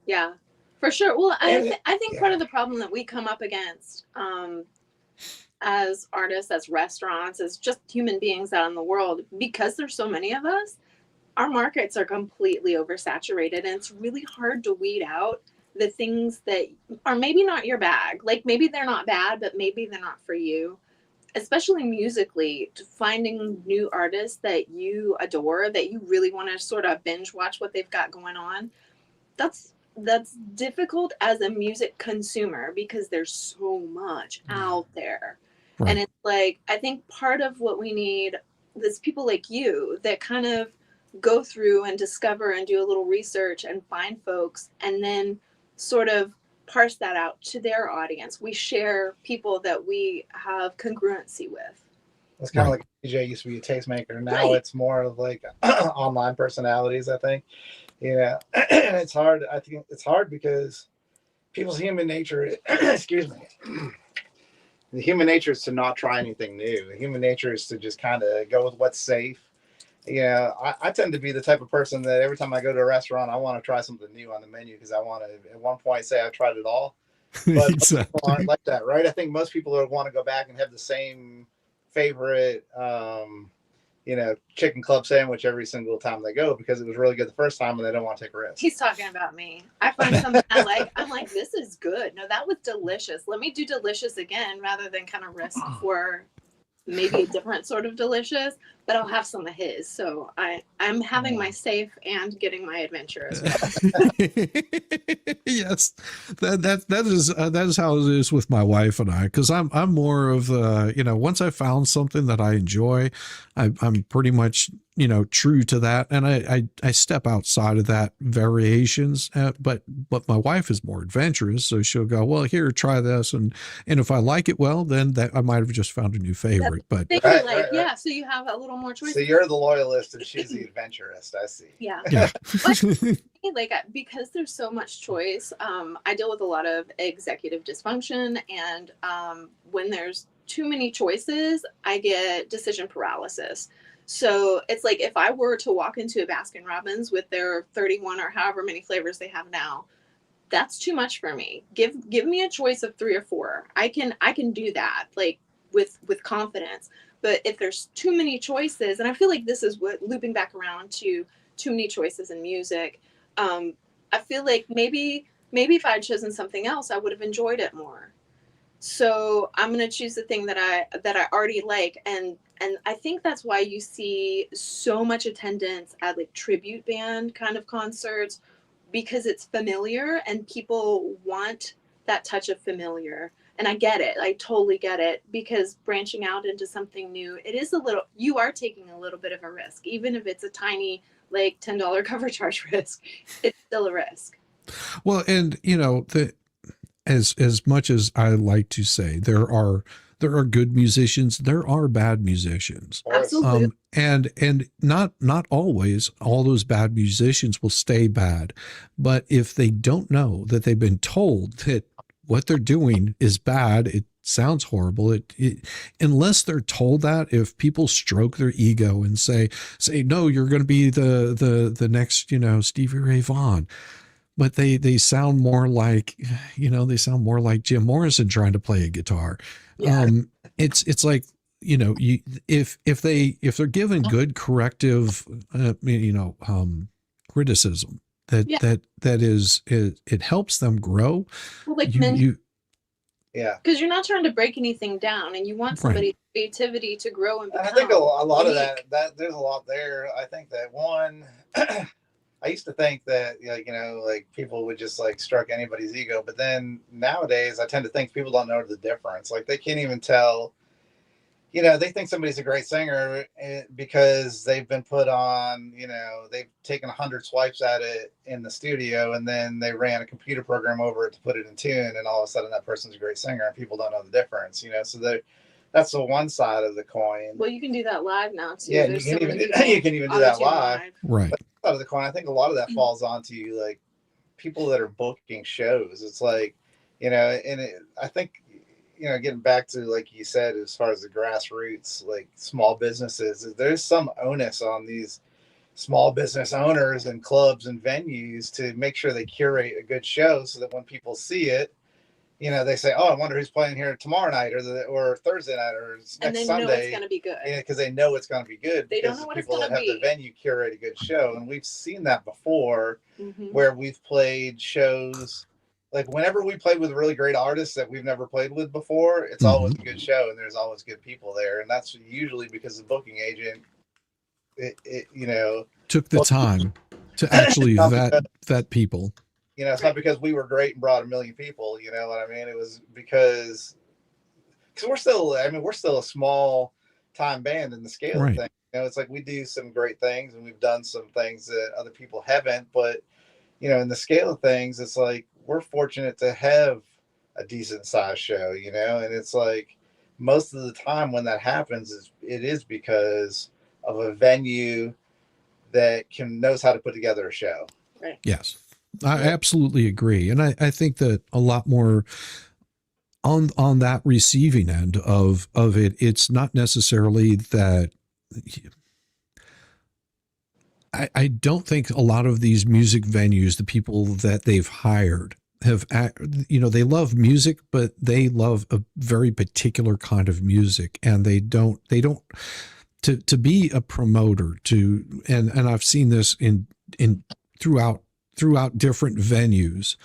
Yeah, for sure. Well, I think part of the problem that we come up against as artists, as restaurants, as just human beings out in the world, because there's so many of us, our markets are completely oversaturated, and it's really hard to weed out the things that are maybe not your bag. Like maybe they're not bad, but maybe they're not for you. Especially musically, finding new artists that you adore, that you really want to sort of binge watch what they've got going on. That's difficult as a music consumer because there's so much out there. Right. And it's like, I think part of what we need is people like you that kind of go through and discover and do a little research and find folks and then sort of parse that out to their audience. We share people that we have congruency with. It's kind of Right. like DJ used to be a tastemaker. Now it's more of like online personalities, I think. And it's hard. I think it's hard because people's human nature, excuse me, the human nature is to not try anything new. The human nature is to just kind of go with what's safe. I tend to be the type of person that every time I go to a restaurant, I want to try something new on the menu because I want to at one point say I've tried it all. But most people aren't like that, right? I think most people want to go back and have the same favorite, chicken club sandwich every single time they go because it was really good the first time and they don't want to take a risk. He's talking about me. I find something I like. I'm like, this is good. No, that was delicious. Let me do delicious again rather than kind of risk for maybe a different sort of delicious, but I'll have some of his. So I'm having my safe and getting my adventure as well. Yes, that is how it is with my wife and I, because I'm more of once I found something that I enjoy, I'm pretty much true to that, and I step outside of that variations, but my wife is more adventurous, so she'll go, well, here, try this, and if I like it, well, then that I might have just found a new favorite. But Right. Yeah, so you have a little more choice. So you're the loyalist and she's the adventurist. I see. Yeah. Yeah. Like, because there's so much choice, I deal with a lot of executive dysfunction, and when there's too many choices, I get decision paralysis. So it's like if I were to walk into a Baskin Robbins with their 31 or however many flavors they have now, that's too much for me. Give me a choice of 3 or 4. I can do that, like with confidence. But if there's too many choices, and I feel like this is what looping back around to too many choices in music, I feel like maybe if I had chosen something else, I would have enjoyed it more. So I'm going to choose the thing that I already like. And I think that's why you see so much attendance at like tribute band kind of concerts, because it's familiar and people want that touch of familiar. And I get it. I totally get it, because branching out into something new, you are taking a little bit of a risk, even if it's a tiny, like $10 cover charge risk, it's still a risk. Well, and as much as I like to say, there are good musicians, there are bad musicians. Absolutely. And not always all those bad musicians will stay bad. But if they don't know that they've been told that what they're doing is bad, it sounds horrible. Unless they're told that, if people stroke their ego and say, no, you're going to be the next, Stevie Ray Vaughan. But they sound more like, Jim Morrison trying to play a guitar. Yeah. It's like, if they're given good corrective, criticism it helps them grow. Well, like yeah, because you're not trying to break anything down, and you want somebody's creativity to grow and become. I think a lot unique. of that there's a lot there. I think that one. I used to think that like people would just like stroke anybody's ego, but then nowadays I tend to think people don't know the difference. Like they can't even tell. They think somebody's a great singer because they've been put on. They've taken 100 swipes at it in the studio, and then they ran a computer program over it to put it in tune, and all of a sudden that person's a great singer, and people don't know the difference. So that's the one side of the coin. Well, you can do that live now too. Yeah, you can even do that live. Right. But side of the coin, I think a lot of that falls onto like people that are booking shows. It's like, I think, getting back to, like you said, as far as the grassroots, like small businesses, there's some onus on these small business owners and clubs and venues to make sure they curate a good show so that when people see it, they say, oh, I wonder who's playing here tomorrow night or Thursday night or next Sunday. Know it's going to be good. Yeah, because they know it's going to be good. They don't know what it's going to be. People that have the venue curate a good show. And we've seen that before where we've played shows. Like whenever we played with really great artists that we've never played with before, it's always a good show and there's always good people there. And that's usually because the booking agent, took the time to actually vet people. It's not because we were great and brought 1 million people. You know what I mean? It was because we're still a small time band in the scale of things. It's like we do some great things and we've done some things that other people haven't. But, in the scale of things, it's like we're fortunate to have a decent sized show, and it's like most of the time when that happens, it is because of a venue that knows how to put together a show. Right. Yes, I absolutely agree. And I think that a lot more on that receiving end of it, it's not necessarily that. I don't think a lot of these music venues, the people that they've hired, they love music, but they love a very particular kind of music, and they don't to be a promoter and I've seen this in throughout different venues,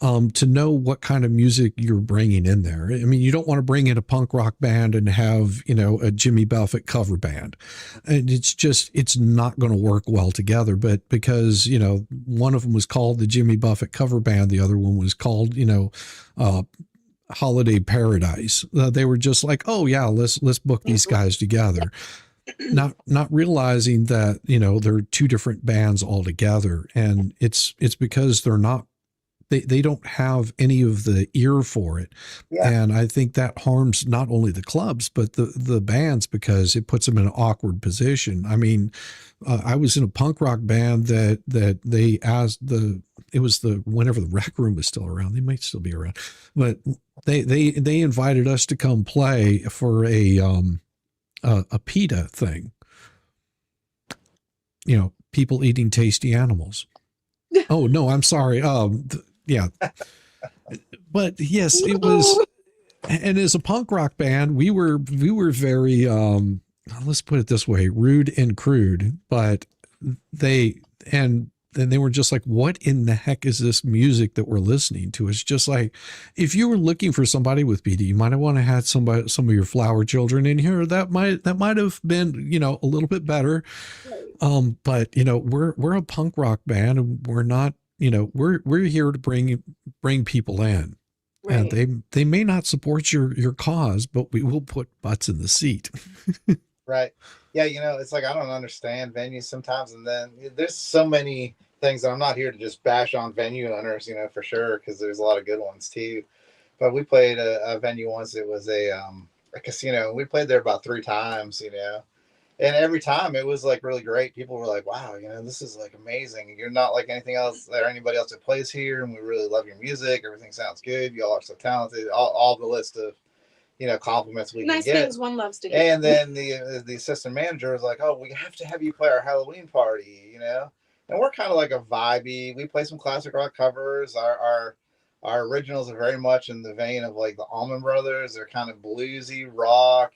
to know what kind of music you're bringing in there. I mean, you don't want to bring in a punk rock band and have, a Jimmy Buffett cover band. And it's not going to work well together. But because, one of them was called the Jimmy Buffett cover band, the other one was called, Holiday Paradise. They were just like, oh yeah, let's book these guys together. Not realizing that, they're two different bands altogether. And it's because they're not, they don't have any of the ear for it. Yeah. And I think that harms not only the clubs, but the bands, because it puts them in an awkward position. I mean, I was in a punk rock band that they asked it was whenever the Rec Room was still around, they might still be around, but they invited us to come play for a PETA thing, people eating tasty animals. Oh no, I'm sorry. Yeah. But yes, it was, and as a punk rock band, we were very, let's put it this way, rude and crude, but they were just like, what in the heck is this music that we're listening to? It's just like, if you were looking for somebody with PD, you might have want to have some of your Flower Children in here. That might have been, a little bit better. But we're a punk rock band, and we're not, we're here to bring people in. Right. And they may not support your cause, but we will put butts in the seat. Right. Yeah. It's like, I don't understand venues sometimes. And then there's so many things that I'm not here to just bash on venue owners, for sure, because there's a lot of good ones too. But we played a venue once. It was a casino. We played there about 3 times, and every time it was like really great. People were like, wow, this is like amazing. You're not like anything else or anybody else that plays here. And we really love your music. Everything sounds good. Y'all are so talented. All the list of, compliments we nice can get. Things one loves to get. And then the assistant manager was like, oh, we have to have you play our Halloween party, and we're kind of like a vibey. We play some classic rock covers. Our originals are very much in the vein of like the Allman Brothers. They're kind of bluesy rock,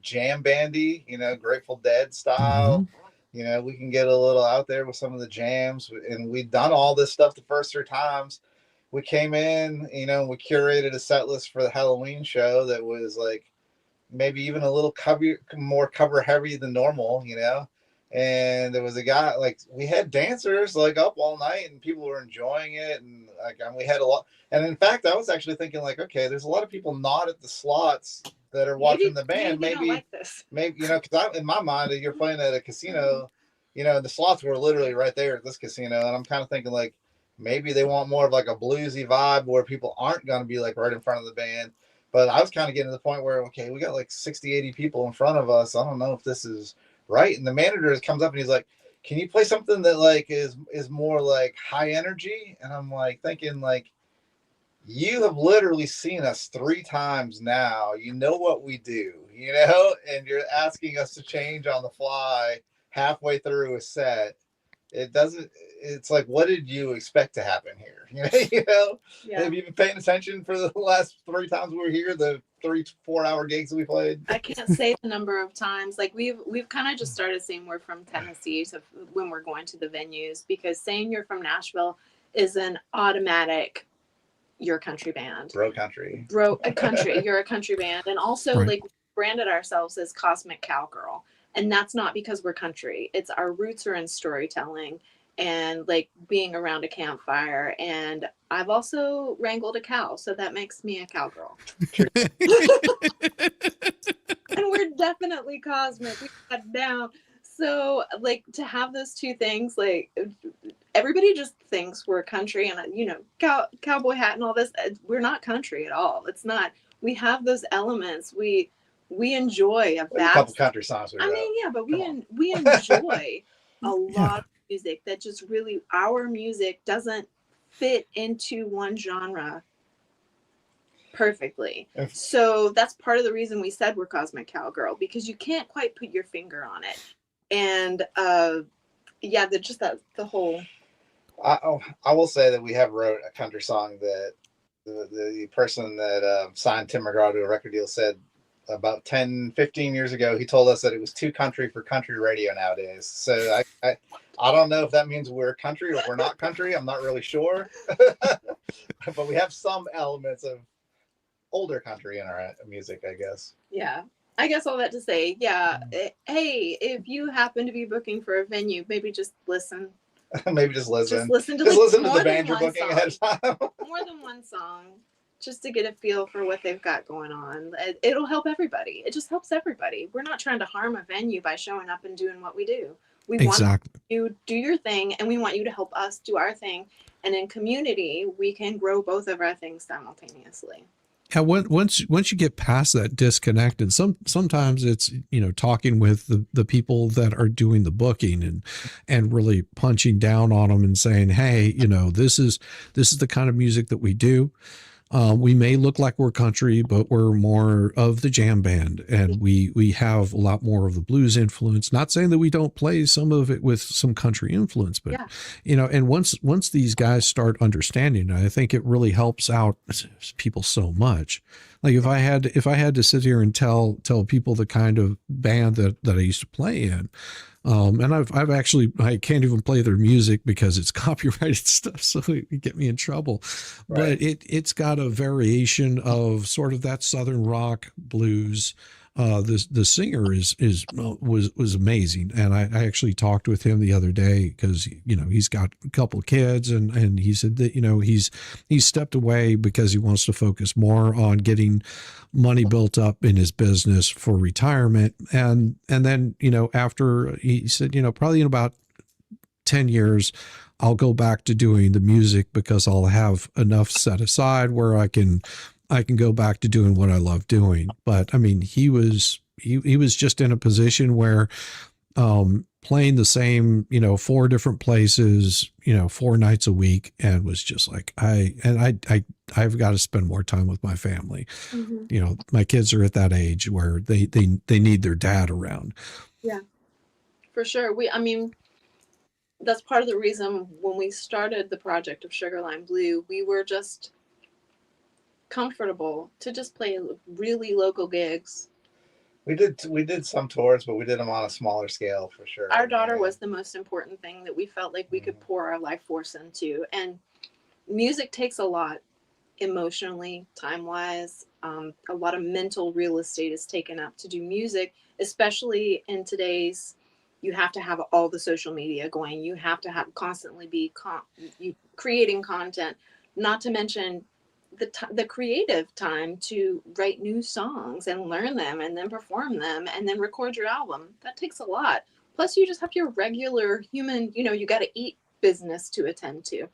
jam bandy, Grateful Dead style. Mm-hmm. We can get a little out there with some of the jams, and we've done all this stuff the first 3 times. We came in, we curated a set list for the Halloween show that was like maybe even a little more cover heavy than normal, And there was a guy, like, we had dancers like up all night, and people were enjoying it, and we had a lot. And in fact, I was actually thinking like, okay, there's a lot of people not at the slots that are watching the band. Maybe like this. Maybe because in my mind, you're playing at a casino, the slots were literally right there at this casino, and I'm kind of thinking like, maybe they want more of like a bluesy vibe where people aren't going to be like right in front of the band. But I was kind of getting to the point where, okay, we got like 60, 80 people in front of us. I don't know if this is right. And the manager comes up and he's like, can you play something that like is more like high energy? And I'm like thinking like, you have literally seen us 3 times now. You know what we do, and you're asking us to change on the fly halfway through a set. It's like, what did you expect to happen here? Yeah. Have you been paying attention for the last 3 times we were here, the 3-4 hour gigs that we played? I can't say the number of times. Like we've kind of just started saying we're from Tennessee when we're going to the venues, because saying you're from Nashville is an automatic, you're a country band. Bro country. You're a country band. And also like we branded ourselves as Cosmic Cowgirl. And that's not because we're country. It's our roots are in storytelling and like being around a campfire. And I've also wrangled a cow, so that makes me a cowgirl. And we're definitely cosmic. We got down. So like to have those 2 things, like everybody just thinks we're country and cowboy hat and all this. We're not country at all. It's not. we have those elements. We enjoy a There's a couple country songs. I mean, yeah, but we enjoy a lot of music that just really, our music doesn't fit into one genre perfectly. So that's part of the reason we said we're Cosmic Cowgirl, because you can't quite put your finger on it. And yeah, the whole. I will say that we have wrote a country song that the person that signed Tim McGraw to a record deal said about 10, 15 years ago, he told us that it was too country for country radio nowadays. So I don't know if that means we're country or we're not country. I'm not really sure. But we have some elements of older country in our music, I guess. Yeah. I guess all that to say, yeah. Hey, if you happen to be booking for a venue, maybe just listen. Maybe just listen. Just listen to, listen to the band you're booking ahead of time. More than one song, just to get a feel for what they've got going on. It'll help everybody. It just helps everybody. We're not trying to harm a venue by showing up and doing what we do. We want you to do your thing, and we want you to help us do our thing. And in community, we can grow both of our things simultaneously. Yeah, once you get past that disconnect, and sometimes it's, you know, talking with the people that are doing the booking and really punching down on them and saying, hey, you know, this is the kind of music that we do. We may look like we're country, but we're more of the jam band, and we have a lot more of the blues influence. Not saying that we don't play some of it with some country influence, but you know, and once these guys start understanding, I think it really helps out people so much. Like if I had to sit here and tell people the kind of band that I used to play in, and I've actually, I can't even play their music because it's copyrighted stuff, so it get me in trouble. Right. But it's got a variation of sort of that Southern rock blues. The singer was amazing, and I actually talked with him the other day because, you know, he's got a couple of kids, and he said that, you know, he's stepped away because he wants to focus more on getting money built up in his business for retirement, and then, you know, after, he said, you know, probably in about 10 years I'll go back to doing the music because I'll have enough set aside where I can go back to doing what I love doing. But I mean, he was just in a position where playing the same, you know, 4 different places, you know, 4 nights a week, and was just like, I've got to spend more time with my family. Mm-hmm. You know, my kids are at that age where they need their dad around. Yeah, for sure. I mean, that's part of the reason when we started the project of Sugarline Blue, we were just comfortable to just play really local gigs. We did some tours, but we did them on a smaller scale for sure. Our daughter was the most important thing that we felt like we could pour our life force into, and music takes a lot emotionally, time-wise. A lot of mental real estate is taken up to do music, especially in today's. You have to have all the social media going. You have to constantly be creating content, not to mention the creative time to write new songs and learn them and then perform them and then record your album. That takes a lot. Plus you just have your regular human, you know, you got to eat business to attend to.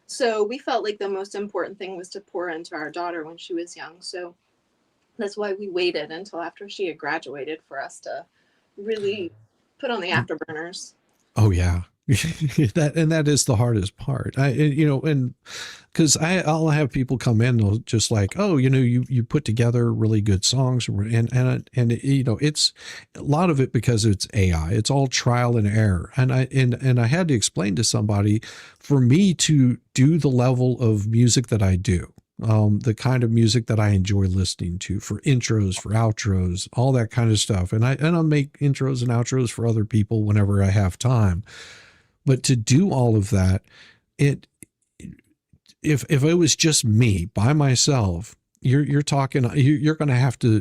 So we felt like the most important thing was to pour into our daughter when she was young. So that's why we waited until after she had graduated for us to really put on the afterburners. Oh yeah. that is the hardest part. You know, and because I'll have people come in, they'll just like, oh, you know, you put together really good songs, and you know, it's a lot of it because it's AI. It's all trial and error, and I had to explain to somebody, for me to do the level of music that I do, the kind of music that I enjoy listening to, for intros, for outros, all that kind of stuff, and I'll make intros and outros for other people whenever I have time. But to do all of that, if it was just me by myself, you're talking, you're going to have to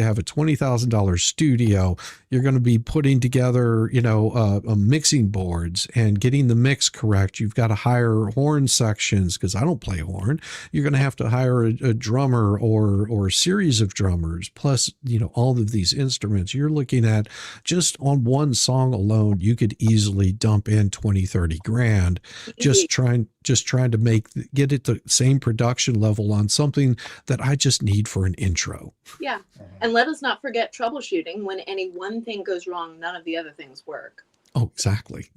have a $20,000 studio. You're going to be putting together, you know, mixing boards and getting the mix correct. You've got to hire horn sections because I don't play horn. You're going to have to hire a drummer or a series of drummers, plus, you know, all of these instruments. You're looking at, just on one song alone, you could easily dump in 20, 30 grand just trying to get it the same production level on something that I just need for an intro. Yeah. And let us not forget troubleshooting. When any one thing goes wrong, none of the other things work. Oh, exactly.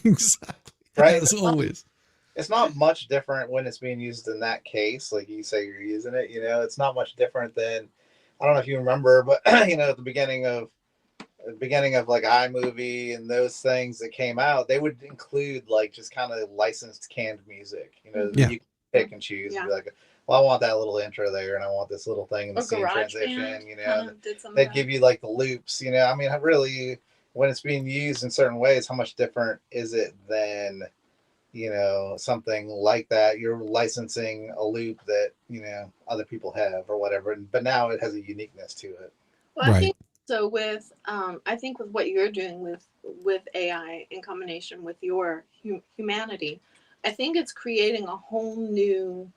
Exactly. Right. As always. It's not much different when it's being used in that case. Like you say, you're using it, it's not much different than, I don't know if you remember, but at the beginning of like iMovie and those things that came out, they would include like just kind of licensed canned music, Yeah. you can pick and choose. Yeah. Be like, well, I want that little intro there, and I want this little thing in the Or scene transition. GarageBand did some of They'd that. give you like the loops. I mean, really, when it's being used in certain ways, how much different is it than something like that? You're licensing a loop that other people have or whatever, but now it has a uniqueness to it. Well, I think so with I think with what you're doing with AI in combination with your humanity, I think it's creating a whole new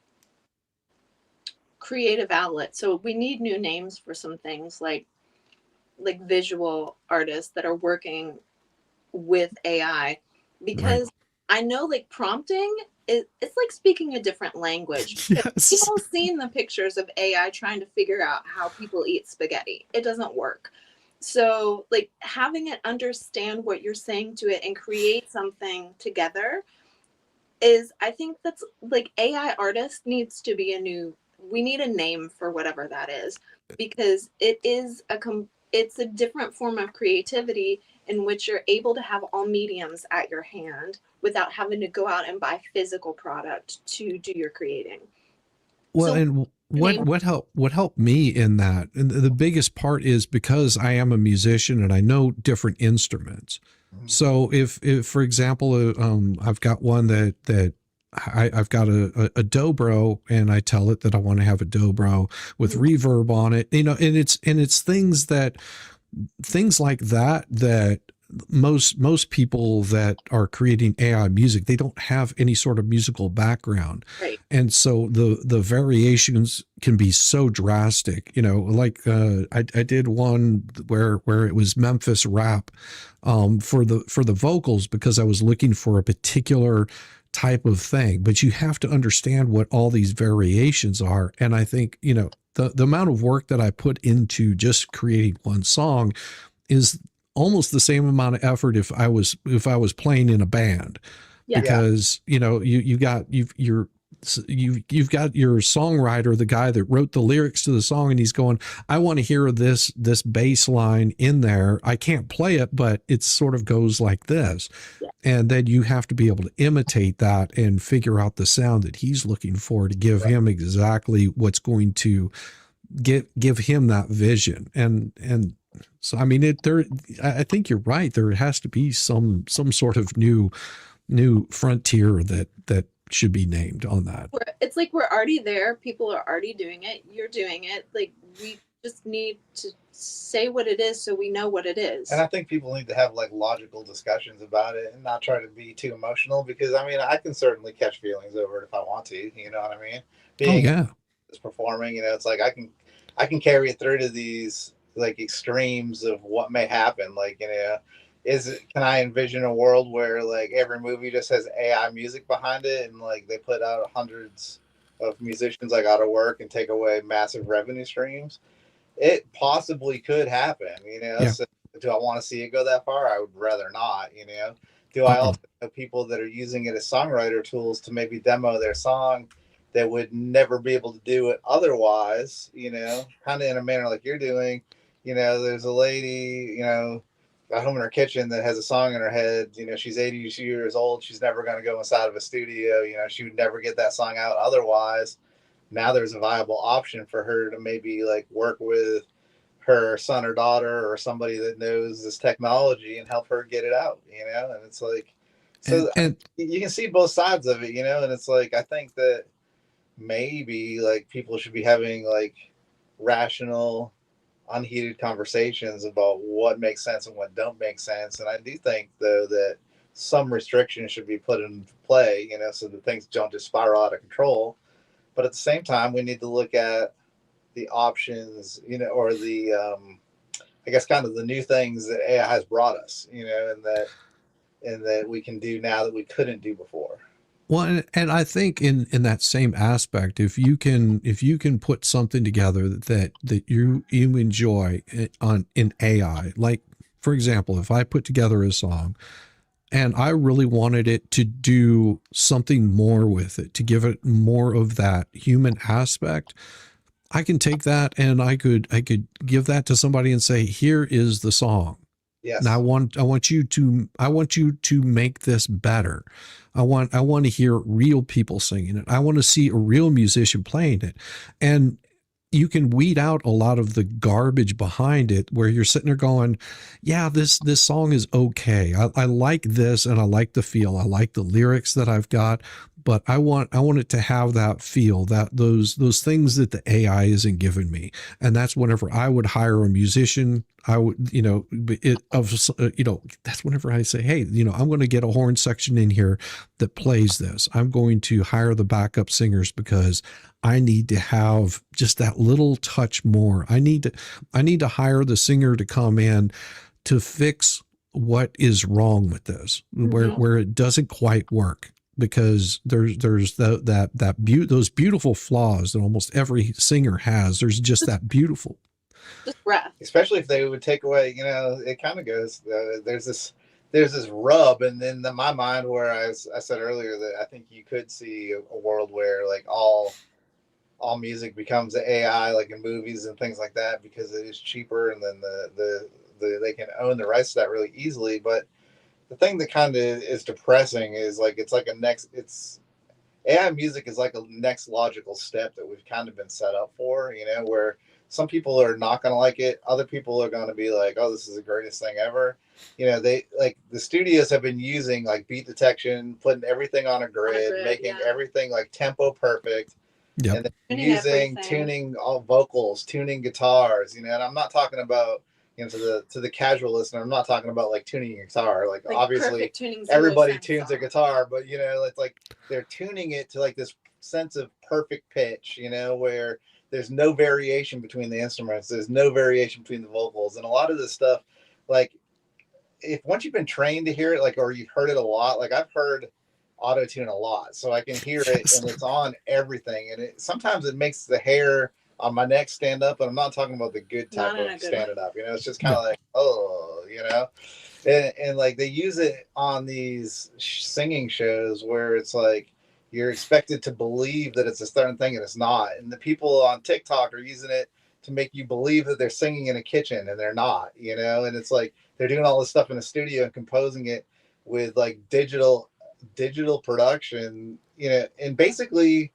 creative outlet. So we need new names for some things like visual artists that are working with AI, because I know like prompting it's like speaking a different language. Yes. People seen the pictures of AI trying to figure out how people eat spaghetti. It doesn't work. So like having it understand what you're saying to it and create something together is, I think that's like AI artist needs to be we need a name for whatever that is, because it is it's a different form of creativity in which you're able to have all mediums at your hand without having to go out and buy physical product to do your creating. Well, So, and what helped me in that, and the biggest part is because I am a musician and I know different instruments. So if for example, I've got one that I've got a dobro, and I tell it that I want to have a dobro with reverb on it, and it's things like that most people that are creating AI music, they don't have any sort of musical background. Right. And so the variations can be so drastic, like I did one where it was Memphis rap for the vocals, because I was looking for a particular type of thing, but you have to understand what all these variations are. And I think, the amount of work that I put into just creating one song is almost the same amount of effort if I was playing in a band. Yeah. Because you've got your songwriter, the guy that wrote the lyrics to the song, and he's going, I want to hear this bass line in there. I can't play it, but it sort of goes like this. Yeah. And then you have to be able to imitate that and figure out the sound that he's looking for to give him exactly what's going to give him that vision. And so, I mean, I think you're right. There has to be some sort of new frontier that should be named on that. It's like we're already there. People are already doing it. You're doing it. Like, we just need to say what it is so we know what it is. And I think people need to have like logical discussions about it and not try to be too emotional, because I mean, I can certainly catch feelings over it if I want to, you know what I mean? Just performing, it's like I can carry it through to these like extremes of what may happen. Like, can I envision a world where like every movie just has AI music behind it, and like they put out hundreds of musicians like out of work and take away massive revenue streams? It possibly could happen, So do I want to see it go that far? I would rather not, Do I also know people that are using it as songwriter tools to maybe demo their song that would never be able to do it otherwise, kind of in a manner like you're doing? There's a lady, at home in her kitchen that has a song in her head. She's 80 years old. She's never going to go inside of a studio. She would never get that song out otherwise. Now there's a viable option for her to maybe like work with her son or daughter or somebody that knows this technology and help her get it out, and it's like, so and you can see both sides of it, and it's like, I think that maybe like people should be having like rational, unheated conversations about what makes sense and what don't make sense. And I do think though that some restrictions should be put into play, so that things don't just spiral out of control. But at the same time, we need to look at the options, or the, I guess kind of the new things that AI has brought us, and that we can do now that we couldn't do before. Well, and I think in that same aspect, if you can put something together that you enjoy in AI, like for example, if I put together a song and I really wanted it to do something more with it, to give it more of that human aspect, I can take that and I could give that to somebody and say, here is the song. Yes. And I want you to make this better. I want to hear real people singing it. I want to see a real musician playing it. And you can weed out a lot of the garbage behind it where you're sitting there going, yeah, this song is okay. I like this and I like the feel. I like the lyrics that I've got, but I want it to have that feel, that those things that the AI isn't giving me. And that's whenever I would hire a musician, I would, that's whenever I say, hey, I'm going to get a horn section in here that plays this. I'm going to hire the backup singers because I need to have just that little touch more. I need to hire the singer to come in to fix what is wrong with this, where it doesn't quite work, because there's those beautiful flaws that almost every singer has. There's just that beautiful. Just breath. Especially if they would take away, it kind of goes, there's this rub. And then my mind where I said earlier that I think you could see a world where like all music becomes AI, like in movies and things like that, because it is cheaper, and then they can own the rights to that really easily. But the thing that kind of is depressing is like AI music is like a next logical step that we've kind of been set up for, where some people are not going to like it. Other people are going to be like, oh, this is the greatest thing ever. They like the studios have been using like beat detection, putting everything on a grid, making everything like tempo perfect. Yep. And then tuning all vocals, tuning guitars, and I'm not talking about, to the casual listener, I'm not talking about like tuning your guitar. Like obviously everybody tunes their guitar, but it's like they're tuning it to like this sense of perfect pitch, where there's no variation between the instruments. There's no variation between the vocals. And a lot of this stuff, like once you've been trained to hear it, like, or you've heard it a lot, like I've heard auto tune a lot, so I can hear it and it's on everything. And sometimes it makes the hair on my neck stand up, but I'm not talking about the good type of standing up. It's just kind of like, and like they use it on these singing shows where it's like you're expected to believe that it's a certain thing and it's not. And the people on TikTok are using it to make you believe that they're singing in a kitchen and they're not, and it's like they're doing all this stuff in the studio and composing it with like digital production, and basically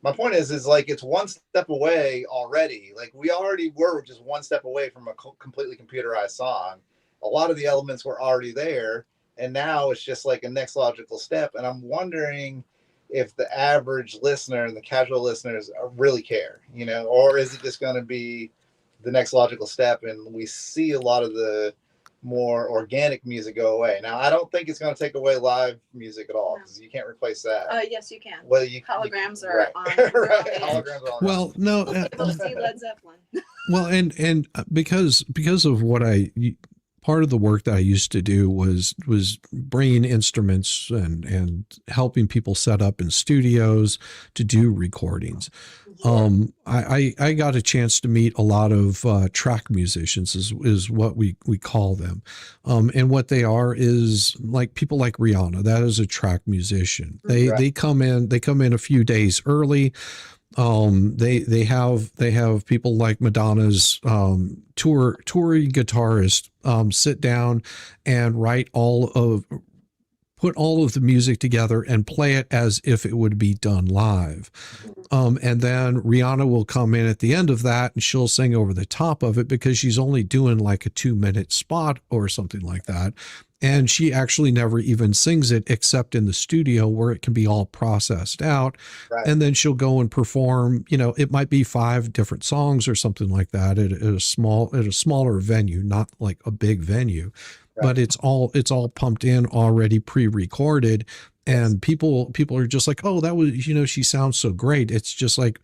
my point is like it's one step away already. Like we already were just one step away from a completely computerized song. A lot of the elements were already there, and now it's just like a next logical step. And I'm wondering if the average listener and the casual listeners really care, or is it just going to be the next logical step and we see a lot of the more organic music go away? Now, I don't think it's going to take away live music at all, because you can't replace that. Yes, you can. Well, holograms are right. on. Holograms are on. Well, no. Able to see Led Zeppelin. Well, and because of what part of the work that I used to do was bringing instruments and helping people set up in studios to do recordings. I got a chance to meet a lot of track musicians is what we call them. And what they are is like people like Rihanna. That is a track musician. They come in a few days early. They have people like Madonna's touring guitarist sit down and put all of the music together and play it as if it would be done live. And then Rihanna will come in at the end of that and she'll sing over the top of it, because she's only doing like a 2-minute spot or something like that. And she actually never even sings it except in the studio where it can be all processed out. Right. And then she'll go and perform, it might be 5 different songs or something like that at a smaller venue, not like a big venue. Right. But it's all pumped in already pre-recorded. And people are just like, oh, that was, she sounds so great. It's just like,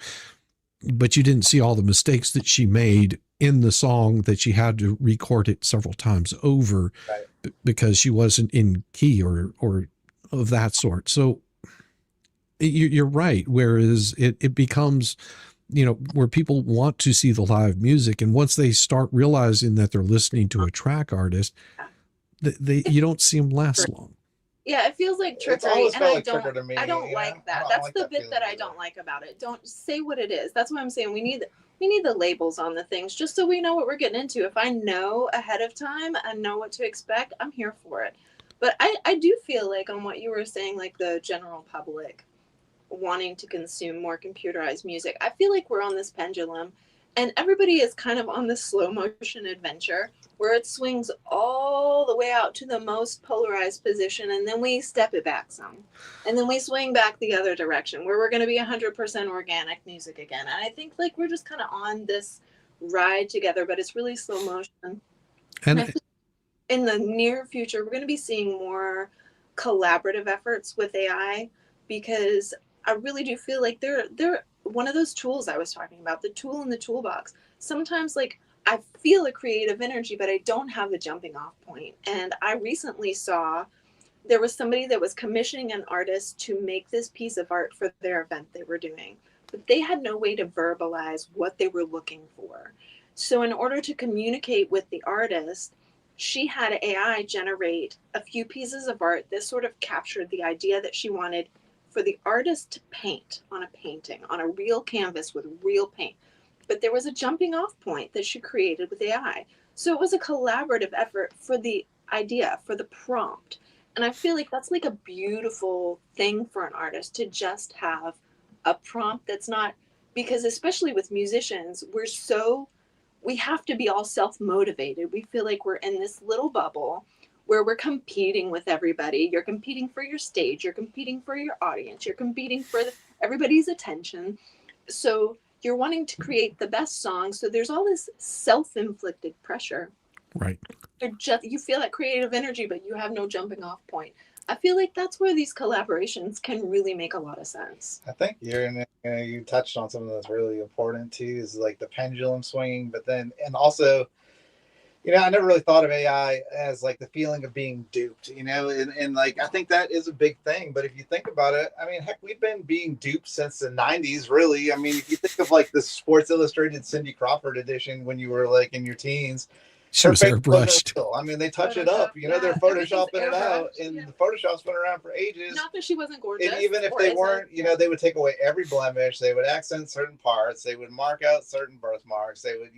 but you didn't see all the mistakes that she made in the song, that she had to record it several times over. Right. Because she wasn't in key or of that sort. So you're right. Whereas it becomes, where people want to see the live music, and once they start realizing that they're listening to a track artist, you don't see them last long. Yeah, it feels like trickery, always and felt I like don't. trickery to me, I don't you know? like that. I don't That's like the that bit feeling that I either. don't like about it. Don't say what it is. That's why I'm saying we need the labels on the things, just so we know what we're getting into. If I know ahead of time and know what to expect, I'm here for it. But I do feel like on what you were saying, like the general public wanting to consume more computerized music, I feel like we're on this pendulum, and everybody is kind of on this slow motion adventure where it swings all the way out to the most polarized position, and then we step it back some, and then we swing back the other direction where we're going to be 100% organic music again. And I think like we're just kind of on this ride together, but it's really slow motion. And I think in the near future we're going to be seeing more collaborative efforts with AI, because I really do feel like they're one of those tools I was talking about, the tool in the toolbox. Sometimes like I feel a creative energy, but I don't have a jumping off point. And I recently saw there was somebody that was commissioning an artist to make this piece of art for their event they were doing, but they had no way to verbalize what they were looking for. So in order to communicate with the artist, she had AI generate a few pieces of art that sort of captured the idea that she wanted for the artist to paint on a painting, on a real canvas with real paint. But there was a jumping off point that she created with AI. So it was a collaborative effort for the idea, for the prompt. And I feel like that's like a beautiful thing for an artist to just have a prompt that's not, because especially with musicians, we have to be all self-motivated. We feel like we're in this little bubble where we're competing with everybody. You're competing for your stage, you're competing for your audience, you're competing for everybody's attention. So you're wanting to create the best song. So there's all this self-inflicted pressure. Right. You feel that creative energy, but you have no jumping off point. I feel like that's where these collaborations can really make a lot of sense. I think you touched on something that's really important too, is like the pendulum swinging, but then, and also, I never really thought of AI as like the feeling of being duped, and like, I think that is a big thing. But if you think about it, I mean, heck, we've been being duped since the 90s, really. I mean, if you think of like the Sports Illustrated Cindy Crawford edition when you were like in your teens, she was airbrushed. I mean, they touch it up, they're photoshopping it out, and the Photoshop's been around for ages. Not that she wasn't gorgeous. And even if they weren't, they would take away every blemish, they would accent certain parts, they would mark out certain birthmarks, they would,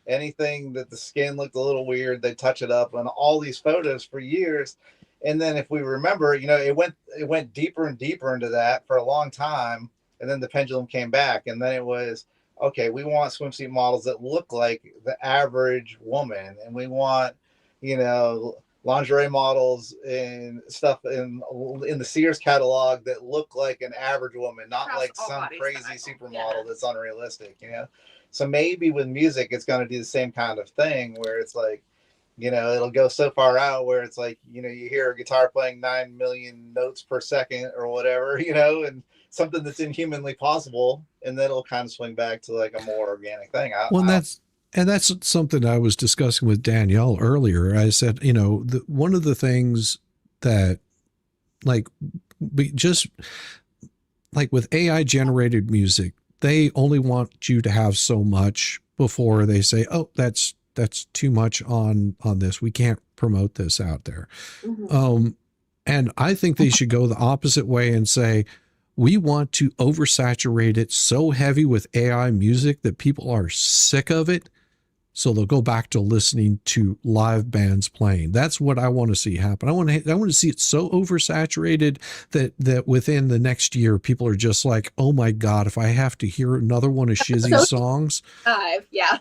anything that the skin looked a little weird, they touch it up on all these photos for years. And then if we remember, it went deeper and deeper into that for a long time. And then the pendulum came back, and then it was, okay, we want swimsuit models that look like the average woman, and we want, lingerie models and stuff in the Sears catalog that look like an average woman, not like some crazy supermodel that's unrealistic, So maybe with music, it's going to do the same kind of thing where it's like, it'll go so far out where it's like, you hear a guitar playing 9 million notes per second or whatever, and something that's inhumanly possible. And then it'll kind of swing back to like a more organic thing. That's something I was discussing with Danielle earlier. I said, one of the things that just like with AI generated music, they only want you to have so much before they say, oh, that's too much on this. We can't promote this out there. Mm-hmm. And I think they should go the opposite way and say, we want to oversaturate it so heavy with AI music that people are sick of it. So they'll go back to listening to live bands playing. That's what I want to see happen. I want to see it so oversaturated that within the next year, people are just like, oh my God, if I have to hear another one of Shizzy's songs. Yeah.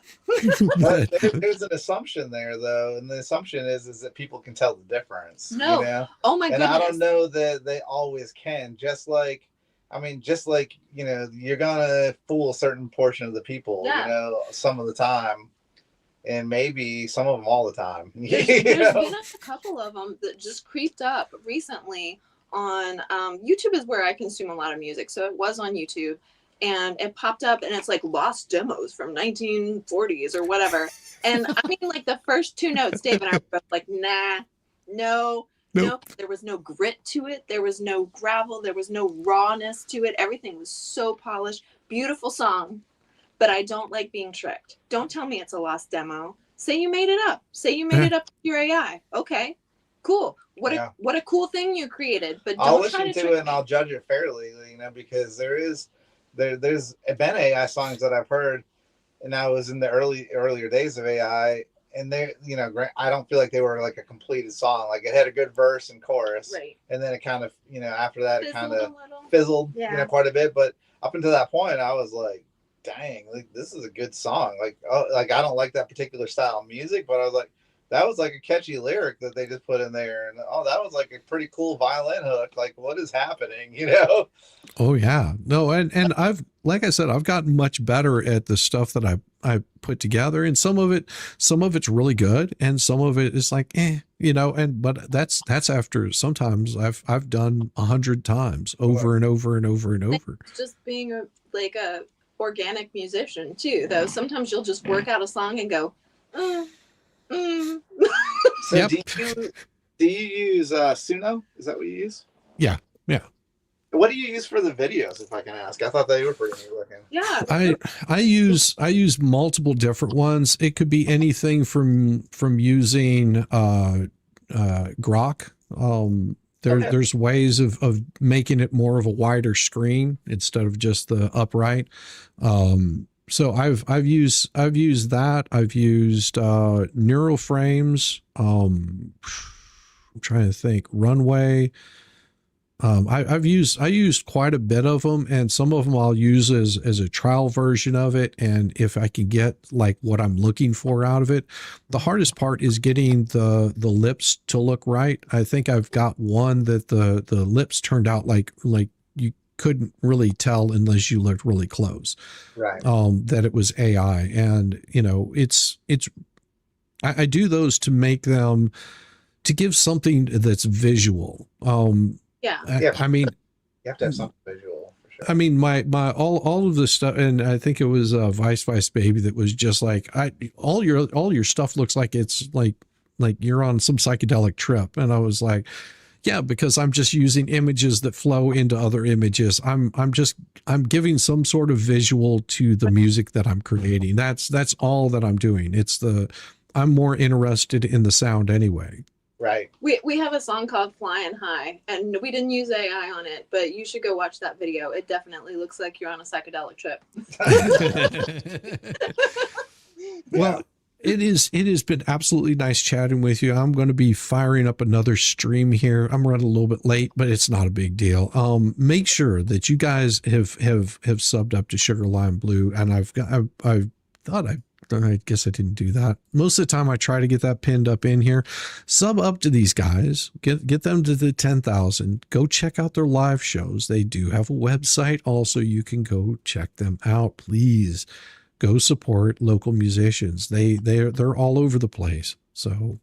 But there's an assumption there though. And the assumption is that people can tell the difference. No. Oh my goodness. And I don't know that they always can. Just like, you're going to fool a certain portion of the people, some of the time. And maybe some of them all the time. There's been a couple of them that just creeped up recently on YouTube is where I consume a lot of music. So it was on YouTube and it popped up and it's like lost demos from 1940s or whatever. And I mean, like the first two notes, Dave and I were both like, nah, no, Nope. There was no grit to it. There was no gravel. There was no rawness to it. Everything was so polished. Beautiful song, but I don't like being tricked. Don't tell me it's a lost demo. Say you made it up. Say you made it up with your AI. Okay, cool. What a cool thing you created. But don't I'll try listen to to trick it and I'll judge it fairly, because there's been AI songs that I've heard, and I was in the earlier days of AI, and they, I don't feel like they were like a completed song. Like it had a good verse and chorus, right, and then it kind of, after that it kind of fizzled, quite a bit. But up until that point, I was like, dang, like this is a good song. Like, oh, like I don't like that particular style of music, but I was like, that was like a catchy lyric that they just put in there, and oh, that was like a pretty cool violin hook. Like, what is happening? Oh yeah, no, and I've, like I said, I've gotten much better at the stuff that I put together, and some of it's really good, and some of it is like, but that's after sometimes I've done 100 times over and over and over and over. It's just being a organic musician too, though. Sometimes you'll just work out a song and go, So yep. Do you use Suno? Is that what you use? Yeah. What do you use for the videos, if I can ask? I thought they were pretty neat looking. Yeah. I use multiple different ones. It could be anything from using Grok. There's ways of making it more of a wider screen instead of just the upright. So I've used that. I've used neural frames. I'm trying to think. Runway. I used quite a bit of them, and some of them I'll use as a trial version of it. And if I can get like what I'm looking for out of it, the hardest part is getting the lips to look right. I think I've got one that the lips turned out like you couldn't really tell unless you looked really close, right? That it was AI, and I do those to make them, to give something that's visual. I mean, you have to have something visual for sure. I mean, my all of the stuff, and I think it was Vice Baby that was just like, all your stuff looks like it's like you're on some psychedelic trip, and I was like, yeah, because I'm just using images that flow into other images. I'm giving some sort of visual to the music that I'm creating. That's all that I'm doing. I'm more interested in the sound anyway. Right. We have a song called Flying High, and we didn't use AI on it, but you should go watch that video. It definitely looks like you're on a psychedelic trip. Well, it has been absolutely nice chatting with you. I'm going to be firing up another stream here. I'm running a little bit late, but it's not a big deal. Make sure that you guys have subbed up to Sugar Lime Blue, and I guess I didn't do that. Most of the time I try to get that pinned up in here. Sub up to these guys, get them to the 10,000. Go check out their live shows. They do have a website. Also, you can go check them out. Please go support local musicians. They're all over the place. So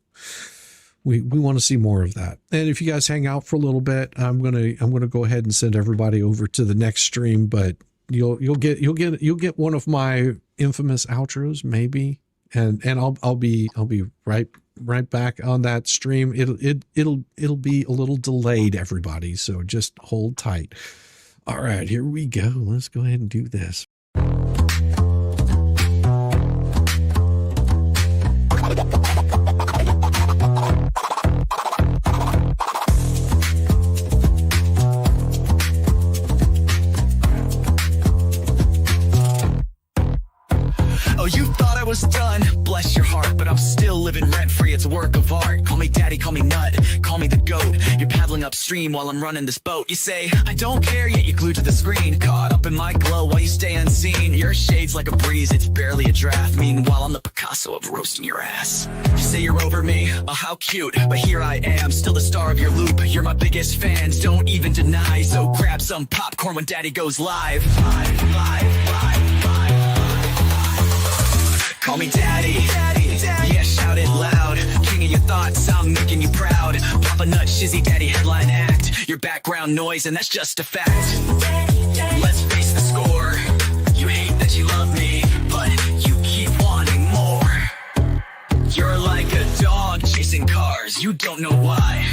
we want to see more of that. And if you guys hang out for a little bit, I'm gonna go ahead and send everybody over to the next stream, but you'll get one of my infamous outros maybe, and I'll be right back on that stream. It'll be a little delayed, everybody, so just hold tight. All right, here we go. Let's go ahead and do this. You thought I was done, bless your heart, but I'm still living rent-free, it's a work of art. Call me daddy, call me nut, call me the goat. You're paddling upstream while I'm running this boat. You say, I don't care, yet you're glued to the screen. Caught up in my glow while you stay unseen. Your shade's like a breeze, it's barely a draft. Meanwhile, I'm the Picasso of roasting your ass. You say you're over me, oh how cute, but here I am, still the star of your loop. You're my biggest fans, don't even deny. So grab some popcorn when daddy goes live. Live. Call me daddy, yeah, shout it loud. King of your thoughts, I'm making you proud. Papa Nut, Shizzy Daddy, headline act. Your background noise, and that's just a fact. Let's face the score. You hate that you love me, but you keep wanting more. You're like a dog chasing cars, you don't know why.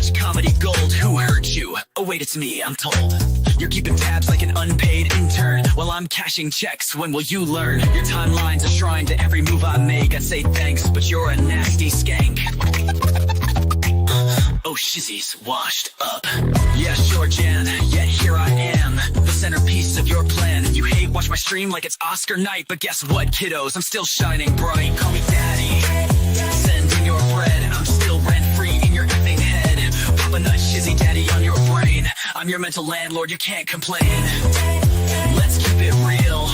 watch comedy gold. Who hurt you? Oh wait, it's me, I'm told. You're keeping tabs like an unpaid intern while I'm cashing checks. When will you learn? Your timeline's a shrine to every move I make. I say thanks, but you're a nasty skank. Oh, Shizzy's washed up. Yeah, sure, Jan, yet here I am, the centerpiece of your plan. You hate watch my stream like it's Oscar night, but guess what, kiddos? I'm still shining bright. Call me daddy. Send in your bread. I'm still rent-free in your effing head. Pop a nut, Shizzy daddy on your brain. I'm your mental landlord, you can't complain. Let's keep it real.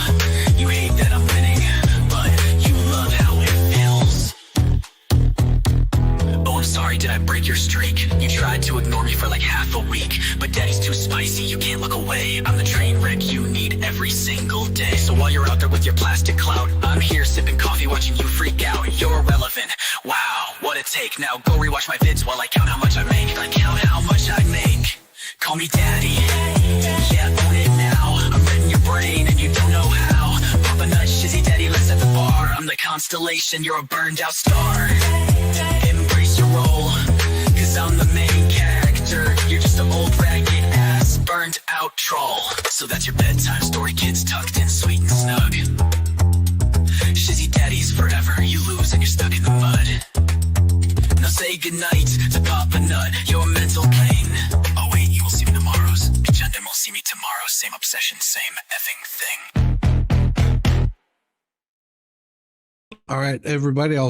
You hate that I'm winning, but you love how it feels. Oh, I'm sorry, did I break your streak? You tried to ignore me for like half a week, but daddy's too spicy, you can't look away. I'm the train wreck you need every single day. So while you're out there with your plastic clout, I'm here sipping coffee watching you freak out. You're irrelevant, wow, what a take. Now go rewatch my vids while I count how much I make. I count how much I make. Call me daddy, yeah, own it now. I'm reading your brain and you don't know how. Pop a nut, Shizzy daddy, let's set the bar. I'm the constellation, you're a burned out star. Embrace your role, cause I'm the main character. You're just an old ragged ass burned out troll. So that's your bedtime story, kids tucked in sweet and snug. Shizzy daddy's forever, you lose and you're stuck in the mud. Now say goodnight to Papa Nut, your mental pain. Oh wait, you will see me tomorrow's. Gundam will see me tomorrow, same obsession, same effing thing. All right, everybody, I'll